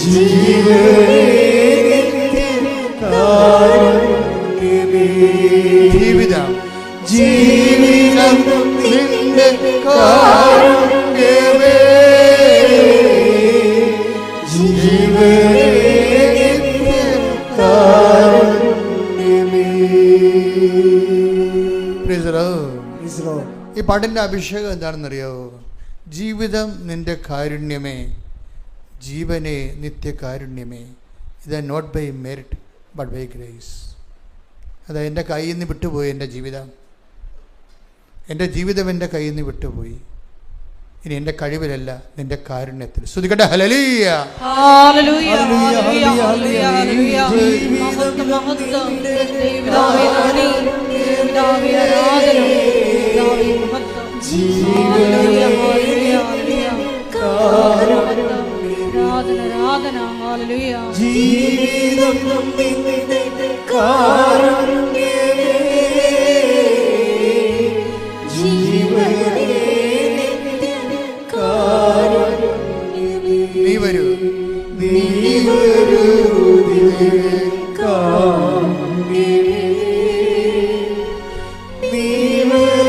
ജീവനേ കാരുണ്യമേ. ജീവിതം ജീവിതം നിന്റെ കാരുണ്യമേ, ജീവനേ കാരുണ്യമേ. Praise the Lord. Praise the Lord. ഈ പാട്ടിൻ്റെ അഭിഷേകം എന്താണെന്നറിയാവോ? ജീവിതം നിന്റെ കാരുണ്യമേ, ജീവനെ നിത്യകാരുണ്യമേ. ഇത് not by merit but by grace. അത് എൻ്റെ കയ്യിൽ നിന്ന് വിട്ടുപോയി. എൻ്റെ ജീവിതം എൻ്റെ കയ്യിൽ നിന്ന് വിട്ടുപോയി. ഇനി എൻ്റെ കഴിവിലല്ല, നിന്റെ കാരുണ്യത്തിൽ. സ്തുതിക്കട്ടെ ഹല്ലേലൂയ ഹല്ലേലൂയ ഹല്ലേലൂയ ഹല്ലേലൂയ. മഹത്വം മഹത്വം. ദൈവമേ നന്ദി, ദൈവമേ ആരാധന, ദൈവമേ മഹത്വം. Hallelujah hallelujah hallelujah. ആരാധന ആരാധന ഹല്ലേലൂയ. ജീവിതം നിന്റെ കാരുണ്യമേ, ജീവനേ കാരുണ്യമേ. നീ വരൂ, നീ വരൂ ദിവ്യകാരുണ്യമേ, നീ വരൂ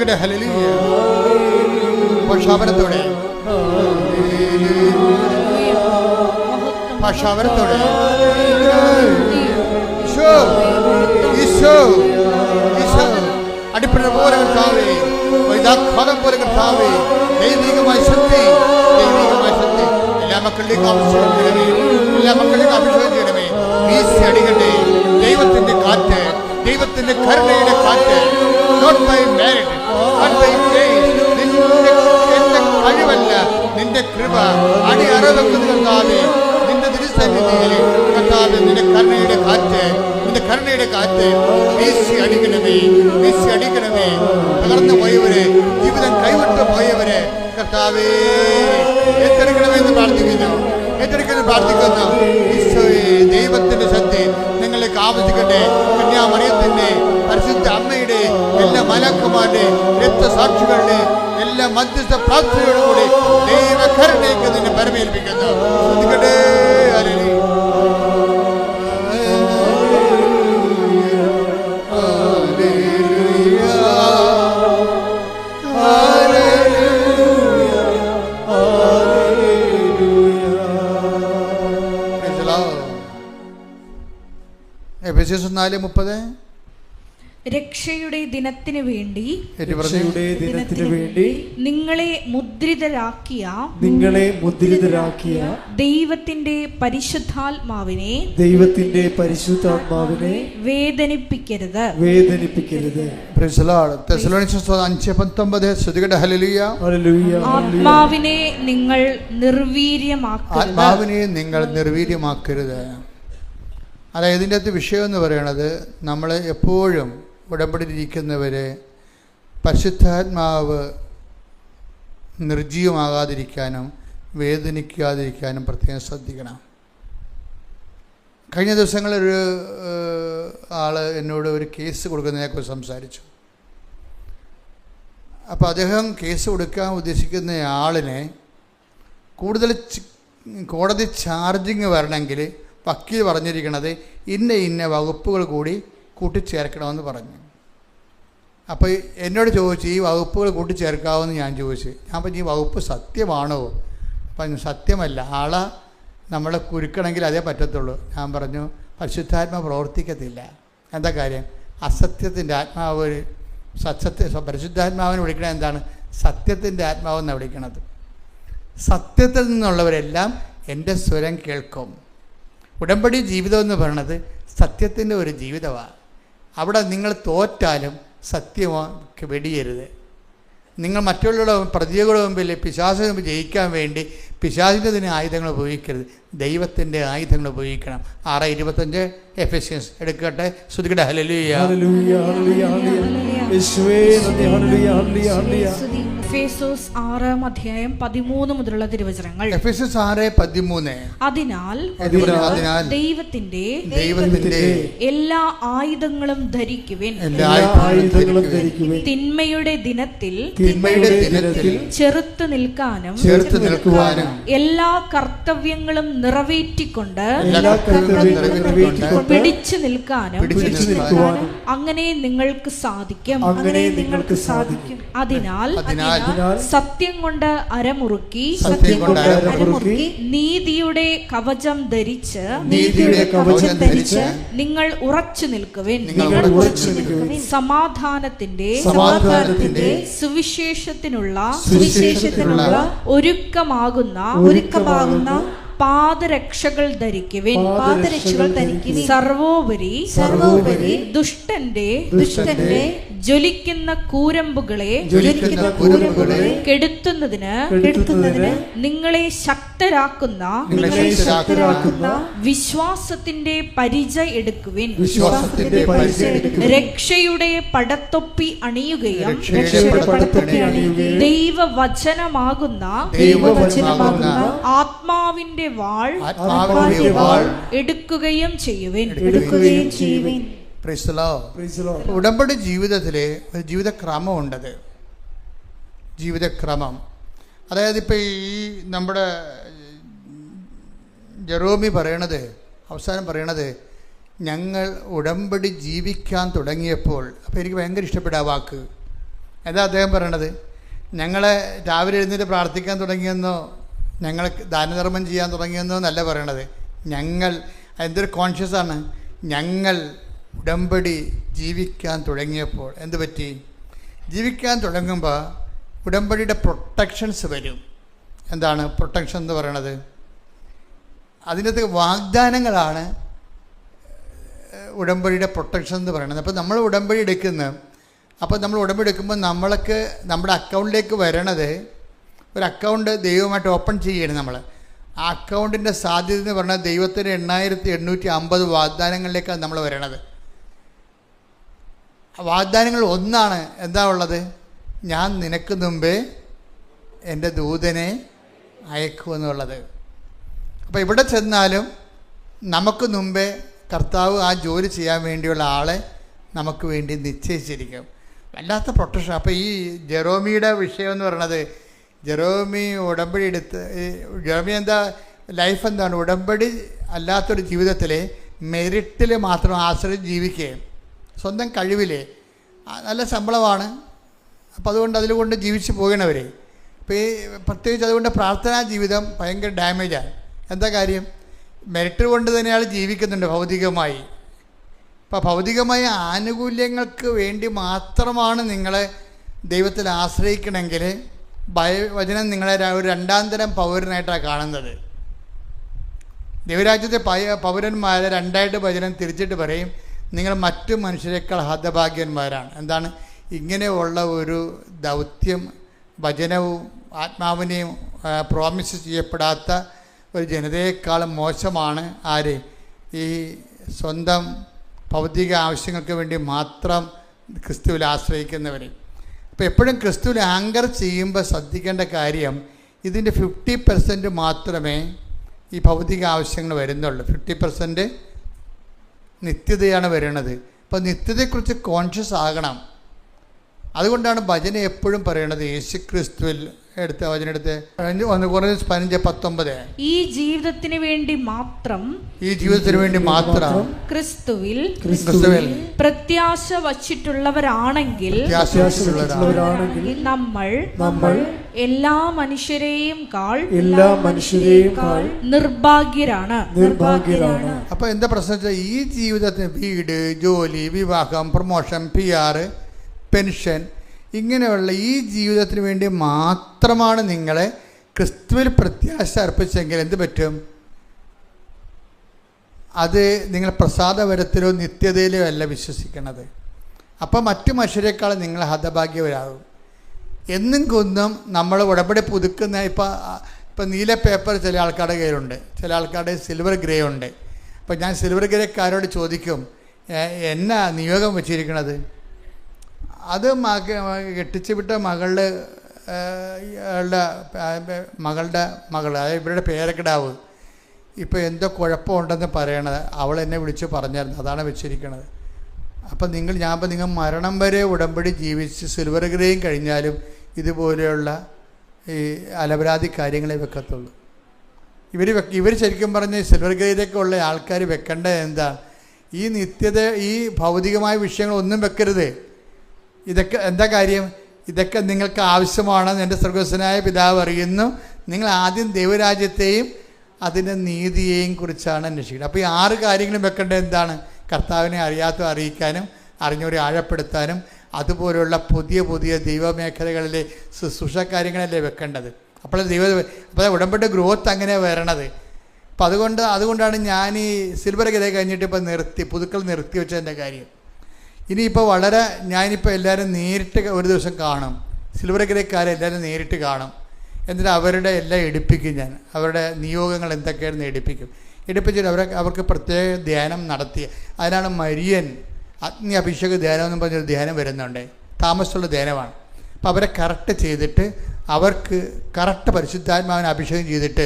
ശ്രുതികട ഹല്ലേലൂയ. ഭാഷാപരത്തോടെ ഭാഷാപരത്തോടെ അടിപ്പഴ പോലെ കർത്താവേ, വൈദാഘാതം പോലെ കർത്താവേ, ദൈവികമായ ശക്തി, ദൈവികമായ ശക്തി എല്ലാ മക്കളിലേക്കും അഭിഷേകം ചെയ്യണമേ, എല്ലാ മക്കളിലേക്കും അഭിഷേകം ചെയ്യണമേ. വീശി അടിക്കട്ടെ ദൈവത്തിന്റെ കാറ്റ്, ദൈവത്തിന്റെ കരുണയുടെ കാറ്റ്. Not by merit, not by grace. നിന്റെ കഴിവല്ല, നിന്റെ കൃപ അടിയറവെക്കുന്ന കർത്താവേ, നിന്റെ തിരുസന്നിധിയിൽ കർത്താവേ, നിന്റെ കരുണയുടെ കാറ്റ്, നിന്റെ കരുണയുടെ കാറ്റ് വീശി അടിക്കണമേ, വീശി അടിക്കണമേ. തകർന്നു പോയവരെ, ജീവിതം കൈവിട്ട് പോയവരെ കർത്താവേ ഏറ്റെടുക്കണമെന്ന് പ്രാർത്ഥിക്കുന്നു, ഏറ്റെടുക്കുന്ന പ്രാർത്ഥിക്കുന്നു. ഈശോയെ, ദൈവത്തിന്റെ ശക്തി നിങ്ങളിലേക്ക് ആവശ്യിക്കട്ടെ. കന്യാമറിയത്തിന്റെ, പരിശുദ്ധ അമ്മയുടെ, എല്ലാ മലക്കുമാരുടെ, രക്തസാക്ഷികളുടെ എല്ലാ മധ്യസ്ഥ പ്രാർത്ഥനയോടുകൂടി ദൈവകരുണയ്ക്ക് നിന്നെ പരമേൽപ്പിക്കുന്നു. ശ്രദ്ധിക്കട്ടെ. എഫെസ്യസ് 4:30 രക്ഷയുടെ ദിനത്തിന് വേണ്ടി നിങ്ങളെ മുദ്രിതരാക്കിയ ദൈവത്തിന്റെ പരിശുദ്ധാത്മാവിനെ വേദനിപ്പിക്കരുത്. ആത്മാവിനെ നിങ്ങൾ നിർവീര്യമാക്കരുത്. അതായത് ഇതിൻ്റെ അകത്ത് വിഷയം എന്ന് പറയുന്നത്, നമ്മൾ എപ്പോഴും ഉടമ്പടിയിരിക്കുന്നവരെ പരിശുദ്ധാത്മാവ് നിർജ്ജീവമാകാതിരിക്കാനും വേദനിക്കാതിരിക്കാനും പ്രത്യേകം ശ്രദ്ധിക്കണം. കഴിഞ്ഞ ദിവസങ്ങളൊരു ആൾ എന്നോട് ഒരു കേസ് കൊടുക്കുന്നതിനെക്കുറിച്ച് സംസാരിച്ചു. അപ്പോൾ അദ്ദേഹം കേസ് കൊടുക്കാൻ ഉദ്ദേശിക്കുന്ന ആളിനെ കൂടുതൽ കോടതി ചാർജിങ് വരണമെങ്കിൽ വക്കീൽ പറഞ്ഞിരിക്കണത് ഇന്ന വകുപ്പുകൾ കൂടി കൂട്ടിച്ചേർക്കണമെന്ന് പറഞ്ഞു. അപ്പോൾ എന്നോട് ചോദിച്ചു, ഈ വകുപ്പുകൾ കൂട്ടിച്ചേർക്കാമെന്ന് ഞാൻ ചോദിച്ചു. ഞാൻ പറഞ്ഞു, ഈ വകുപ്പ് സത്യമാണോ? പറഞ്ഞു, സത്യമല്ല, ആളെ നമ്മളെ കുരുക്കണമെങ്കിൽ അതേ പറ്റത്തുള്ളൂ. ഞാൻ പറഞ്ഞു, പരിശുദ്ധാത്മാവ് പ്രവർത്തിക്കത്തില്ല. എന്താ കാര്യം? അസത്യത്തിൻ്റെ ആത്മാവ്. പരിശുദ്ധാത്മാവിനെ വിളിക്കണത് എന്താണ്? സത്യത്തിൻ്റെ ആത്മാവെന്നാണ് വിളിക്കണത്. സത്യത്തിൽ നിന്നുള്ളവരെല്ലാം എൻ്റെ സ്വരം കേൾക്കും. ഉടമ്പടി ജീവിതം എന്ന് പറയുന്നത് സത്യത്തിൻ്റെ ഒരു ജീവിതമാണ്. അവിടെ നിങ്ങൾ തോറ്റാലും സത്യമൊക്കെ വെടിയരുത്. നിങ്ങൾ മറ്റുള്ള പ്രതികളുടെ മുമ്പിൽ, പിശാചിന് മുമ്പിൽ ജയിക്കാൻ വേണ്ടി പിശാചിൻ്റെ ആയുധങ്ങൾ ഉപയോഗിക്കരുത്, ദൈവത്തിൻ്റെ ആയുധങ്ങൾ ഉപയോഗിക്കണം. 6:25 എഫെസ്യൻസ് എടുക്കട്ടെ. ശ്രുതികട ഹല്ലേലൂയ. എഫേസോസ് 6:13 മുതലുള്ള തിരുവചനങ്ങൾ. എഫേസോസ് 6:13. അതിനാൽ ദൈവത്തിന്റെ എല്ലാ ആയുധങ്ങളും ധരിക്കുവിൻ. തിന്മയുടെ ദിനത്തിൽ ചെറുത്തു നിൽക്കാനും എല്ലാ കർത്തവ്യങ്ങളും നിറവേറ്റിക്കൊണ്ട് പിടിച്ചു നിൽക്കാനും അങ്ങനെ നിങ്ങൾക്ക് സാധിക്കും. അതിനാൽ സത്യം കൊണ്ട് അരമുറുക്കി നീതിയുടെ കവചം ധരിച്ച് നിങ്ങൾ ഉറച്ചു നിൽക്കുവിൻ. സമാധാനത്തിന്റെ സുവിശേഷത്തിനുള്ള ഒരുക്കമാകുന്ന പാദരക്ഷകൾ ധരിക്കുവിൻ. സർവോപരി ദുഷ്ടന്റെ ജ്വലിക്കുന്ന കൂരമ്പുകളെ കെടുത്തുന്നതിന് നിങ്ങളെ ശക്തരാക്കുന്ന വിശ്വാസത്തിന്റെ പരിച എടുക്കുവിൻ. രക്ഷയുടെ പടത്തൊപ്പി അണിയുകയും ദൈവവചനമാകുന്ന ആത്മാവിന്റെ വാൾ എടുക്കുകയും ചെയ്യുവിൻ. ഉടമ്പടി ജീവിതത്തിലെ ഒരു ജീവിതക്രമമുണ്ടത്. ജീവിതക്രമം, അതായത് ഇപ്പം ഈ നമ്മുടെ ജെറോമി പറയണത്, അവസാനം പറയണത്, ഞങ്ങൾ ഉടമ്പടി ജീവിക്കാൻ തുടങ്ങിയപ്പോൾ. അപ്പോൾ എനിക്ക് ഭയങ്കര ഇഷ്ടപ്പെട്ട ആ വാക്ക്. എന്താ അദ്ദേഹം പറയണത്? ഞങ്ങൾ രാവിലെ എഴുന്നേറ്റ് പ്രാർത്ഥിക്കാൻ തുടങ്ങിയെന്നോ ഞങ്ങൾ ദാനധർമ്മം ചെയ്യാൻ തുടങ്ങിയെന്നോ എന്നല്ല പറയണത്. ഞങ്ങൾ എന്തൊരു കോൺഷ്യസാണ്. ഞങ്ങൾ ഉടമ്പടി ജീവിക്കാൻ തുടങ്ങിയപ്പോൾ എന്ത് പറ്റി? ജീവിക്കാൻ തുടങ്ങുമ്പോൾ ഉടമ്പടിയുടെ പ്രൊട്ടക്ഷൻസ് വരും. എന്താണ് പ്രൊട്ടക്ഷൻ എന്ന് പറയണത്? അതിനകത്ത് വാഗ്ദാനങ്ങളാണ് ഉടമ്പടിയുടെ പ്രൊട്ടക്ഷൻ എന്ന് പറയുന്നത്. അപ്പോൾ നമ്മൾ ഉടമ്പടി എടുക്കുമ്പോൾ നമ്മൾക്ക് നമ്മുടെ അക്കൗണ്ടിലേക്ക് വരണത് ഒരു അക്കൗണ്ട് ദൈവമായിട്ട് ഓപ്പൺ ചെയ്യണം. നമ്മൾ ആ അക്കൗണ്ടിൻ്റെ സാധ്യത എന്ന് പറഞ്ഞാൽ ദൈവത്തിന് 8850 വാഗ്ദാനങ്ങളിലേക്കാണ് നമ്മൾ വരണത്. വാഗ്ദാനങ്ങൾ ഒന്നാണ്. എന്താ ഉള്ളത്? ഞാൻ നിനക്ക് മുമ്പേ എൻ്റെ ദൂതനെ അയക്കുമെന്നുള്ളത്. അപ്പോൾ ഇവിടെ ചെന്നാലും നമുക്ക് മുമ്പേ കർത്താവ് ആ ജോലി ചെയ്യാൻ വേണ്ടിയുള്ള ആളെ നമുക്ക് വേണ്ടി നിശ്ചയിച്ചിരിക്കും. വല്ലാത്ത പ്രൊട്ടക്ഷൻ. അപ്പോൾ ഈ ജെറോമിയുടെ വിഷയം എന്ന് പറയുന്നത്, ജെറോമി ഉടമ്പടി എടുത്ത്, ജെറോമി എന്താ ലൈഫ് എന്താണ്? ഉടമ്പടി അല്ലാത്തൊരു ജീവിതത്തിൽ മെറിറ്റിൽ മാത്രം ആശ്രയിച്ച് ജീവിക്കുകയും സ്വന്തം കഴിവിലെ നല്ല ശമ്പളമാണ്. അപ്പോൾ അതുകൊണ്ട് അതിലുകൊണ്ട് ജീവിച്ച് പോകണവർ. അപ്പോൾ ഈ പ്രത്യേകിച്ച് അതുകൊണ്ട് പ്രാർത്ഥനാ ജീവിതം ഭയങ്കര ഡാമേജാണ്. എന്താ കാര്യം? മെറിറ്റ് കൊണ്ട് തന്നെ അയാൾ ജീവിക്കുന്നുണ്ട് ഭൗതികമായി. അപ്പോൾ ഭൗതികമായ ആനുകൂല്യങ്ങൾക്ക് വേണ്ടി മാത്രമാണ് നിങ്ങളെ ദൈവത്തിൽ ആശ്രയിക്കണമെങ്കിൽ വചനം നിങ്ങളെ ഒരു രണ്ടാം തരം പൗരനായിട്ടാണ് കാണുന്നത്. ദൈവരാജ്യത്തെ പൗരന്മാരെ രണ്ടായിട്ട് വചനം തിരിച്ചിട്ട് പറയും, നിങ്ങൾ മറ്റു മനുഷ്യരെക്കാൾ ഹതഭാഗ്യന്മാരാണ്. എന്താണ്? ഇങ്ങനെയുള്ള ഒരു ദൗത്യം വചനവും ആത്മാവിനെയും പ്രോമിസ് ചെയ്യപ്പെടാത്ത ഒരു ജനതയെക്കാളും മോശമാണ് ആര്? ഈ സ്വന്തം ഭൗതിക ആവശ്യങ്ങൾക്ക് വേണ്ടി മാത്രം ക്രിസ്തുവിൽ ആശ്രയിക്കുന്നവർ. അപ്പോൾ എപ്പോഴും ക്രിസ്തുവിൽ ആങ്കർ ചെയ്യുമ്പോൾ ശ്രദ്ധിക്കേണ്ട കാര്യം, ഇതിൻ്റെ 50% മാത്രമേ ഈ ഭൗതിക ആവശ്യങ്ങൾ വരുന്നുള്ളൂ. 50% നിത്യതയാണ് വരുന്നത്. അപ്പോൾ നിത്യതയെക്കുറിച്ച് കോൺഷ്യസ് ആകണം. അതുകൊണ്ടാണ് ഭജന എപ്പോഴും പറയണത് യേശു ക്രിസ്തുവിൽ എടുത്ത വചനെടുത്ത് 15:19 ഈ ജീവിതത്തിന് വേണ്ടി മാത്രം ക്രിസ്തുവിൽ പ്രത്യാശ വച്ചിട്ടുള്ളവരാണെങ്കിൽ നമ്മൾ എല്ലാ മനുഷ്യരെയും കാൾ നിർഭാഗ്യരാണ്. അപ്പൊ എന്താ പ്രശ്നം? ഈ ജീവിതത്തിന് വീട്, ജോലി, വിവാഹം, പ്രൊമോഷൻ, PR, പെൻഷൻ, ഇങ്ങനെയുള്ള ഈ ജീവിതത്തിന് വേണ്ടി മാത്രമാണ് നിങ്ങളെ ക്രിസ്തുവിൽ പ്രത്യാശ അർപ്പിച്ചെങ്കിൽ എന്ത് പറ്റും? അത് നിങ്ങൾ പ്രസാദവരത്തിലോ നിത്യതയിലോ അല്ല വിശ്വസിക്കുന്നത്. അപ്പോൾ മറ്റു മനുഷ്യരെക്കാളും നിങ്ങൾ ഹതഭാഗ്യവരാകും. എന്നും കൊന്നും നമ്മൾ ഉടമ്പടി പുതുക്കുന്ന ഇപ്പം നീല പേപ്പർ ചില ആൾക്കാരുടെ കയ്യിലുണ്ട്, ചില ആൾക്കാരുടെ സിൽവർ ഗ്രേ ഉണ്ട്. അപ്പം ഞാൻ സിൽവർ ഗ്രേക്കാരോട് ചോദിക്കും, എന്നാ നിയോഗം വെച്ചിരിക്കണത്? അത് കെട്ടിച്ചു വിട്ട മകളുടെ മകൾ, അതായത് ഇവരുടെ പേരക്കിടാവ് ഇപ്പോൾ എന്തോ കുഴപ്പമുണ്ടെന്ന് പറയണത് അവൾ എന്നെ വിളിച്ച് പറഞ്ഞായിരുന്നു, അതാണ് വെച്ചിരിക്കണത്. അപ്പം നിങ്ങൾ മരണം വരെ ഉടമ്പടി ജീവിച്ച് സിൽവർ ഗ്രേയും കഴിഞ്ഞാലും ഇതുപോലെയുള്ള ഈ അലപരാധി കാര്യങ്ങളെ വെക്കത്തുള്ളൂ. ഇവർ ശരിക്കും പറഞ്ഞ് സിൽവർ ഗ്രേയിലൊക്കെ ഉള്ള ആൾക്കാർ വെക്കേണ്ടത് എന്താണ്? ഈ നിത്യത, ഈ ഭൗതികമായ വിഷയങ്ങളൊന്നും വെക്കരുത്. ഇതൊക്കെ എന്താ കാര്യം? ഇതൊക്കെ നിങ്ങൾക്ക് ആവശ്യമാണെന്ന് എൻ്റെ സ്വർഗ്ഗസ്ഥനായ പിതാവ് അറിയുന്നു. നിങ്ങൾ ആദ്യം ദൈവരാജ്യത്തെയും അതിൻ്റെ നീതിയെയും കുറിച്ചാണ് അന്വേഷിക്കുന്നത്. അപ്പോൾ ഈ 6 കാര്യങ്ങളും വെക്കേണ്ടത് എന്താണ്? കർത്താവിനെ അറിയിക്കാനും അറിഞ്ഞവരെ ആഴപ്പെടുത്താനും അതുപോലുള്ള പുതിയ പുതിയ ദൈവമേഖലകളിലെ ശുശ്രൂഷ കാര്യങ്ങളല്ലേ വെക്കേണ്ടത്. അപ്പോൾ ഉടമ്പടി ഗ്രോത്ത് അങ്ങനെ വരണത്. അപ്പം അതുകൊണ്ടാണ് ഞാൻ ഈ സിൽവർ ഗ്രേ കഴിഞ്ഞിട്ട് ഇപ്പോൾ പുതുക്കൾ നിർത്തി വെച്ചതിൻ്റെ കാര്യം. ഇനിയിപ്പോൾ ഞാനിപ്പോൾ എല്ലാവരും നേരിട്ട് ഒരു ദിവസം കാണും, സിൽവർ ഗ്രേക്കാരെ എല്ലാവരും നേരിട്ട് കാണും. എന്നിട്ട് അവരുടെ എല്ലാം എടുപ്പിക്കും. ഞാൻ അവരുടെ നിയോഗങ്ങൾ എന്തൊക്കെയാണെന്ന് എടുപ്പിച്ചിട്ട് അവർക്ക് പ്രത്യേക ധ്യാനം നടത്തി. അതിനാണ് മരിയൻ അഗ്നി അഭിഷേക ധ്യാനം എന്ന് പറഞ്ഞൊരു ധ്യാനം വരുന്നുണ്ട്. താമസമുള്ള ധ്യാനമാണ്. അപ്പോൾ അവരെ കറക്റ്റ് ചെയ്തിട്ട് അവർക്ക് കറക്റ്റ് പരിശുദ്ധാത്മാവിനെ അഭിഷേകം ചെയ്തിട്ട്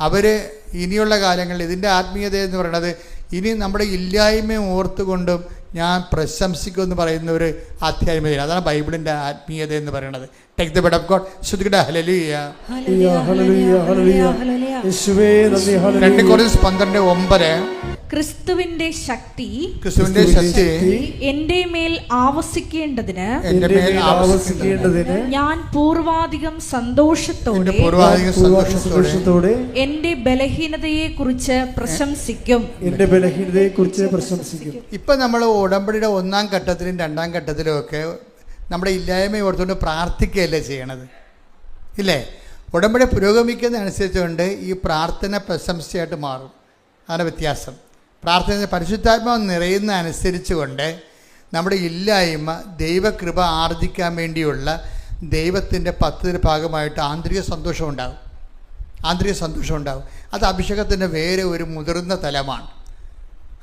അവർ ഇനിയുള്ള കാലങ്ങളിൽ ഇതിൻ്റെ ആത്മീയത എന്ന് പറയുന്നത് ഇനി നമ്മുടെ ഇല്ലായ്മയും ഓർത്തുകൊണ്ടും ഞാൻ പ്രശംസിക്കുമെന്ന് പറയുന്ന ഒരു ആധ്യാത്മികത. അതാണ് ബൈബിളിൻ്റെ ആത്മീയത എന്ന് പറയുന്നത്. Take the word of God. ശ്രുതികട ഹല്ലേലൂയ. Hallelujah hallelujah hallelujah. യേശുവേ നന്ദി. 2 കൊരിന്ത്യർ 12:9 ക്രിസ്തുവിന്റെ ശക്തി എന്റെ മേൽ ആവസിക്കേണ്ടതിന് ഞാൻ പൂർവാധികം സന്തോഷത്തോടെ എന്റെ ബലഹീനതയെ കുറിച്ച് പ്രശംസിക്കും. ഇപ്പൊ നമ്മൾ ഉടമ്പടിയുടെ 1-ാം ഘട്ടത്തിലും 2-ാം ഘട്ടത്തിലും ഒക്കെ നമ്മുടെ ഇല്ലായ്മ ഓർത്തുകൊണ്ട് പ്രാർത്ഥിക്കുകയല്ലേ ചെയ്യണത്, ഇല്ലേ? ഉടമ്പടി പുരോഗമിക്കുന്ന അനുസരിച്ചുകൊണ്ട് ഈ പ്രാർത്ഥന പ്രശംസയായിട്ട് മാറും. അതാണ് വ്യത്യാസം. പ്രാർത്ഥന പരിശുദ്ധാത്മാവ് നിറയുന്ന അനുസരിച്ച് കൊണ്ട് നമ്മുടെ ഇല്ലായ്മ ദൈവകൃപ ആർജിക്കാൻ വേണ്ടിയുള്ള ദൈവത്തിൻ്റെ പദ്ധതിയുടെ ഭാഗമായിട്ട് ആന്തരിക സന്തോഷം ഉണ്ടാകും. അത് അഭിഷേകത്തിൻ്റെ വേറെ ഒരു മുതിർന്ന തലമാണ്.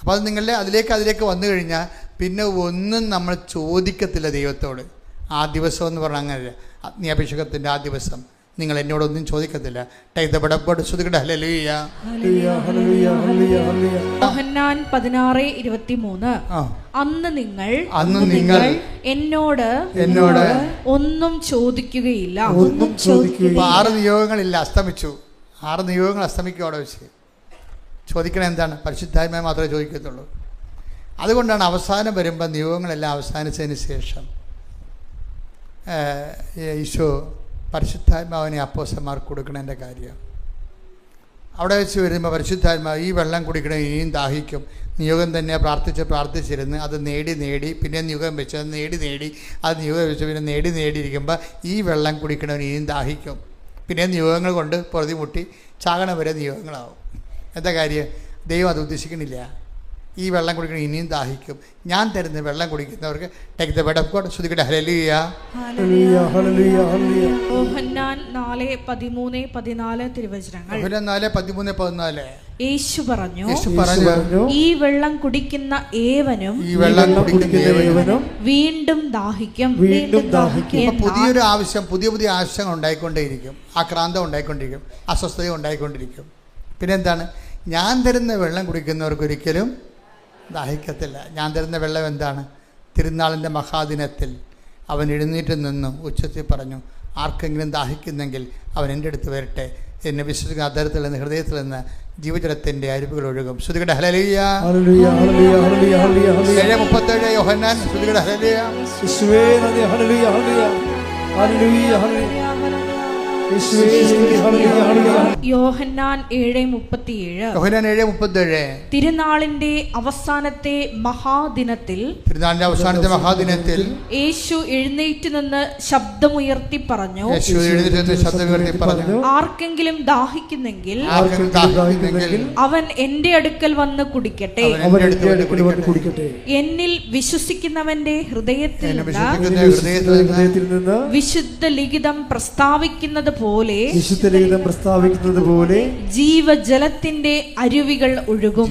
അപ്പോൾ അത് നിങ്ങളുടെ അതിലേക്ക് വന്നു കഴിഞ്ഞാൽ പിന്നെ ഒന്നും നമ്മൾ ചോദിക്കത്തില്ല ദൈവത്തോട്. ആ ദിവസം എന്ന് പറഞ്ഞാൽ അങ്ങനെയല്ല. അഗ്നിയഭിഷേകത്തിൻ്റെ ആ ദിവസം നിങ്ങൾ എന്നോടൊന്നും ചോദിക്കത്തില്ല. യോഹന്നാൻ 16:23 അന്ന് നിങ്ങൾ എന്നോട് ഒന്നും ചോദിക്കുകയില്ല. 6 നിയോഗങ്ങളില്ല, അസ്തമിച്ചു. 6 നിയോഗങ്ങൾ അസ്തമിക്കും. അവിടെ വെച്ച് ചോദിക്കണത് എന്താണ്? പരിശുദ്ധാത്മാവ് മാത്രമേ ചോദിക്കത്തുള്ളൂ. അതുകൊണ്ടാണ് അവസാനം വരുമ്പോൾ നിയോഗങ്ങളെല്ലാം അവസാനിച്ചതിന് ശേഷം ഈശോ പരിശുദ്ധാത്മാവിനെ അപ്പോസ്തലന്മാർക്ക് കൊടുക്കണതിൻ്റെ കാര്യം അവിടെ വെച്ച് വരുമ്പോൾ പരിശുദ്ധാത്മാവ് ഈ വെള്ളം കുടിക്കണം, ഇനിയും ദാഹിക്കും. നിയോഗം തന്നെ പ്രാർത്ഥിച്ചിരുന്ന് അത് നേടി പിന്നെ നിയോഗം വെച്ച് അത് നേടി അത് നിയോഗം വെച്ച് പിന്നെ നേടിയിരിക്കുമ്പോൾ ഈ വെള്ളം കുടിക്കണവന് ഇനിയും ദാഹിക്കും. പിന്നെ നിയോഗങ്ങൾ കൊണ്ട് പൊറുതിമുട്ടി ചാകണം വരെ നിയോഗങ്ങളാവും. എന്താ കാര്യം? ദൈവം അത് ഉദ്ദേശിക്കണില്ല. ഈ വെള്ളം കുടിക്കണം ഇനിയും ദാഹിക്കും. ഞാൻ തരുന്ന വെള്ളം കുടിക്കുന്നവർക്ക് take the word of God. ശ്രുതികട ഹല്ലേലൂയ. യോഹന്നാൻ 4:13-14 തിരുവചനങ്ങൾ. 4:13-14 യേശു പറഞ്ഞു, ഈ വെള്ളം കുടിക്കുന്ന ഏവനും വീണ്ടും ദാഹിക്കും. പുതിയൊരു ആവശ്യം, പുതിയ ആവശ്യങ്ങൾ ഉണ്ടായിക്കൊണ്ടേയിരിക്കും. ആക്രാന്തം ഉണ്ടായിക്കൊണ്ടിരിക്കും, അസ്വസ്ഥത ഉണ്ടായിക്കൊണ്ടിരിക്കും. പിന്നെന്താണ്? ഞാൻ തരുന്ന വെള്ളം കുടിക്കുന്നവർക്ക് ഒരിക്കലും ദാഹിക്കത്തില്ല. ഞാൻ തരുന്ന വെള്ളം എന്താണ്? തിരുനാളിൻ്റെ മഹാദിനത്തിൽ അവൻ എഴുന്നേറ്റ് നിന്നും ഉച്ചത്തിൽ പറഞ്ഞു, ആർക്കെങ്കിലും ദാഹിക്കുന്നെങ്കിൽ അവൻ എൻ്റെ അടുത്ത് വരട്ടെ. എന്നെ വിശ്വസിക്കുന്ന അധരത്തിൽ നിന്ന് ഹൃദയത്തിൽ നിന്ന് ജീവജലത്തിൻ്റെ അരുവികൾ ഒഴുകും. ശ്രുതികട ഹല്ലേലൂയ. 7:37 യോഹന്നാൻ. ശ്രുതികട ഹല്ലേലൂയ. യോഹന്നാൻ 7:37 തിരുനാളിന്റെ അവസാനത്തെ മഹാദിനത്തിൽ യേശു എഴുന്നേറ്റ് നിന്ന് ശബ്ദമുയർത്തി പറഞ്ഞു, ആർക്കെങ്കിലും ദാഹിക്കുന്നെങ്കിൽ അവൻ എന്റെ അടുക്കൽ വന്ന് കുടിക്കട്ടെ. എന്നിൽ വിശ്വസിക്കുന്നവന്റെ ഹൃദയത്തിൽ നിന്ന് വിശുദ്ധ ലിഖിതം പ്രസ്താവിക്കുന്നത് പോലെ ജീവജലത്തിന്റെ അരുവികൾ ഒഴുകും.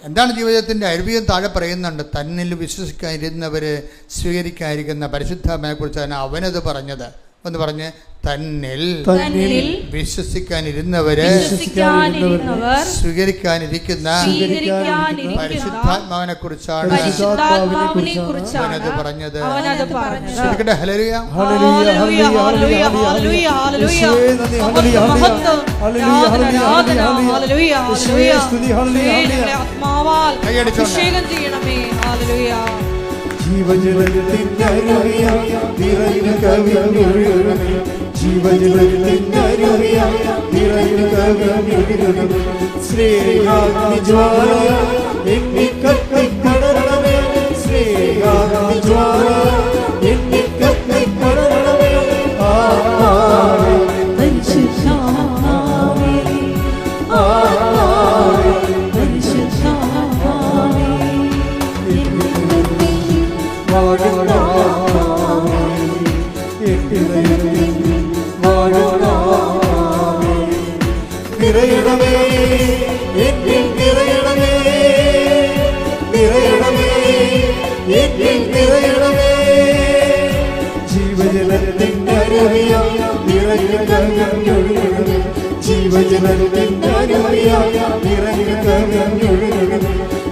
എന്താണ് ജീവജലത്തിന്റെ അരുവിയും? താഴെ പറയുന്നുണ്ട്, തന്നിൽ വിശ്വസിക്കാനിരുന്നവര് സ്വീകരിക്കാനിരിക്കുന്ന പരിശുദ്ധാത്മാവിനെ കുറിച്ചാണ് അവനത് പറഞ്ഞത്. ഒന്ന് പറഞ്ഞ്, തന്നിൽ വിശ്വസിക്കാനിരുന്നവര് സ്വീകരിക്കാനിരിക്കുന്ന പരിശുദ്ധാത്മാവിനെ കുറിച്ചാണ് അവനത് പറഞ്ഞത്. ഹല്ലേലൂയ.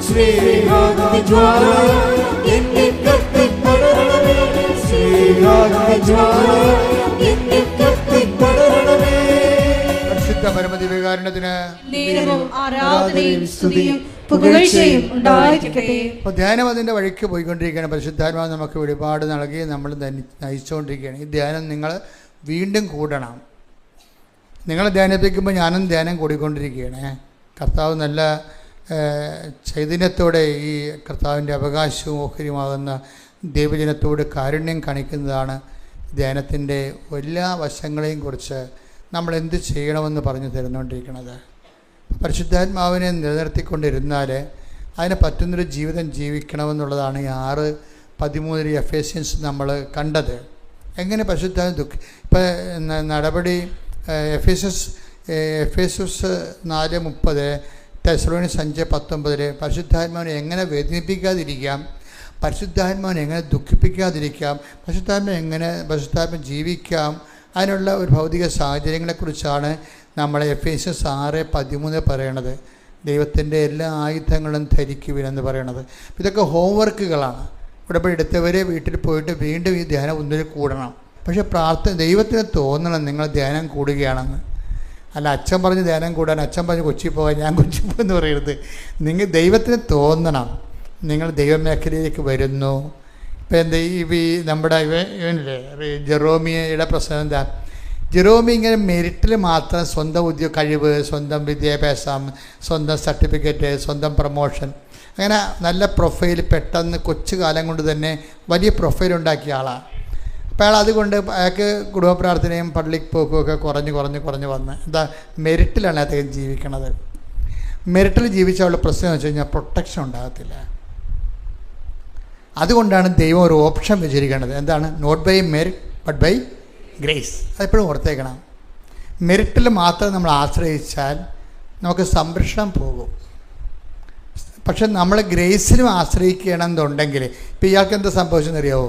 ശ്രീ പരിശുദ്ധ പരമദിവ്യകാരുണ്യത്തിന് നേരവും ആരാധനയും സ്തുതിയും പുകഴ്ചയും ഉണ്ടായിരിക്കട്ടെ. അപ്പോൾ ധ്യാനം അതിൻ്റെ വഴിക്ക് പോയിക്കൊണ്ടിരിക്കുകയാണ്. പരിശുദ്ധാത്മാവ് നമുക്ക് വെളിപാട് നൽകി നമ്മൾ നയിച്ചുകൊണ്ടിരിക്കുകയാണ്. ഈ ധ്യാനം നിങ്ങൾ വീണ്ടും കൂടണം. നിങ്ങൾ ധ്യാനിപ്പിക്കുമ്പോൾ ഞാനും ധ്യാനം കൂടിക്കൊണ്ടിരിക്കുകയാണ്. കർത്താവ് നല്ല ചൈതന്യത്തോടെ ഈ കർത്താവിൻ്റെ അവകാശവും ഓഹരിയുമാകുന്ന ദൈവജനത്തോട് കാരുണ്യം കാണിക്കുന്നതാണ് ധ്യാനത്തിൻ്റെ എല്ലാ വശങ്ങളെയും കുറിച്ച് നമ്മൾ എന്ത് ചെയ്യണമെന്ന് പറഞ്ഞു തരുന്നുകൊണ്ടിരിക്കുന്നത്. പരിശുദ്ധാത്മാവിനെ നിലനിർത്തിക്കൊണ്ടിരുന്നാൽ അതിന് പറ്റുന്നൊരു ജീവിതം ജീവിക്കണമെന്നുള്ളതാണ് ഈ 6:13 എഫേസ്യൻസ് നമ്മൾ കണ്ടത്. എങ്ങനെ പരിശുദ്ധാത്മ ഇപ്പം നടപടി എഫേസസ് 4:30, തെസ്സലോനിക്കർ 5:19 പരിശുദ്ധാത്മാവിനെ എങ്ങനെ വേദനിപ്പിക്കാതിരിക്കാം, പരിശുദ്ധാത്മാവിനെ എങ്ങനെ ദുഃഖിപ്പിക്കാതിരിക്കാം, പരിശുദ്ധാത്മ ജീവിക്കാം, അതിനുള്ള ഒരു ഭൗതിക സാഹചര്യങ്ങളെക്കുറിച്ചാണ് നമ്മൾ എഫേസ്യസ് 6:13 പറയണത്. ദൈവത്തിൻ്റെ എല്ലാ ആയുധങ്ങളും ധരിക്കുവിനെന്ന് പറയണത്. ഇതൊക്കെ ഹോംവർക്കുകളാണ്. ഉടമ്പടി എടുത്തവരെ വീട്ടിൽ പോയിട്ട് വീണ്ടും ഈ ധ്യാനം ഒന്നിൽ കൂടണം. പക്ഷേ ദൈവത്തിന് തോന്നണം നിങ്ങൾ ധ്യാനം കൂടുകയാണെന്ന്. അല്ല അച്ഛൻ പറഞ്ഞ് ധ്യാനം കൂടാൻ, അച്ഛൻ പറഞ്ഞ് കൊച്ചി പോകാൻ, ഞാൻ കൊച്ചി പോകുമെന്ന് പറയരുത്. നിങ്ങൾ ദൈവത്തിന് തോന്നണം നിങ്ങൾ ദൈവമേഖലയിലേക്ക് വരുന്നു. ഇപ്പം എന്താ ഈ നമ്മുടെ ഇവനില്ലേ ജെറോമിയുടെ പ്രശ്നം എന്താ? ജെറോമി ഇങ്ങനെ മെറിറ്റിൽ മാത്രം സ്വന്തം കഴിവ്, സ്വന്തം വിദ്യാഭ്യാസം, സ്വന്തം സർട്ടിഫിക്കറ്റ്, സ്വന്തം പ്രൊമോഷൻ, അങ്ങനെ നല്ല പ്രൊഫൈൽ പെട്ടെന്ന് കൊച്ചു കാലം കൊണ്ട് തന്നെ വലിയ പ്രൊഫൈൽ ഉണ്ടാക്കിയ ആളാണ്. അപ്പോൾ അയാൾ അതുകൊണ്ട് അയാൾക്ക് കുടുംബ പ്രാർത്ഥനയും പള്ളിക്ക് പോക്കും ഒക്കെ കുറഞ്ഞ് വന്ന് എന്താ മെറിറ്റിലാണ് അദ്ദേഹം ജീവിക്കണത്. മെറിറ്റിൽ ജീവിച്ചാലുള്ള പ്രശ്നം എന്ന് വെച്ച് കഴിഞ്ഞാൽ പ്രൊട്ടക്ഷൻ ഉണ്ടാകത്തില്ല. അതുകൊണ്ടാണ് ദൈവം ഒരു ഓപ്ഷൻ വെച്ചിരിക്കുന്നത്. എന്താണ്? Not by merit but by grace. അതെപ്പോഴും ഓർത്തേക്കണം. മെറിറ്റിൽ മാത്രം നമ്മൾ ആശ്രയിച്ചാൽ നമുക്ക് സംരക്ഷണം പോകും. പക്ഷെ നമ്മൾ ഗ്രേസിലും ആശ്രയിക്കണമെന്നുണ്ടെങ്കിൽ ഇപ്പോൾ ഇയാൾക്ക് എന്താ സംഭവിച്ചെന്നറിയാവോ?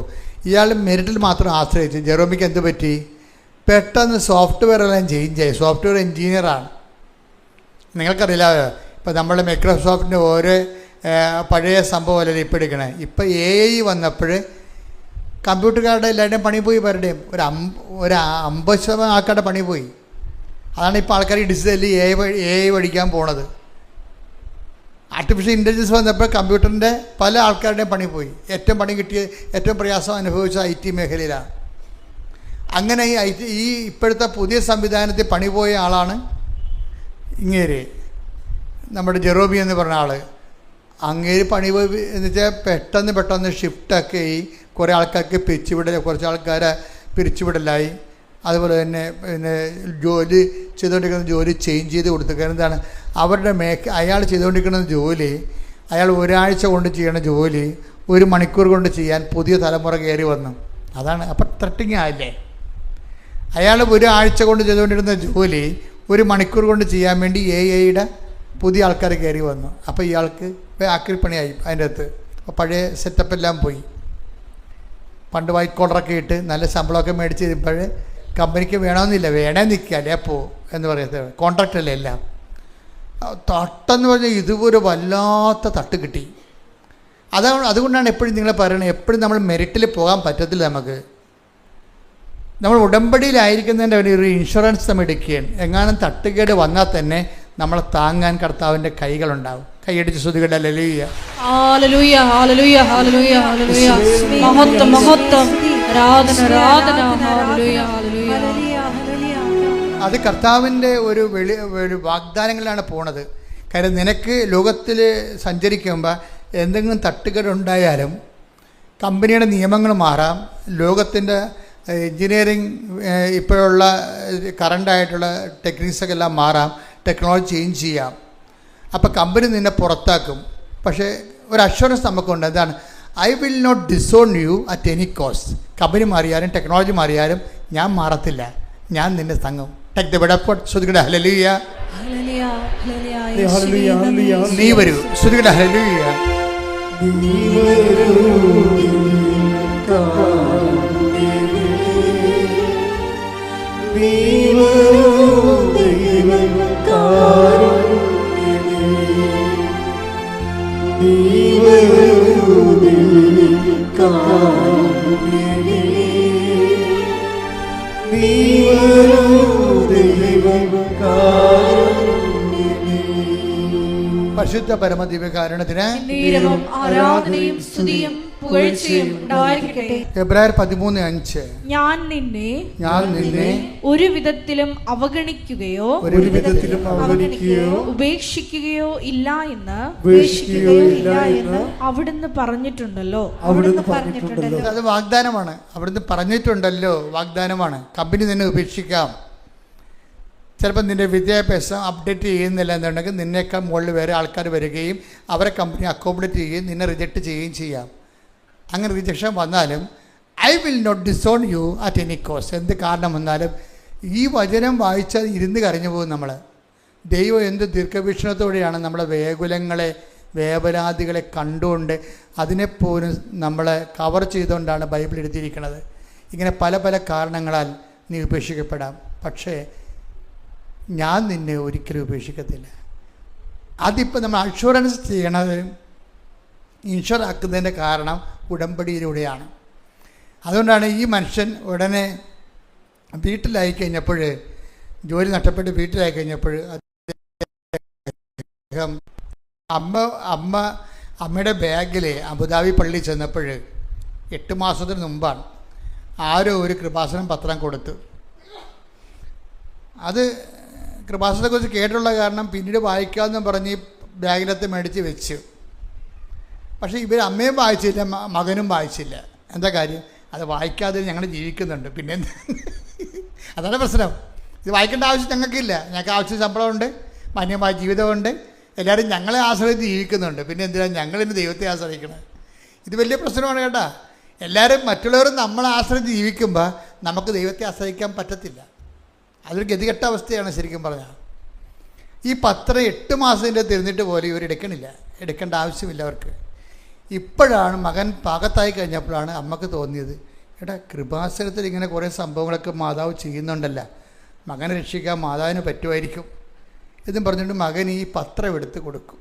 ഇയാൾ മെറിറ്റിൽ മാത്രം ആശ്രയിച്ചു. ജെറോമിക്ക് എന്ത് പറ്റി? പെട്ടെന്ന് സോഫ്റ്റ്വെയർ എല്ലാം ചേഞ്ച് ആയി. സോഫ്റ്റ്വെയർ എൻജിനീയറാണ്. നിങ്ങൾക്കറിയില്ല, ഇപ്പോൾ നമ്മൾ മൈക്രോസോഫ്റ്റിൻ്റെ ഓരോ പഴയ സംഭവമല്ല ഇപ്പോൾ എടുക്കണേ. ഇപ്പോൾ AI വന്നപ്പോൾ കമ്പ്യൂട്ടർകാരുടെ എല്ലാവരുടെയും പണി പോയി. പലരുടെയും ഒരു 50% ആൾക്കാരുടെ പണി പോയി. അതാണ് ഇപ്പോൾ ആൾക്കാർ ഈ ഡിജിറ്റലി AI പഠിക്കാൻ പോണത്. ആർട്ടിഫിഷ്യൽ ഇൻ്റലിജൻസ് വന്നപ്പോൾ കമ്പ്യൂട്ടറിൻ്റെ പല ആൾക്കാരുടെയും പണി പോയി. ഏറ്റവും പണി കിട്ടിയ, ഏറ്റവും പ്രയാസം അനുഭവിച്ച IT മേഖലയിലാണ്. അങ്ങനെ ഈ ഇപ്പോഴത്തെ പുതിയ സംവിധാനത്തിൽ പണി പോയ ആളാണ് ഇങ്ങേര്, നമ്മുടെ ജെറോമി എന്ന് പറഞ്ഞ ആൾ. അങ്ങേര് പണി പോയി എന്ന് വെച്ചാൽ പെട്ടെന്ന് ഷിഫ്റ്റൊക്കെ ഈ കുറേ ആൾക്കാർക്ക് പിരിച്ചുവിടൽ, കുറച്ച് ആൾക്കാരെ പിരിച്ചുവിടലായി. അതുപോലെ തന്നെ ജോലി ചെയ്തുകൊണ്ടിരിക്കുന്ന ജോലി ചേഞ്ച് ചെയ്ത് കൊടുത്തു. കാരണം എന്താണ്? അവരുടെ അയാൾ ചെയ്തുകൊണ്ടിരിക്കുന്ന ജോലി, അയാൾ ഒരാഴ്ച കൊണ്ട് ചെയ്യണ ജോലി 1 മണിക്കൂർ കൊണ്ട് ചെയ്യാൻ പുതിയ തലമുറ കയറി വന്നു. അതാണ്. അപ്പം ത്രട്ടിങ് ആയില്ലേ? അയാൾ ഒരാഴ്ച കൊണ്ട് ചെയ്തുകൊണ്ടിരുന്ന ജോലി 1 മണിക്കൂർ കൊണ്ട് ചെയ്യാൻ വേണ്ടി AIയുടെ പുതിയ ആൾക്കാർ കയറി വന്നു. അപ്പോൾ ഇയാൾക്ക് ആക്രിപ്പണിയായി അതിൻ്റെ അകത്ത്. അപ്പോൾ പഴയ സെറ്റപ്പെല്ലാം പോയി. പണ്ട് വൈറ്റ് കോളറൊക്കെ ഇട്ട് നല്ല ശമ്പളമൊക്കെ മേടിച്ച് തരുമ്പോൾ കമ്പനിക്ക് വേണമെന്നില്ല, വേണേ നിൽക്കാല്ലേ അപ്പോൾ എന്ന് പറയുന്നത് കോൺട്രാക്റ്റ് അല്ലേ എല്ലാം. തട്ടെന്ന് പറഞ്ഞാൽ ഇതുപോലെ വല്ലാത്ത തട്ട് കിട്ടി. അതുകൊണ്ടാണ് എപ്പോഴും നിങ്ങൾ പറയണത്, എപ്പോഴും നമ്മൾ മെറിറ്റിൽ പോകാൻ പറ്റത്തില്ല. നമ്മൾ ഉടമ്പടിയിലായിരിക്കുന്നതിൻ്റെ ഒരു ഇൻഷുറൻസ് നമ്മൾ എടുക്കുകയാണ്. എങ്ങാനും തട്ടുകേട് വന്നാൽ തന്നെ നമ്മളെ താങ്ങാൻ കർത്താവിൻ്റെ കൈകളുണ്ടാവും. കൈയടിച്ച് സ്തുതിക്കട്ടെ. Hallelujah, hallelujah, hallelujah, hallelujah, hallelujah. മഹത്വം, മഹത്വം, ആരാധന, ആരാധന. ഹല്ലേലൂയ, ഹല്ലേലൂയ. അത് കർത്താവിൻ്റെ ഒരു വാഗ്ദാനങ്ങളിലാണ് പോണത്. കാര്യം നിനക്ക് ലോകത്തിൽ സഞ്ചരിക്കുമ്പോൾ എന്തെങ്കിലും തട്ടുകേടുണ്ടായാലും കമ്പനിയുടെ നിയമങ്ങൾ മാറാം, ലോകത്തിൻ്റെ എൻജിനീയറിങ് ഇപ്പോഴുള്ള കറണ്ടായിട്ടുള്ള ടെക്നിക്സൊക്കെ എല്ലാം മാറാം, ടെക്നോളജി ചേഞ്ച് ചെയ്യാം. അപ്പോൾ കമ്പനി നിന്നെ പുറത്താക്കും. പക്ഷേ ഒരു അഷ്വറൻസ് നമുക്കുണ്ട്. എന്താണ്? I will not disown you at any cost. Company മാറിയാലും ടെക്നോളജി മാറിയാലും ഞാൻ മാറത്തില്ല, ഞാൻ നിന്നെ തങ്ങും. Take the bed up. ശ്രുതികട ഹല്ലേലൂയ, നീ വരൂ. ശ്രുതികട ഹല്ലേലൂയ. പരിശുദ്ധ പരമദിവ്യകാരുണ്യത്തിന് നേരവും ആരാധനയും സ്തുതിയും പുകഴ്ചയും ഉണ്ടായിരിക്കട്ടെ. എബ്രായർ 13:5 ഞാൻ നിന്നെ ഒരു വിധത്തിലും അവഗണിക്കുകയോ ഉപേക്ഷിക്കുകയോ ഇല്ല എന്ന് അവിടുന്ന് പറഞ്ഞിട്ടുണ്ടല്ലോ. അത് വാഗ്ദാനമാണ്. അവിടുന്ന് പറഞ്ഞിട്ടുണ്ടല്ലോ, വാഗ്ദാനമാണ്. കമ്പനി നിന്നെ ഉപേക്ഷിക്കാം. ചിലപ്പോൾ നിൻ്റെ വിദ്യാഭ്യാസം അപ്ഡേറ്റ് ചെയ്യുന്നില്ല എന്നുണ്ടെങ്കിൽ നിന്നേക്കാൾ മുകളിൽ വേറെ ആൾക്കാർ വരികയും അവരെ കമ്പനി അക്കോമഡേറ്റ് ചെയ്യുകയും നിന്നെ റിജക്റ്റ് ചെയ്യുകയും ചെയ്യാം. അങ്ങനെ റിജക്ഷൻ വന്നാലും I will not disown you at any cost. എന്ത് കാരണം വന്നാലും ഈ വചനം വായിച്ചാൽ ഇരുന്ന് കരഞ്ഞു പോകും നമ്മൾ. ദൈവം എന്ത് ദീർഘവീക്ഷണത്തോടെയാണ് നമ്മളെ വേകുലങ്ങളെ, വേവലാതികളെ കണ്ടുകൊണ്ട് അതിനെപ്പോലും നമ്മളെ കവർ ചെയ്തുകൊണ്ടാണ് ബൈബിൾ എഴുതിയിരിക്കുന്നത്. ഇങ്ങനെ പല പല കാരണങ്ങളാൽ നീ ഉപേക്ഷിക്കപ്പെടാം, പക്ഷേ ഞാൻ നിന്നെ ഒരിക്കലും ഉപേക്ഷിക്കത്തില്ല. അതിപ്പോൾ നമ്മൾ അഷുറൻസ് ചെയ്യണത്, ഇൻഷുർ ആക്കുന്നതിൻ്റെ കാരണം ഉടമ്പടിയിലൂടെയാണ്. അതുകൊണ്ടാണ് ഈ മനുഷ്യൻ ഉടനെ വീട്ടിലായി കഴിഞ്ഞപ്പോൾ, ജോലി നഷ്ടപ്പെട്ട് വീട്ടിലായി കഴിഞ്ഞപ്പോൾ അദ്ദേഹം അമ്മയുടെ ബാഗിൽ അബുദാബി പള്ളി ചെന്നപ്പോൾ 8 മാസത്തിന് മുമ്പാണ് ആരോ ഒരു കൃപാസനം പത്രം കൊടുത്തു. അത് കൃപാസനത്തെക്കുറിച്ച് കേട്ടുള്ള കാരണം പിന്നീട് വായിക്കാമെന്ന് പറഞ്ഞ് ബാഗിലത്ത് മേടിച്ച് വെച്ചു. പക്ഷേ ഇവർ അമ്മയും വായിച്ചില്ല, മകനും വായിച്ചില്ല. എന്താ കാര്യം? അത് വായിക്കാതെ ഞങ്ങൾ ജീവിക്കുന്നുണ്ട്. പിന്നെ അതാണ് പ്രശ്നം. ഇത് വായിക്കേണ്ട ആവശ്യം ഞങ്ങൾക്കില്ല. ഞങ്ങൾക്ക് ആവശ്യം ശമ്പളമുണ്ട്, മാന്യമായ ജീവിതമുണ്ട്, എല്ലാവരും ഞങ്ങളെ ആശ്രയിച്ച് ജീവിക്കുന്നുണ്ട്. പിന്നെ എന്തിനാണ് ഞങ്ങളിന്ന് ദൈവത്തെ ആശ്രയിക്കുന്നത്? ഇത് വലിയ പ്രശ്നമാണ് കേട്ടോ. എല്ലാവരും മറ്റുള്ളവരും നമ്മളെ ആശ്രയിച്ച് ജീവിക്കുമ്പോൾ നമുക്ക് ദൈവത്തെ ആശ്രയിക്കാൻ പറ്റത്തില്ല. അതൊരു ഗതികെട്ട അവസ്ഥയാണ് ശരിക്കും പറഞ്ഞാൽ. ഈ പത്രം 8 മാസത്തിൻ്റെ തിരിഞ്ഞിട്ട് പോലും ഇവർ എടുക്കേണ്ട ആവശ്യമില്ല അവർക്ക്. ഇപ്പോഴാണ് മകൻ പാകത്തായി കഴിഞ്ഞപ്പോഴാണ് അമ്മക്ക് തോന്നിയത്, എടാ കൃപാസനത്തിൽ ഇങ്ങനെ കുറേ സംഭവങ്ങളൊക്കെ മാതാവ് ചെയ്യുന്നുണ്ടല്ല, മകനെ രക്ഷിക്കാൻ മാതാവിന് പറ്റുമായിരിക്കും എന്നും പറഞ്ഞിട്ട് മകൻ ഈ പത്രം എടുത്ത് കൊടുക്കും.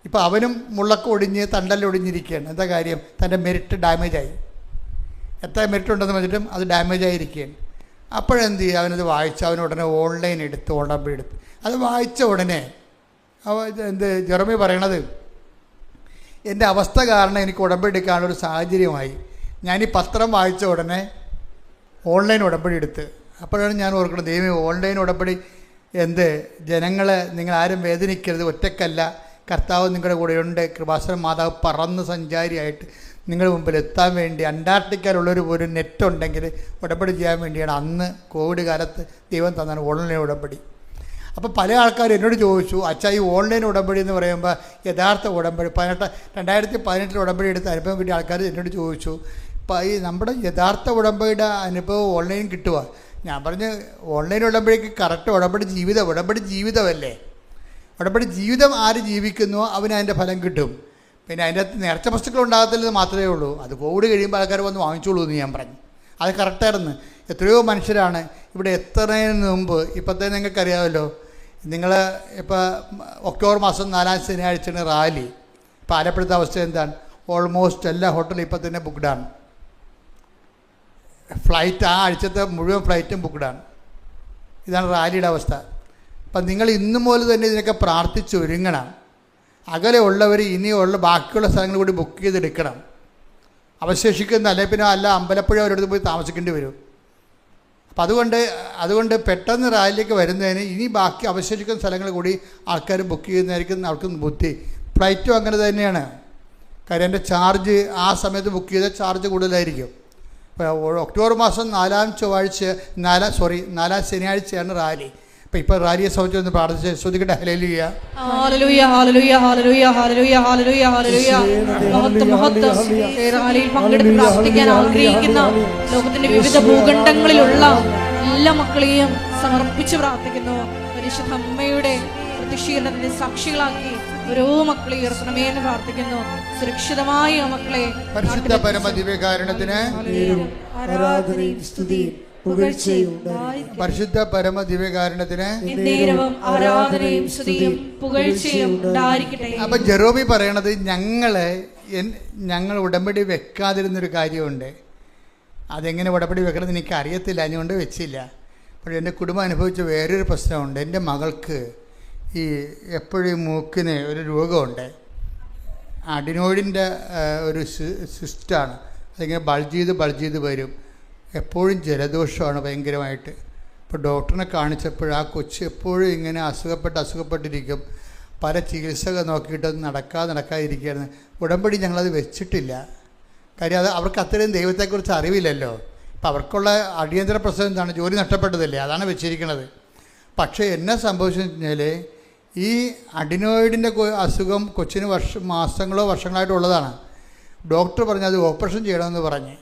ഇപ്പോൾ അവനും മുള്ളൊക്കെ ഒടിഞ്ഞ് തണ്ടല്ലൊടിഞ്ഞിരിക്കുകയാണ്. എന്താ കാര്യം? തൻ്റെ മെരിറ്റ് ഡാമേജായി. എത്ര മെരിറ്റ് ഉണ്ടെന്ന് വെച്ചിട്ടും അത് ഡാമേജായിരിക്കുകയാണ്. അപ്പോഴെന്ത് ചെയ്യുക? അവനത് വായിച്ച് അവൻ ഉടനെ ഓൺലൈൻ എടുത്ത് ഉടമ്പടി എടുത്ത് അത് വായിച്ച ഉടനെ ജെറമി പറയണത്, എൻ്റെ അവസ്ഥ കാരണം എനിക്ക് ഉടമ്പടി എടുക്കാനുള്ളൊരു സാഹചര്യമായി. ഞാൻ ഈ പത്രം വായിച്ച ഉടനെ ഓൺലൈൻ ഉടമ്പടി എടുത്ത്. അപ്പോഴാണ് ഞാൻ ഓർക്കുന്നത്, ദൈവമേ ഓൺലൈൻ ഉടമ്പടി ജനങ്ങളെ നിങ്ങൾ ആരും വേദനിക്കരുത്, ഒറ്റക്കല്ല, കർത്താവ് നിങ്ങളുടെ കൂടെയുണ്ട്. കൃപാസനം മാതാവ് പറന്ന് സഞ്ചാരിയായിട്ട് നിങ്ങളുടെ മുമ്പിൽ എത്താൻ വേണ്ടി അന്റാർട്ടിക്കയിലുള്ളൊരു നെറ്റുണ്ടെങ്കിൽ ഉടമ്പടി ചെയ്യാൻ വേണ്ടിയാണ് അന്ന് കോവിഡ് കാലത്ത് ദൈവം തന്നാണ് ഓൺലൈൻ ഉടമ്പടി. അപ്പോൾ പല ആൾക്കാരും എന്നോട് ചോദിച്ചു, അച്ഛാ ഈ ഓൺലൈൻ ഉടമ്പടി എന്ന് പറയുമ്പോൾ യഥാർത്ഥ ഉടമ്പടി 2018 ഉടമ്പടി എടുത്ത അനുഭവം കിട്ടിയ ആൾക്കാർ എന്നോട് ചോദിച്ചു, ഈ നമ്മുടെ യഥാർത്ഥ ഉടമ്പടിയുടെ അനുഭവം ഓൺലൈൻ കിട്ടുക? ഞാൻ പറഞ്ഞ് ഓൺലൈൻ ഉടമ്പടിക്ക് കറക്റ്റ് ഉടമ്പടി ജീവിതമല്ലേ. ഉടമ്പടി ജീവിതം ആര് ജീവിക്കുന്നുവോ അവന് അതിൻ്റെ ഫലം കിട്ടും. പിന്നെ അതിൻ്റെ അകത്ത് നേർച്ച വസ്തുക്കൾ ഉണ്ടാകത്തില്ലെന്ന് മാത്രമേ ഉള്ളൂ. അത് കോവിഡ് കഴിയുമ്പോൾ ആൾക്കാർ വന്ന് വാങ്ങിച്ചോളൂ എന്ന് ഞാൻ പറഞ്ഞു. അത് കറക്റ്റായിരുന്നു. എത്രയോ മനുഷ്യരാണ് ഇവിടെ എത്തുന്നതിന് മുമ്പ്, ഇപ്പോഴത്തെ നിങ്ങൾക്കറിയാമല്ലോ, നിങ്ങൾ ഇപ്പോൾ ഒക്ടോബർ മാസം 4-ാം ശനിയാഴ്ചയാണ് റാലി. ഇപ്പോൾ ആലപ്പുഴത്തെ അവസ്ഥ എന്താണ്? ഓൾമോസ്റ്റ് എല്ലാ ഹോട്ടലും ഇപ്പോൾ തന്നെ ബുക്ക്ഡാണ്. ഫ്ലൈറ്റ് ആ ആഴ്ചത്തെ മുഴുവൻ ഫ്ലൈറ്റും ബുക്ക്ഡാണ്. ഇതാണ് റാലിയുടെ അവസ്ഥ. അപ്പം നിങ്ങൾ ഇന്നു മുതൽ തന്നെ ഇതിനൊക്കെ പ്രാർത്ഥിച്ചൊരുങ്ങണം. അകലെ ഉള്ളവർ ഇനിയുള്ള ബാക്കിയുള്ള സ്ഥലങ്ങൾ കൂടി ബുക്ക് ചെയ്തെടുക്കണം. അവശേഷിക്കുന്ന അല്ലെ പിന്നെ അമ്പലപ്പുഴ അവരടുത്ത് പോയി താമസിക്കേണ്ടി വരും. അപ്പം അതുകൊണ്ട് പെട്ടെന്ന് റാലിയിലേക്ക് വരുന്നതിന് ഇനി ബാക്കി അവശേഷിക്കുന്ന സ്ഥലങ്ങൾ കൂടി ആൾക്കാർ ബുക്ക് ചെയ്യുന്നതായിരിക്കും അവർക്ക് ബുദ്ധി. ഫ്ലൈറ്റും അങ്ങനെ തന്നെയാണ്. കാര്യം എൻ്റെ ചാർജ് ആ സമയത്ത് ബുക്ക് ചെയ്ത ചാർജ് കൂടുതലായിരിക്കും. ഇപ്പോൾ ഒക്ടോബർ മാസം 4-ാം ശനിയാഴ്ചയാണ് റാലി. അപ്പം ഇപ്പോൾ റാലിയെ സംബന്ധിച്ച് ഒന്ന് പ്രാർത്ഥിച്ച് ശ്രദ്ധിക്കട്ടെ. ഹല്ലേലൂയ hallelujah hallelujah hallelujah hallelujah hallelujah hallelujah. മഹത്വം റാലിയിൽ പങ്കെടുത്ത് പ്രാർത്ഥിക്കാൻ ആഗ്രഹിക്കുന്ന ലോകത്തിന്റെ വിവിധ ഭൂഖണ്ഡങ്ങളിലുള്ള എല്ലാ മക്കളെയും സമർപ്പിച്ച് പ്രാർത്ഥിക്കുന്നു. പരിശുദ്ധ അമ്മയുടെ പ്രതിഷീലനത്തിന്റെ സാക്ഷികളാക്കി ഓരോ മക്കളെ ഉയർത്തണമേ എന്ന് പ്രാർത്ഥിക്കുന്നു. സുരക്ഷിതമായി ആ മക്കളെ പരിശുദ്ധ പരമദിവ്യകാരുണ്യത്തിന് ആരാധനയും സ്തുതിയും പുകഴ്ചയും പരിശുദ്ധ പരമദിവ്യകാരുണ്യത്തിന് ആരാധനയും സ്തുതിയും പുകഴ്ചയും ഉണ്ടായിരിക്കട്ടെ. അപ്പം ജെറോമി പറയണത് ഞങ്ങൾ ഉടമ്പടി വെക്കാതിരുന്നൊരു കാര്യമുണ്ട്. അതെങ്ങനെ ഉടമ്പടി വെക്കണമെന്ന് എനിക്ക് അറിയത്തില്ല, അതുകൊണ്ട് വെച്ചില്ല. പക്ഷേ എൻ്റെ കുടുംബം അനുഭവിച്ച വേറൊരു പ്രശ്നമുണ്ട്. എൻ്റെ മകൾക്ക് ഈ എപ്പോഴും മൂക്കിന് ഒരു രോഗമുണ്ട്, അഡിനോയിഡിൻ്റെ ഒരു സിസ്റ്റാണ്. അതിങ്ങനെ ബൾജ് ചെയ്ത് വരും. എപ്പോഴും ജലദോഷമാണ് ഭയങ്കരമായിട്ട്. ഇപ്പോൾ ഡോക്ടറിനെ കാണിച്ചപ്പോൾ ആ കൊച്ച് എപ്പോഴും ഇങ്ങനെ അസുഖപ്പെട്ടിരിക്കും. പല ചികിത്സകൾ നോക്കിയിട്ട് നടക്കാതിരിക്കുകയായിരുന്നു. ഉടമ്പടി ഞങ്ങളത് വെച്ചിട്ടില്ല. കാര്യം അത് അവർക്ക് അത്രയും ദൈവത്തെക്കുറിച്ച് അറിവില്ലല്ലോ. അപ്പം അവർക്കുള്ള അടിയന്തര പ്രശ്നം എന്താണ്? ജോലി നഷ്ടപ്പെട്ടതല്ലേ, അതാണ് വെച്ചിരിക്കുന്നത്. പക്ഷേ എന്നെ സംഭവിച്ചെന്ന് കഴിഞ്ഞാൽ ഈ അഡിനോയിഡിൻ്റെ അസുഖം കൊച്ചിന് മാസങ്ങളോ വർഷങ്ങളായിട്ടുള്ളതാണ്. ഡോക്ടർ പറഞ്ഞു അത് ഓപ്പറേഷൻ ചെയ്യണമെന്ന് പറഞ്ഞ്.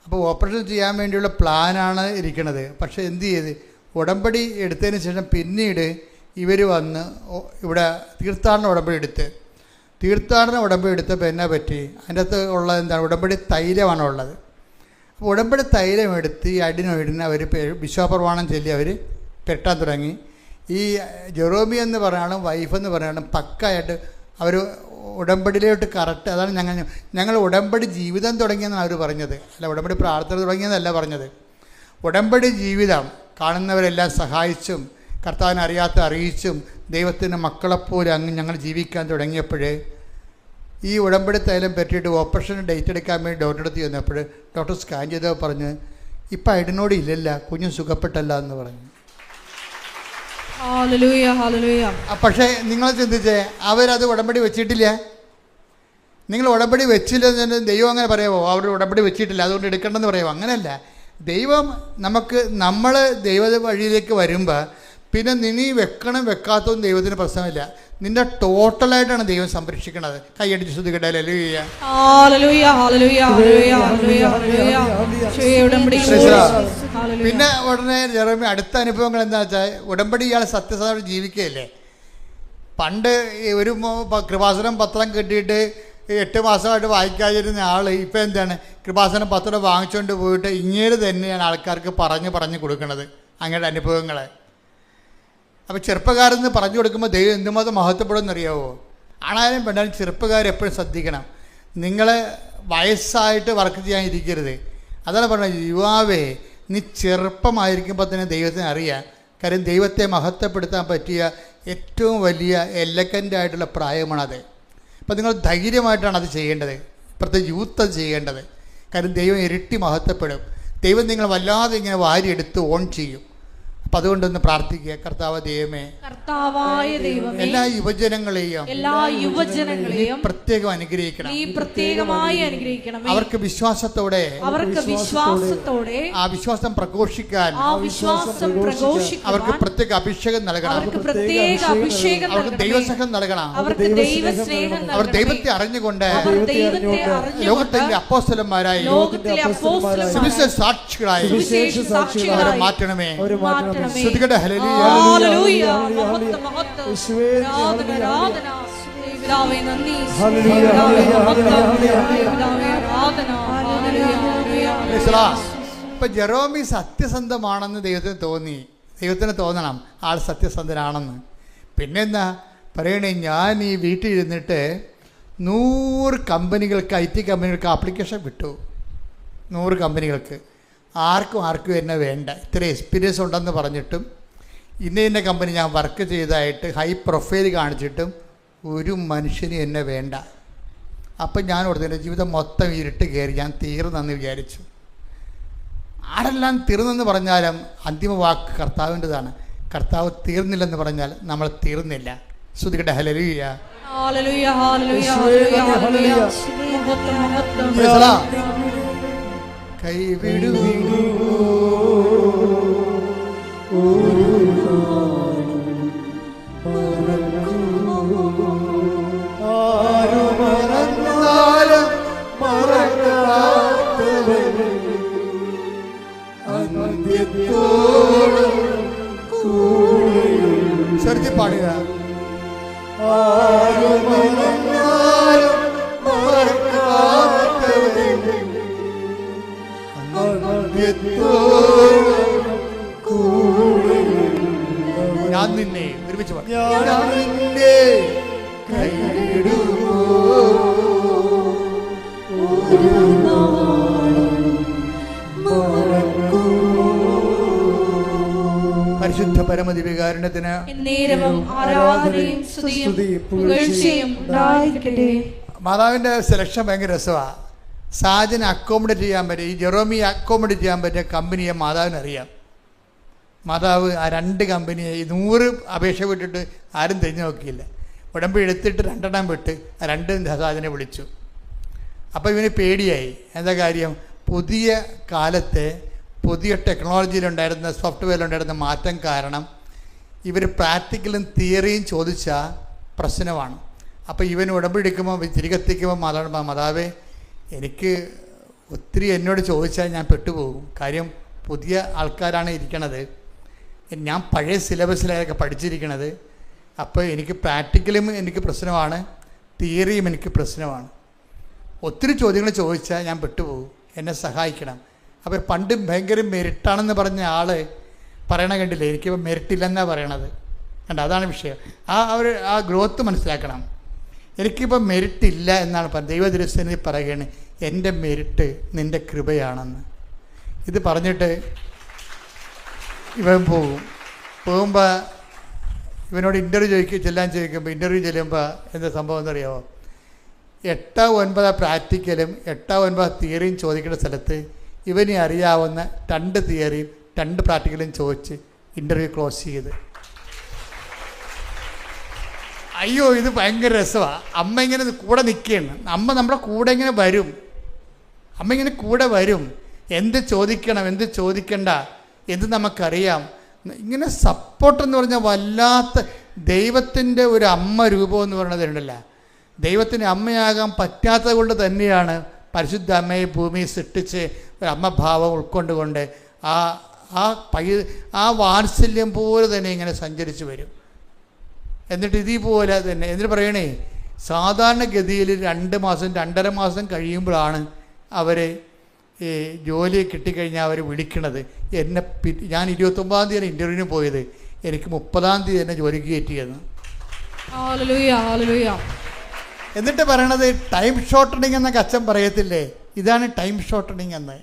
അപ്പോൾ ഓപ്പറേഷൻ ചെയ്യാൻ വേണ്ടിയുള്ള പ്ലാനാണ് ഇരിക്കുന്നത്. പക്ഷേ എന്ത് ചെയ്ത് ഉടമ്പടി എടുത്തതിന് ശേഷം പിന്നീട് ഇവർ വന്ന് ഇവിടെ തീർത്ഥാടന ഉടമ്പടി എടുത്തപ്പോൾ എന്നാ പറ്റി? അതിൻ്റെ അകത്ത് ഉള്ളത് എന്താണ്? ഉടമ്പടി തൈലമാണ് ഉള്ളത്. അപ്പോൾ ഉടമ്പടി തൈലം എടുത്ത് ഈ അഡിനോയിഡിനെ അവർ വിശ്വാസപ്രമാണം ചൊല്ലി അവർ പെട്ടാൻ തുടങ്ങി. ഈ ജെറോമി എന്ന് പറഞ്ഞാലും വൈഫെന്ന് പറഞ്ഞാലും പക്കായിട്ട് അവർ ഉടമ്പടിയിലോട്ട് കറക്റ്റ്. അതാണ് ഞങ്ങൾ ഉടമ്പടി ജീവിതം തുടങ്ങിയെന്നാണ് അവർ പറഞ്ഞത്. അല്ല, ഉടമ്പടി പ്രാർത്ഥന തുടങ്ങിയെന്നല്ല പറഞ്ഞത്. ഉടമ്പടി ജീവിതം കാണുന്നവരെല്ലാം സഹായിച്ചും കർത്താവിനെ അറിയിച്ചും ദൈവത്തിൻ്റെ മക്കളെപ്പോലെ അങ്ങ് ഞങ്ങൾ ജീവിക്കാൻ തുടങ്ങിയപ്പോഴേ ഈ ഉടമ്പടി തൈലം പറ്റിയിട്ട് ഓപ്പറേഷൻ ഡേറ്റ് എടുക്കാൻ വേണ്ടി ഡോക്ടറെ അടുത്ത് ചെന്നപ്പോൾ ഡോക്ടർ സ്കാൻ ചെയ്തപ്പോൾ പറഞ്ഞ് ഇപ്പം അഡിനോയിഡ് ഇല്ലല്ല, കുഞ്ഞ് സുഖപ്പെട്ടല്ല എന്ന് പറഞ്ഞു. പക്ഷേ നിങ്ങൾ ചിന്തിച്ചേ, അവരത് ഉടമ്പടി വെച്ചിട്ടില്ല. നിങ്ങൾ ഉടമ്പടി വെച്ചില്ല ദൈവം അങ്ങനെ പറയാമോ? അവർ ഉടമ്പടി വെച്ചിട്ടില്ല അതുകൊണ്ട് എടുക്കണമെന്ന് പറയാമോ? അങ്ങനെയല്ല. ദൈവം നമ്മൾ ദൈവ വഴിയിലേക്ക് വരുമ്പോൾ പിന്നെ നീ വെക്കണം വെക്കാത്തതും ദൈവത്തിന് പ്രശ്നമില്ല. നിന്റെ ടോട്ടലായിട്ടാണ് ദൈവം സംരക്ഷിക്കുന്നത്. കൈയടിച്ച് ശ്രുതികട്ടെ. പിന്നെ ഉടനെ ജെറോമി അടുത്ത അനുഭവങ്ങൾ എന്താ വെച്ചാൽ, ഉടമ്പടി ഇയാൾ സത്യസന്ധമായിട്ട് ജീവിക്കുകയല്ലേ. പണ്ട് ഒരു കൃപാസനം പത്രം കിട്ടിയിട്ട് 8 മാസമായിട്ട് വായിക്കാതിരുന്ന ആൾ ഇപ്പം എന്താണ്, കൃപാസനം പത്രം വാങ്ങിച്ചുകൊണ്ട് പോയിട്ട് ഇങ്ങേര് തന്നെയാണ് ആൾക്കാർക്ക് പറഞ്ഞു കൊടുക്കുന്നത് അങ്ങയുടെ അനുഭവങ്ങളെ. അപ്പോൾ ചെറുപ്പക്കാരെന്ന് പറഞ്ഞു കൊടുക്കുമ്പോൾ ദൈവം എന്തുമാത്രം മഹത്വപ്പെടുമെന്നറിയാവോ? ആണായാലും പെണ്ണാലും ചെറുപ്പക്കാരെപ്പോഴും ശ്രദ്ധിക്കണം. നിങ്ങൾ വയസ്സായിട്ട് വർക്ക് ചെയ്യാൻ ഇരിക്കരുത്. അതാണ് പറഞ്ഞത്, യുവാവേ നീ ചെറുപ്പമായിരിക്കുമ്പോൾ തന്നെ ദൈവത്തിന് അറിയാം. കാര്യം ദൈവത്തെ മഹത്വപ്പെടുത്താൻ പറ്റിയ ഏറ്റവും വലിയ എലഗൻ്റായിട്ടുള്ള പ്രായമാണത്. അപ്പം നിങ്ങൾ ധൈര്യമായിട്ടാണ് അത് ചെയ്യേണ്ടത്. പ്രത്യേകിച്ച് യൂത്ത് അത് ചെയ്യേണ്ടത്. കാര്യം ദൈവം ഇരട്ടി മഹത്വപ്പെടും. ദൈവം നിങ്ങൾ വല്ലാതെ ഇങ്ങനെ വാരിയെടുത്ത് ഓൺ ചെയ്യും. അപ്പം അതുകൊണ്ടൊന്ന് പ്രാർത്ഥിക്കുക. കർത്താവായ ദൈവമേ എല്ലാ യുവജനങ്ങളെയും പ്രത്യേകം അനുഗ്രഹിക്കണം. അവർക്ക് വിശ്വാസത്തോടെ ആ വിശ്വാസം പ്രഘോഷിക്കാൻ അവർക്ക് പ്രത്യേക അഭിഷേകം നൽകണം. അവർക്ക് ദൈവസ്നേഹം നൽകണം. അവർ ദൈവത്തെ അറിഞ്ഞുകൊണ്ട് ലോകത്തിന്റെ അപ്പോസ്തലന്മാരായി സുവിശേഷ സാക്ഷികളായി അവരെ മാറ്റണമേ. ശ്രുതികട്ടെ. ഹല്ലേലൂയ. ഇപ്പൊ ജെറോമി സത്യസന്ധമാണെന്ന് ദൈവത്തിന് തോന്നണം ആൾ സത്യസന്ധനാണെന്ന്. പിന്നെന്താ പറയണേ, ഞാൻ ഈ വീട്ടിൽ ഇരുന്നിട്ട് 100 കമ്പനികൾക്ക് IT കമ്പനികൾക്ക് ആപ്ലിക്കേഷൻ വിട്ടു. 100 കമ്പനികൾക്ക്. ആർക്കും എന്നെ വേണ്ട. ഇത്ര എക്സ്പീരിയൻസ് ഉണ്ടെന്ന് പറഞ്ഞിട്ടും ഇന്ന കമ്പനി ഞാൻ വർക്ക് ചെയ്തതായിട്ട് ഹൈ പ്രൊഫൈൽ കാണിച്ചിട്ടും ഒരു മനുഷ്യനും എന്നെ വേണ്ട. അപ്പം ഞാൻ ഓർത്ത് ജീവിതം മൊത്തം ഇരുട്ട് കയറി, ഞാൻ തീർന്നെന്ന് വിചാരിച്ചു. ആരെല്ലാം തീർന്നെന്ന് പറഞ്ഞാലും അന്തിമ വാക്ക് കർത്താവിൻ്റെതാണ്. കർത്താവ് തീർന്നില്ലെന്ന് പറഞ്ഞാൽ നമ്മൾ തീർന്നില്ല. ശ്രുതികട്ടെ. ഹല്ലേലൂയ. കൈവിടൂ ചെറുതി പാടുക. ഞാൻ നിന്നെ ഒരുമിച്ച് പരിശുദ്ധ പരിശുദ്ധ പരമദിവ്യകാരുണ്യത്തിന് എന്നേരവും ആരാധനയും സ്തുതിയും പുകഴ്ചയും ഉണ്ടായിരിക്കട്ടെ. മാതാവിൻ്റെ സെലക്ഷൻ ഭയങ്കര രസമാണ്. സാജന് അക്കോമഡേറ്റ് ചെയ്യാൻ പറ്റും, ഈ ജെറോമിയെ അക്കോമഡേറ്റ് ചെയ്യാൻ പറ്റിയ കമ്പനിയെ മാതാവിനറിയാം. മാതാവ് ആ 2 കമ്പനിയെ 100 അപേക്ഷ വിട്ടിട്ട് ആരും തിരിഞ്ഞു നോക്കിയില്ല. ഉടമ്പടി എടുത്തിട്ട് 2 എണ്ണം വിട്ട് ആ 2 സാജനെ വിളിച്ചു. അപ്പോൾ ഇവന് പേടിയായി. എന്താ കാര്യം? പുതിയ കാലത്തെ പുതിയ ടെക്നോളജിയിലുണ്ടായിരുന്ന സോഫ്റ്റ്വെയറിലുണ്ടായിരുന്ന മാറ്റം കാരണം ഇവർ പ്രാക്ടിക്കലും തിയറിയും ചോദിച്ചാൽ പ്രശ്നമാണ്. അപ്പോൾ ഇവൻ ഉടമ്പടി എടുക്കുമ്പോൾ തിരികെത്തിക്കുമ്പോൾ മാതാവേ എനിക്ക് ഒത്തിരി എന്നോട് ചോദിച്ചാൽ ഞാൻ പെട്ടുപോകും. കാര്യം പുതിയ ആൾക്കാരാണ് ഇരിക്കണത്, ഞാൻ പഴയ സിലബസിലൊക്കെ പഠിച്ചിരിക്കണത്. അപ്പോൾ എനിക്ക് പ്രാക്ടിക്കലും എനിക്ക് പ്രശ്നമാണ്, തിയറിയും എനിക്ക് പ്രശ്നമാണ്. ഒത്തിരി ചോദ്യങ്ങൾ ചോദിച്ചാൽ ഞാൻ പെട്ടുപോകും, എന്നെ സഹായിക്കണം. അപ്പോൾ പണ്ട് ഭയങ്കര മെരിട്ടാണെന്ന് പറഞ്ഞ ആൾ പറയണ കണ്ടില്ലേ, എനിക്കിപ്പോൾ മെരിട്ടില്ലെന്നാണ് പറയണത്. കണ്ട, അതാണ് വിഷയം. ആ ഗ്രോത്ത് മനസ്സിലാക്കണം. എനിക്കിപ്പോൾ മെരിട്ടില്ല എന്നാണ് പറഞ്ഞത്. ദൈവദൃശ്യനിധി പറയുകയാണ്, എൻ്റെ മെരിട്ട് നിൻ്റെ കൃപയാണെന്ന്. ഇത് പറഞ്ഞിട്ട് ഇവൻ പോകുമ്പോൾ ഇവനോട് ഇൻ്റർവ്യൂ ചെല്ലുമ്പോൾ ഇൻ്റർവ്യൂ ചെല്ലുമ്പോൾ എന്താ സംഭവം എന്നറിയാമോ? 8-9 പ്രാക്ടിക്കലും 8-9 തിയറിയും ചോദിക്കേണ്ട സ്ഥലത്ത് ഇവനെ അറിയാവുന്ന 2 തിയറിയും 2 പ്രാക്ടിക്കലും ചോദിച്ച് ഇൻ്റർവ്യൂ ക്ലോസ് ചെയ്ത്. അയ്യോ, ഇത് ഭയങ്കര രസമാണ്. അമ്മ ഇങ്ങനെ കൂടെ നിൽക്കുകയാണ്. അമ്മ നമ്മുടെ കൂടെ ഇങ്ങനെ വരും. അമ്മ ഇങ്ങനെ കൂടെ വരും. എന്ത് ചോദിക്കണം, എന്ത് ചോദിക്കണ്ട, എന്ത് നമുക്കറിയാം. ഇങ്ങനെ സപ്പോർട്ടെന്ന് പറഞ്ഞാൽ വല്ലാത്ത ദൈവത്തിൻ്റെ ഒരു അമ്മ രൂപം എന്ന് പറയുന്നത് ഉണ്ടല്ല. ദൈവത്തിന് അമ്മയാകാൻ പറ്റാത്തത് കൊണ്ട് തന്നെയാണ് പരിശുദ്ധ അമ്മയെ ഭൂമി സൃഷ്ടിച്ച് ഒരു അമ്മഭാവം ഉൾക്കൊണ്ടുകൊണ്ട് ആ വാത്സല്യം പോലെ തന്നെ ഇങ്ങനെ സഞ്ചരിച്ച് വരും. എന്നിട്ട് ഇതേപോലെ തന്നെ എന്നിട്ട് പറയണേ, സാധാരണഗതിയിൽ 2 മാസം 2.5 മാസം കഴിയുമ്പോഴാണ് അവർ ഈ ജോലി കിട്ടിക്കഴിഞ്ഞാൽ അവർ വിളിക്കണത്. ഞാൻ 29-ാം തീയതി ഇൻ്റർവ്യൂവിന് പോയത്, എനിക്ക് 30-ാം തീയതി തന്നെ ജോലിക്ക് കയറ്റിയെന്ന്. എന്നിട്ട് പറയണത് ടൈം ഷോർട്ടണിങ് എന്നൊക്കെ അച്ഛൻ പറയത്തില്ലേ, ഇതാണ് ടൈം ഷോർട്ടണിങ് എന്ന്.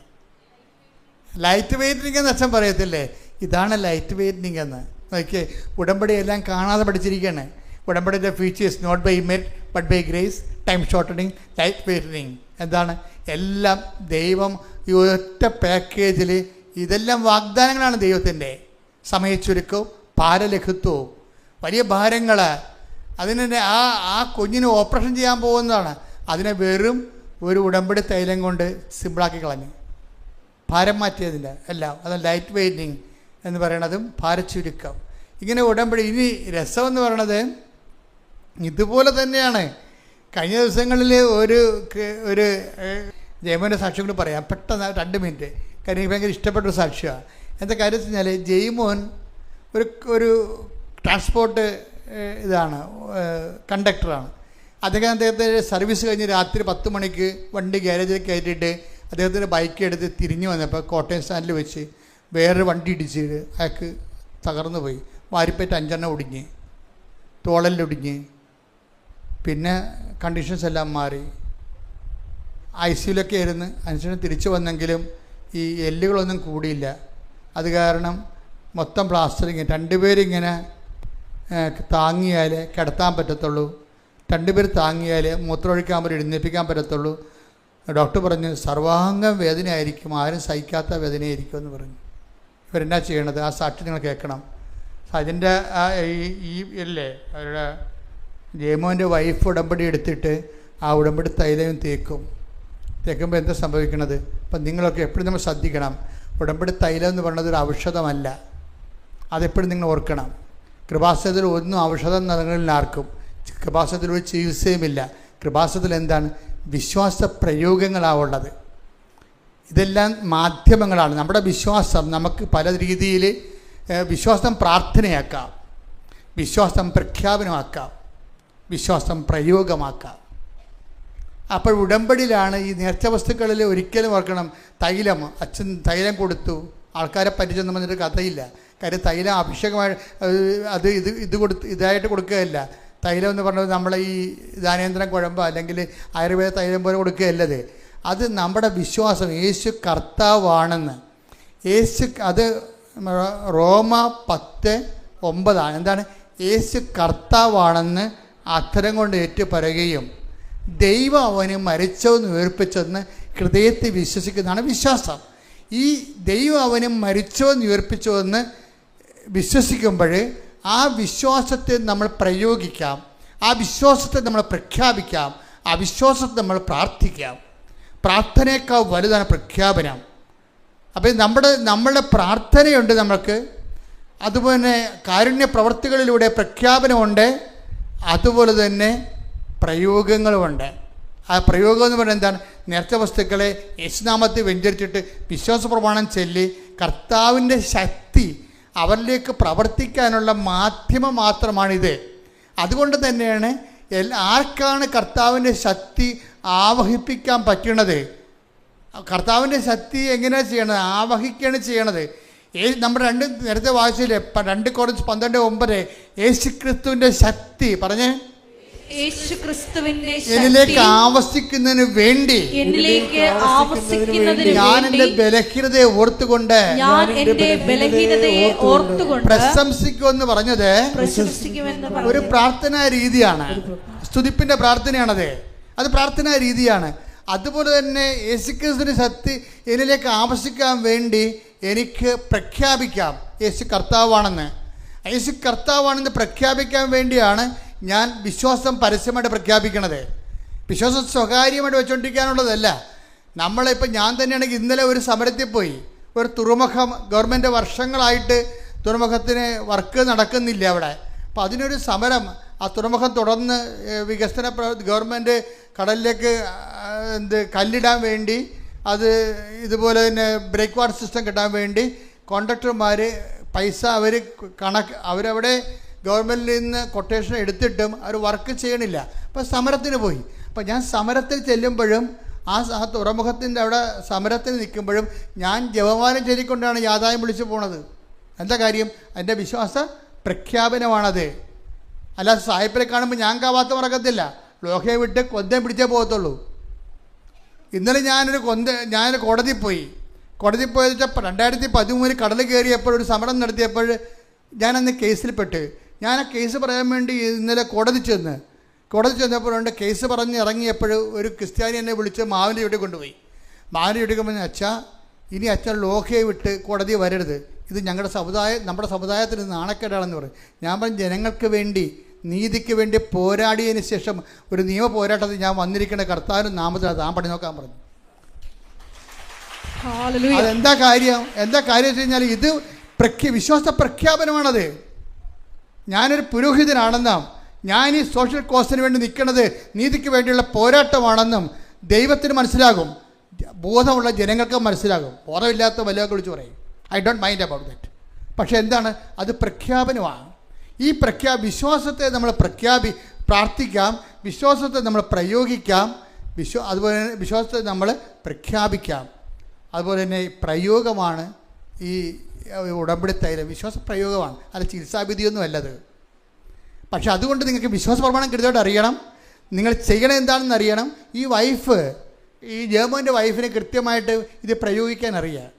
ലൈറ്റ് വെയ്റ്റനിങ് എന്ന് അച്ഛൻ പറയത്തില്ലേ, ഇതാണ് ലൈറ്റ് വെയ്റ്റനിങ് എന്ന്. നോക്കിയേ, ഉടമ്പടി എല്ലാം കാണാതെ പഠിച്ചിരിക്കുകയാണ്. ഉടമ്പടിയുടെ features not by merit but by grace, time shortening, light weightening. എന്താണ്? എല്ലാം ദൈവം ഈ ഒറ്റ പാക്കേജിൽ ഇതെല്ലാം വാഗ്ദാനങ്ങളാണ് ദൈവത്തിൻ്റെ. സമയച്ചുരുക്കവും ഭാരലഘുത്വവും വലിയ ഭാരങ്ങൾ. അതിനെ ആ കുഞ്ഞിന് ഓപ്പറേഷൻ ചെയ്യാൻ പോകുന്നതാണ്. അതിനെ വെറും ഒരു ഉടമ്പടി തൈലം കൊണ്ട് സിമ്പിളാക്കി കളഞ്ഞു, ഭാരം മാറ്റിയതിൻ്റെ എല്ലാം. അത് ലൈറ്റ് വെയ്റ്റിങ് എന്ന് പറയണതും ഭാരച്ചുരുക്കം. ഇങ്ങനെ ഉടമ്പടി. ഇനി രസമെന്ന് പറയണത് ഇതുപോലെ തന്നെയാണ്. കഴിഞ്ഞ ദിവസങ്ങളിൽ ഒരു ജയമോൻ്റെ സാക്ഷ്യം കൂടി പറയാം പെട്ടെന്ന്, 2 മിനിറ്റ്. കാര്യം എനിക്ക് ഭയങ്കര ഇഷ്ടപ്പെട്ടൊരു സാക്ഷ്യമാണ്. എന്താ കാര്യം വെച്ച് കഴിഞ്ഞാൽ, ജയ്മോൻ ഒരു ട്രാൻസ്പോർട്ട് ഇതാണ്, കണ്ടക്ടറാണ്. അദ്ദേഹത്തെ സർവീസ് കഴിഞ്ഞ് രാത്രി 10 മണിക്ക് വണ്ടി ഗ്യാരേജിൽ കയറ്റിയിട്ട് അദ്ദേഹത്തിൻ്റെ ബൈക്ക് എടുത്ത് തിരിഞ്ഞു വന്നപ്പോൾ കോട്ടയം സ്റ്റാൻഡിൽ വെച്ച് വേറൊരു വണ്ടി ഇടിച്ചിട്ട് അയാൾക്ക് തകർന്നു പോയി. വാരിപ്പേറ്റ് 5 എണ്ണം ഒടിഞ്ഞ്, തോളലിലൊടിഞ്ഞ്. പിന്നെ കണ്ടീഷൻസ് എല്ലാം മാറി, ICUലൊക്കെ ആയിരുന്നു. അതിനുശേഷം തിരിച്ചു വന്നെങ്കിലും ഈ എല്ലുകളൊന്നും കൂടിയില്ല. അത് കാരണം മൊത്തം പ്ലാസ്റ്ററിങ്. 2 പേരിങ്ങനെ താങ്ങിയാൽ കിടത്താൻ പറ്റത്തുള്ളൂ, 2 പേർ താങ്ങിയാൽ മൂത്രമൊഴിക്കാൻ പറ്റും, എഴുന്നേൽപ്പിക്കാൻ പറ്റത്തുള്ളൂ. ഡോക്ടർ പറഞ്ഞു സർവാംഗം വേദനയായിരിക്കും, ആരും സഹിക്കാത്ത വേദനയായിരിക്കും എന്ന് പറഞ്ഞു. ഇവരെന്നാ ചെയ്യണത്? ആ സാക്ഷി നിങ്ങൾ കേൾക്കണം. അതിൻ്റെ ഈ അല്ലേ അവരുടെ ജയമോൻ്റെ വൈഫ് ഉടമ്പടി എടുത്തിട്ട് ആ ഉടമ്പടി തൈലം തേക്കുമ്പോൾ എന്താ സംഭവിക്കണത്? അപ്പം നിങ്ങളൊക്കെ എപ്പോഴും നമ്മൾ ശ്രദ്ധിക്കണം. ഉടമ്പടി തൈലം എന്ന് പറയുന്നത് ഒരു ഔഷധമല്ല, അതെപ്പോഴും നിങ്ങൾ ഓർക്കണം. കൃപാസനത്തിൽ ഒന്നും ഔഷധം നൽകുന്നില്ല ആർക്കും. കൃപാസനത്തിൽ ഒരു ചികിത്സയുമില്ല. കൃപാസനത്തിൽ എന്താണ്? വിശ്വാസ പ്രയോഗങ്ങളാണ് ഉള്ളത്. ഇതെല്ലാം മാധ്യമങ്ങളാണ്. നമ്മുടെ വിശ്വാസം നമുക്ക് പല രീതിയിൽ വിശ്വാസം പ്രാർത്ഥനയാക്കാം, വിശ്വാസം പ്രഖ്യാപനമാക്കാം, വിശ്വാസം പ്രയോഗമാക്കാം. അപ്പോൾ ഉടമ്പടിയിലാണ് ഈ നേർച്ച വസ്തുക്കളിൽ ഒരിക്കലും ഓർക്കണം. തൈലം, അച്ഛൻ തൈലം കൊടുത്തു, ആൾക്കാരെ പരിചയം വന്നിട്ട് കഥയില്ല. കാര്യം തൈലം അഭിഷേകമായി ഇതായിട്ട് കൊടുക്കുകയല്ല. തൈലം എന്ന് പറഞ്ഞത് നമ്മളെ ഈ ധാനേന്ദ്രം കുഴമ്പ് അല്ലെങ്കിൽ ആയുർവേദ തൈലം പോലെ കൊടുക്കുകയല്ലത്. അത് നമ്മുടെ വിശ്വാസം, യേശു കർത്താവാണെന്ന്. അത് റോമ 10:9 എന്താണ്? യേശു കർത്താവാണെന്ന് അധരം കൊണ്ട് ഏറ്റുപറയുകയും ദൈവം അവന് മരിച്ചവെന്ന് ഉയർപ്പിച്ചെന്ന് ഹൃദയത്തിൽ വിശ്വസിക്കുന്നതാണ് വിശ്വാസം. ഈ ദൈവം അവന് മരിച്ചവെന്ന് ഉയർപ്പിച്ചുവെന്ന് വിശ്വസിക്കുമ്പോൾ ആ വിശ്വാസത്തെ നമ്മൾ പ്രയോഗിക്കാം, ആ വിശ്വാസത്തെ നമ്മൾ പ്രഖ്യാപിക്കാം, ആ വിശ്വാസത്തെ നമ്മൾ പ്രാർത്ഥിക്കാം. പ്രാർത്ഥനയേക്കാൾ വലുതാണ് പ്രഖ്യാപനം. അപ്പോൾ നമ്മളുടെ പ്രാർത്ഥനയുണ്ട് നമ്മൾക്ക്, അതുപോലെ കാരുണ്യ പ്രവർത്തികളിലൂടെ പ്രഖ്യാപനമുണ്ട്, അതുപോലെ തന്നെ പ്രയോഗങ്ങളുമുണ്ട്. ആ പ്രയോഗം എന്ന് പറയുന്നത് എന്താണ്? നേർച്ച വസ്തുക്കളെ യേശുനാമത്തിൽ വെഞ്ചരിച്ചിട്ട് വിശ്വാസ പ്രമാണം ചൊല്ലി കർത്താവിൻ്റെ ശക്തി അവരിലേക്ക് പ്രവർത്തിക്കാനുള്ള മാധ്യമം മാത്രമാണിത്. അതുകൊണ്ട് തന്നെയാണ് ആർക്കാണ് കർത്താവിൻ്റെ ശക്തി ആവഹിപ്പിക്കാൻ പറ്റണത്? കർത്താവിൻ്റെ ശക്തി എങ്ങനെയാണ് ചെയ്യണത്? ആവഹിക്കുകയാണ് ചെയ്യണത്. നമ്മൾ നേരത്തെ വായിച്ചില്ലേ 2 Corinthians 12:9 യേശുക്രിസ്തുവിൻ്റെ ശക്തി പറഞ്ഞേ, എന്നിലേക്ക് ആവസിക്കുന്നതിന് വേണ്ടി ഞാൻ എൻ്റെ ബലഹീനതയെ ഓർത്തുകൊണ്ട് പ്രശംസിക്കുമെന്ന് പറഞ്ഞത് ഒരു പ്രാർത്ഥനാ രീതിയാണ്, സ്തുതിപ്പിന്റെ പ്രാർത്ഥനയാണത്. അത് പ്രാർത്ഥനാ രീതിയാണ്. അതുപോലെ തന്നെ യേശുക്രിസ്തുവിന്റെ ശക്തി എന്നിലേക്ക് ആവസിക്കാൻ വേണ്ടി എനിക്ക് പ്രഖ്യാപിക്കാം യേശു കർത്താവാണെന്ന്. യേശു കർത്താവാണെന്ന് പ്രഖ്യാപിക്കാൻ വേണ്ടിയാണ് ഞാൻ വിശ്വാസം പരസ്യമായിട്ട് പ്രഖ്യാപിക്കണത്. വിശ്വാസം സ്വകാര്യമായിട്ട് വെച്ചുകൊണ്ടിരിക്കാനുള്ളതല്ല. നമ്മളിപ്പോൾ ഞാൻ തന്നെയാണെങ്കിൽ ഇന്നലെ ഒരു സമരത്തിൽ പോയി. ഒരു തുറമുഖം ഗവൺമെൻറ് വർഷങ്ങളായിട്ട് തുറമുഖത്തിന് വർക്ക് നടക്കുന്നില്ല അവിടെ. അപ്പോൾ അതിനൊരു സമരം, ആ തുറമുഖം തുടർന്ന് വികസന ഗവൺമെൻറ് കടലിലേക്ക് കല്ലിടാൻ വേണ്ടി, അത് ഇതുപോലെ തന്നെ ബ്രേക്ക് വാട്ടർ സിസ്റ്റം കിട്ടാൻ വേണ്ടി കോൺട്രാക്ടർമാർ പൈസ അവരവിടെ ഗവൺമെൻറ്റിൽ നിന്ന് കൊട്ടേഷൻ എടുത്തിട്ടും അവർ വർക്ക് ചെയ്യണില്ല. അപ്പോൾ സമരത്തിന് പോയി. അപ്പോൾ ഞാൻ സമരത്തിൽ ചെല്ലുമ്പോഴും ആ തുറമുഖത്തിൻ്റെ അവിടെ സമരത്തിന് നിൽക്കുമ്പോഴും ഞാൻ ജപമാല ചൊല്ലിക്കൊണ്ടാണ് യാതായം വിളിച്ചു പോണത്. എന്താ കാര്യം? എൻ്റെ വിശ്വാസ പ്രഖ്യാപനമാണത്. അല്ല സായിപ്പിനെ കാണുമ്പോൾ ഞാൻ കാവാത്ത മറക്കത്തില്ല, ലോഹയെ വിട്ട് കൊന്തം പിടിച്ചേ പോകത്തുള്ളൂ. ഇന്നലെ ഞാൻ കോടതിയിൽ പോയി. കോടതിയിൽ പോയത് വെച്ചാൽ 2013 കടൽ കയറിയപ്പോൾ ഒരു സമരം നടത്തിയപ്പോൾ ഞാനന്ന് കേസിൽപ്പെട്ട്. ഞാൻ ആ കേസ് പറയാൻ വേണ്ടി ഇന്നലെ കോടതി ചെന്നപ്പോഴുണ്ട് കേസ് പറഞ്ഞ് ഇറങ്ങിയപ്പോൾ ഒരു ക്രിസ്ത്യാനി എന്നെ വിളിച്ച് മാവിൻ്റെ ചുവട്ടിൽ കൊണ്ടുപോയി. മാവിൻ്റെ ചുവട്ടിൽ കൊണ്ടുപോയി, അച്ഛാ ഇനി അച്ഛൻ ലോഹയെ വിട്ട് കോടതി വരരുത്, ഇത് നമ്മുടെ സമുദായത്തിന് നാണക്കേടാണെന്ന് പറയും. ഞാൻ പറഞ്ഞു, ജനങ്ങൾക്ക് വേണ്ടി നീതിക്ക് വേണ്ടി പോരാടിയതിന് ശേഷം ഒരു നിയമ പോരാട്ടത്തിൽ ഞാൻ വന്നിരിക്കുന്ന കർത്താവിന് നാമത്തിൽ താൻ പണി നോക്കാൻ പറഞ്ഞു. അതെന്താ കാര്യം വെച്ച് കഴിഞ്ഞാൽ ഇത് വിശ്വാസ പ്രഖ്യാപനമാണത്. ഞാനൊരു പുരോഹിതനാണെന്നും ഞാൻ ഈ സോഷ്യൽ കോസിന് വേണ്ടി നിൽക്കുന്നത് നീതിക്ക് വേണ്ടിയുള്ള പോരാട്ടമാണെന്നും ദൈവത്തിന് മനസ്സിലാകും, ബോധമുള്ള ജനങ്ങൾക്ക് മനസ്സിലാകും. ബോധമില്ലാത്ത വല്ലതൊക്കെ വിളിച്ച് പറയും, I don't mind about that. പക്ഷെ എന്താണ്? അത് പ്രഖ്യാപനമാണ്. ഈ വിശ്വാസത്തെ നമ്മൾ പ്രാർത്ഥിക്കാം, വിശ്വാസത്തെ നമ്മൾ പ്രയോഗിക്കാം, അതുപോലെ തന്നെ വിശ്വാസത്തെ നമ്മൾ പ്രഖ്യാപിക്കാം. അതുപോലെ തന്നെ പ്രയോഗമാണ് ഈ ഉടമ്പടി തൈലം. വിശ്വാസ പ്രയോഗമാണ്, അല്ല ചികിത്സാവിധിയൊന്നും അല്ലത്. പക്ഷെ അതുകൊണ്ട് നിങ്ങൾക്ക് വിശ്വാസ പ്രമാണം കൃത്യമായിട്ട് അറിയണം, നിങ്ങൾ ചെയ്യണം എന്താണെന്ന് അറിയണം. ഈ ജർമ്മൻ്റെ വൈഫിനെ കൃത്യമായിട്ട് ഇത് പ്രയോഗിക്കാൻ അറിയാം.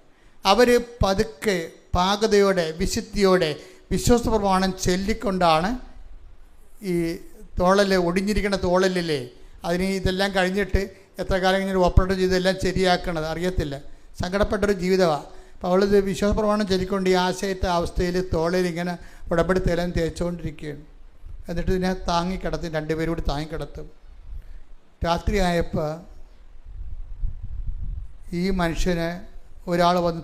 അവർ പതുക്കെ പാകതയോടെ വിശുദ്ധിയോടെ വിശ്വാസ പ്രമാണം ചൊല്ലിക്കൊണ്ടാണ് ഈ ഒടിഞ്ഞിരിക്കുന്ന തോളലില്ലേ അതിന് ഇതെല്ലാം കഴിഞ്ഞിട്ട് എത്ര കാലം ഇങ്ങനെ ഓപ്പറേറ്റ് ചെയ്തെല്ലാം ശരിയാക്കണത് അറിയത്തില്ല. സങ്കടപ്പെട്ടൊരു ജീവിതമാണ്. അപ്പോൾ അവളിത് വിശ്വാസ പ്രമാണം ചൊല്ലിക്കൊണ്ട് ഈ ആശയത്തെ അവസ്ഥയിൽ തോളിൽ ഇങ്ങനെ ഉടമ്പടി തേലം തേച്ചുകൊണ്ടിരിക്കുകയാണ്. എന്നിട്ട് ഇതിനെ താങ്ങിക്കിടത്തും, 2 പേരും കൂടി താങ്ങിക്കിടത്തും. രാത്രിയായപ്പോൾ ഈ മനുഷ്യനെ ഒരാൾ വന്ന്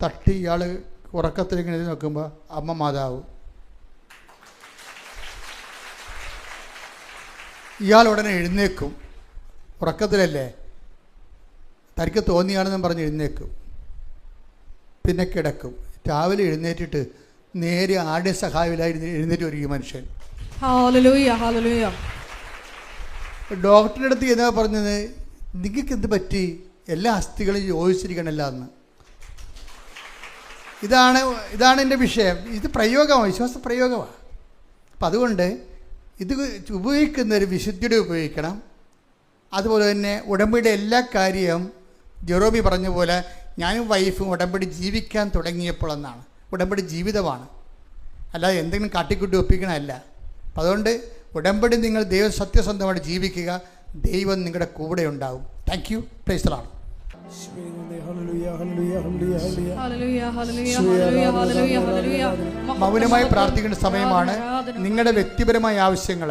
തട്ടി ഇയാൾ ഉറക്കത്തിലിങ്ങനെ നോക്കുമ്പോൾ അമ്മ മാതാവ്. ഇയാൾ ഉടനെ എഴുന്നേക്കും, ഉറക്കത്തിലല്ലേ, തനിക്ക് തോന്നിയാണെന്നും പറഞ്ഞ് എഴുന്നേക്കും, പിന്നെ കിടക്കും. രാവിലെ എഴുന്നേറ്റിട്ട് നേരെ ആരുടെ സഹായമില്ലായി എഴുന്നേറ്റ് വരും ഈ മനുഷ്യൻ. ഡോക്ടറുടെ അടുത്ത് എന്നാ പറഞ്ഞത്, നിങ്ങൾക്ക് എന്ത് പറ്റി, എല്ലാ അസ്ഥികളും യോജിച്ചിരിക്കണമല്ല എന്ന്. ഇതാണ് എൻ്റെ വിഷയം. ഇത് പ്രയോഗമാണ്, വിശ്വാസ പ്രയോഗമാണ്. അപ്പം അതുകൊണ്ട് ഇത് ഉപയോഗിക്കുന്നൊരു വിശുദ്ധിയുടെ ഉപയോഗിക്കണം. അതുപോലെ തന്നെ ഉടമ്പടിയുടെ എല്ലാ കാര്യവും ജെറോമി പറഞ്ഞ പോലെ ഞാനും വൈഫും ഉടമ്പടി ജീവിക്കാൻ തുടങ്ങിയപ്പോൾ എന്നാണ്. ഉടമ്പടി ജീവിതമാണ്, അല്ലാതെ എന്തെങ്കിലും കാട്ടിക്കൂട്ടി ഒപ്പിക്കണമല്ല. അപ്പം അതുകൊണ്ട് ഉടമ്പടി നിങ്ങൾ ദൈവം സത്യസന്ധമായിട്ട് ജീവിക്കുക, ദൈവം നിങ്ങളുടെ കൂടെ ഉണ്ടാവും. Thank you. Praise the Lord. മൗനമായി പ്രാർത്ഥിക്കേണ്ട സമയമാണ്. നിങ്ങളുടെ വ്യക്തിപരമായ ആവശ്യങ്ങൾ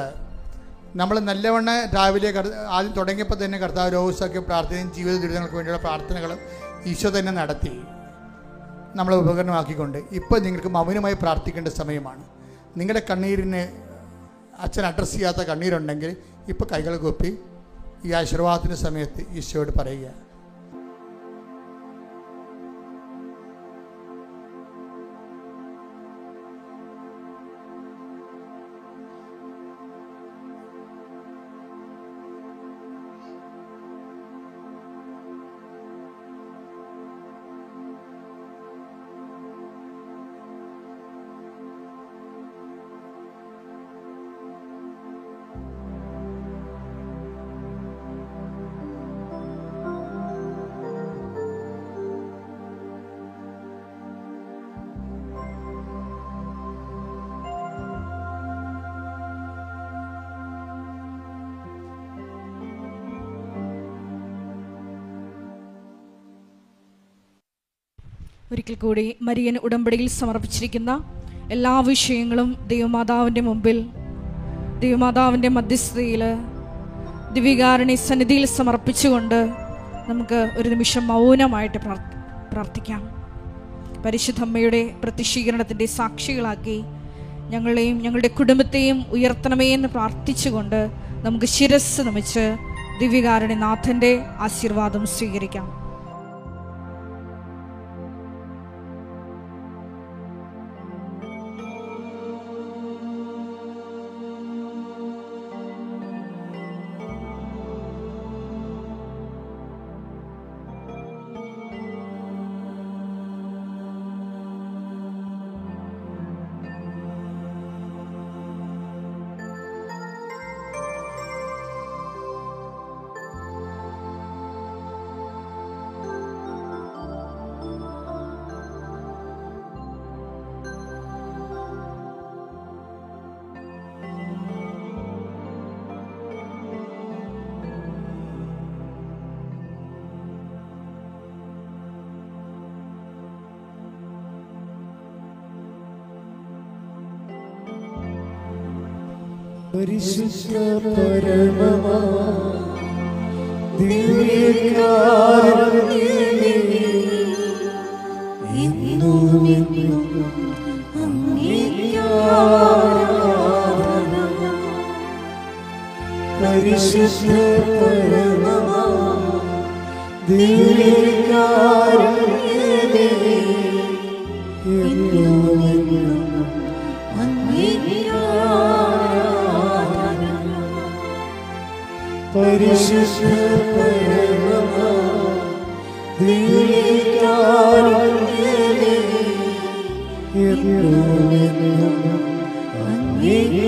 നമ്മൾ നല്ലവണ്ണം രാവിലെ ആദ്യം തുടങ്ങിയപ്പോൾ തന്നെ കർത്താവ് രോഗസൗഖ്യം പ്രാർത്ഥനയും ജീവിത ദുരിതങ്ങൾക്ക് വേണ്ടിയുള്ള പ്രാർത്ഥനകളും ഈശോ തന്നെ നടത്തി നമ്മളെ ഉപകരണമാക്കിക്കൊണ്ട്. ഇപ്പോൾ നിങ്ങൾക്ക് മൗനമായി പ്രാർത്ഥിക്കേണ്ട സമയമാണ്. നിങ്ങളുടെ കണ്ണീരിന് അച്ഛൻ അഡ്രസ്സ് ചെയ്യാത്ത കണ്ണീരുണ്ടെങ്കിൽ ഇപ്പോൾ കൈകൾ കൂപ്പി ഈ ആശീർവാദത്തിൻ്റെ സമയത്ത് ഈശോയോട് പറയുക. ഒരിക്കൽ കൂടി മരിയൻ ഉടമ്പടിയിൽ സമർപ്പിച്ചിരിക്കുന്ന എല്ലാ വിഷയങ്ങളും ദൈവമാതാവിൻ്റെ മുമ്പിൽ, ദൈവമാതാവിൻ്റെ മധ്യസ്ഥതയിൽ, ദിവ്യകാരുണ്യ സന്നിധിയിൽ സമർപ്പിച്ചുകൊണ്ട് നമുക്ക് ഒരു നിമിഷം മൗനമായിട്ട് പ്രാർത്ഥിക്കാം. പരിശുദ്ധ അമ്മയുടെ പ്രത്യക്ഷീകരണത്തിൻ്റെ സാക്ഷികളാക്കി ഞങ്ങളെയും ഞങ്ങളുടെ കുടുംബത്തെയും ഉയർത്തണമേ എന്ന് പ്രാർത്ഥിച്ചുകൊണ്ട് നമുക്ക് ശിരസ് നമിച്ച് ദിവ്യകാരുണ്യനാഥൻ്റെ ആശീർവാദം സ്വീകരിക്കാം. പരിശുദ്ധ പരമമാ ദിവ്യകാരുണ്യമേ, എന്നും എന്നും അങ്ങേക്ക് ആരാധന. പരിശുദ്ധ പരമമാ ദിവ്യകാരുണ്യമേ, എന്നും എന്നും അങ്ങേക്ക് പരിശുദ്ധ പരമമാ ദിവ്യകാരുണ്യമേ, എന്നും എന്നും അങ്ങേക്ക്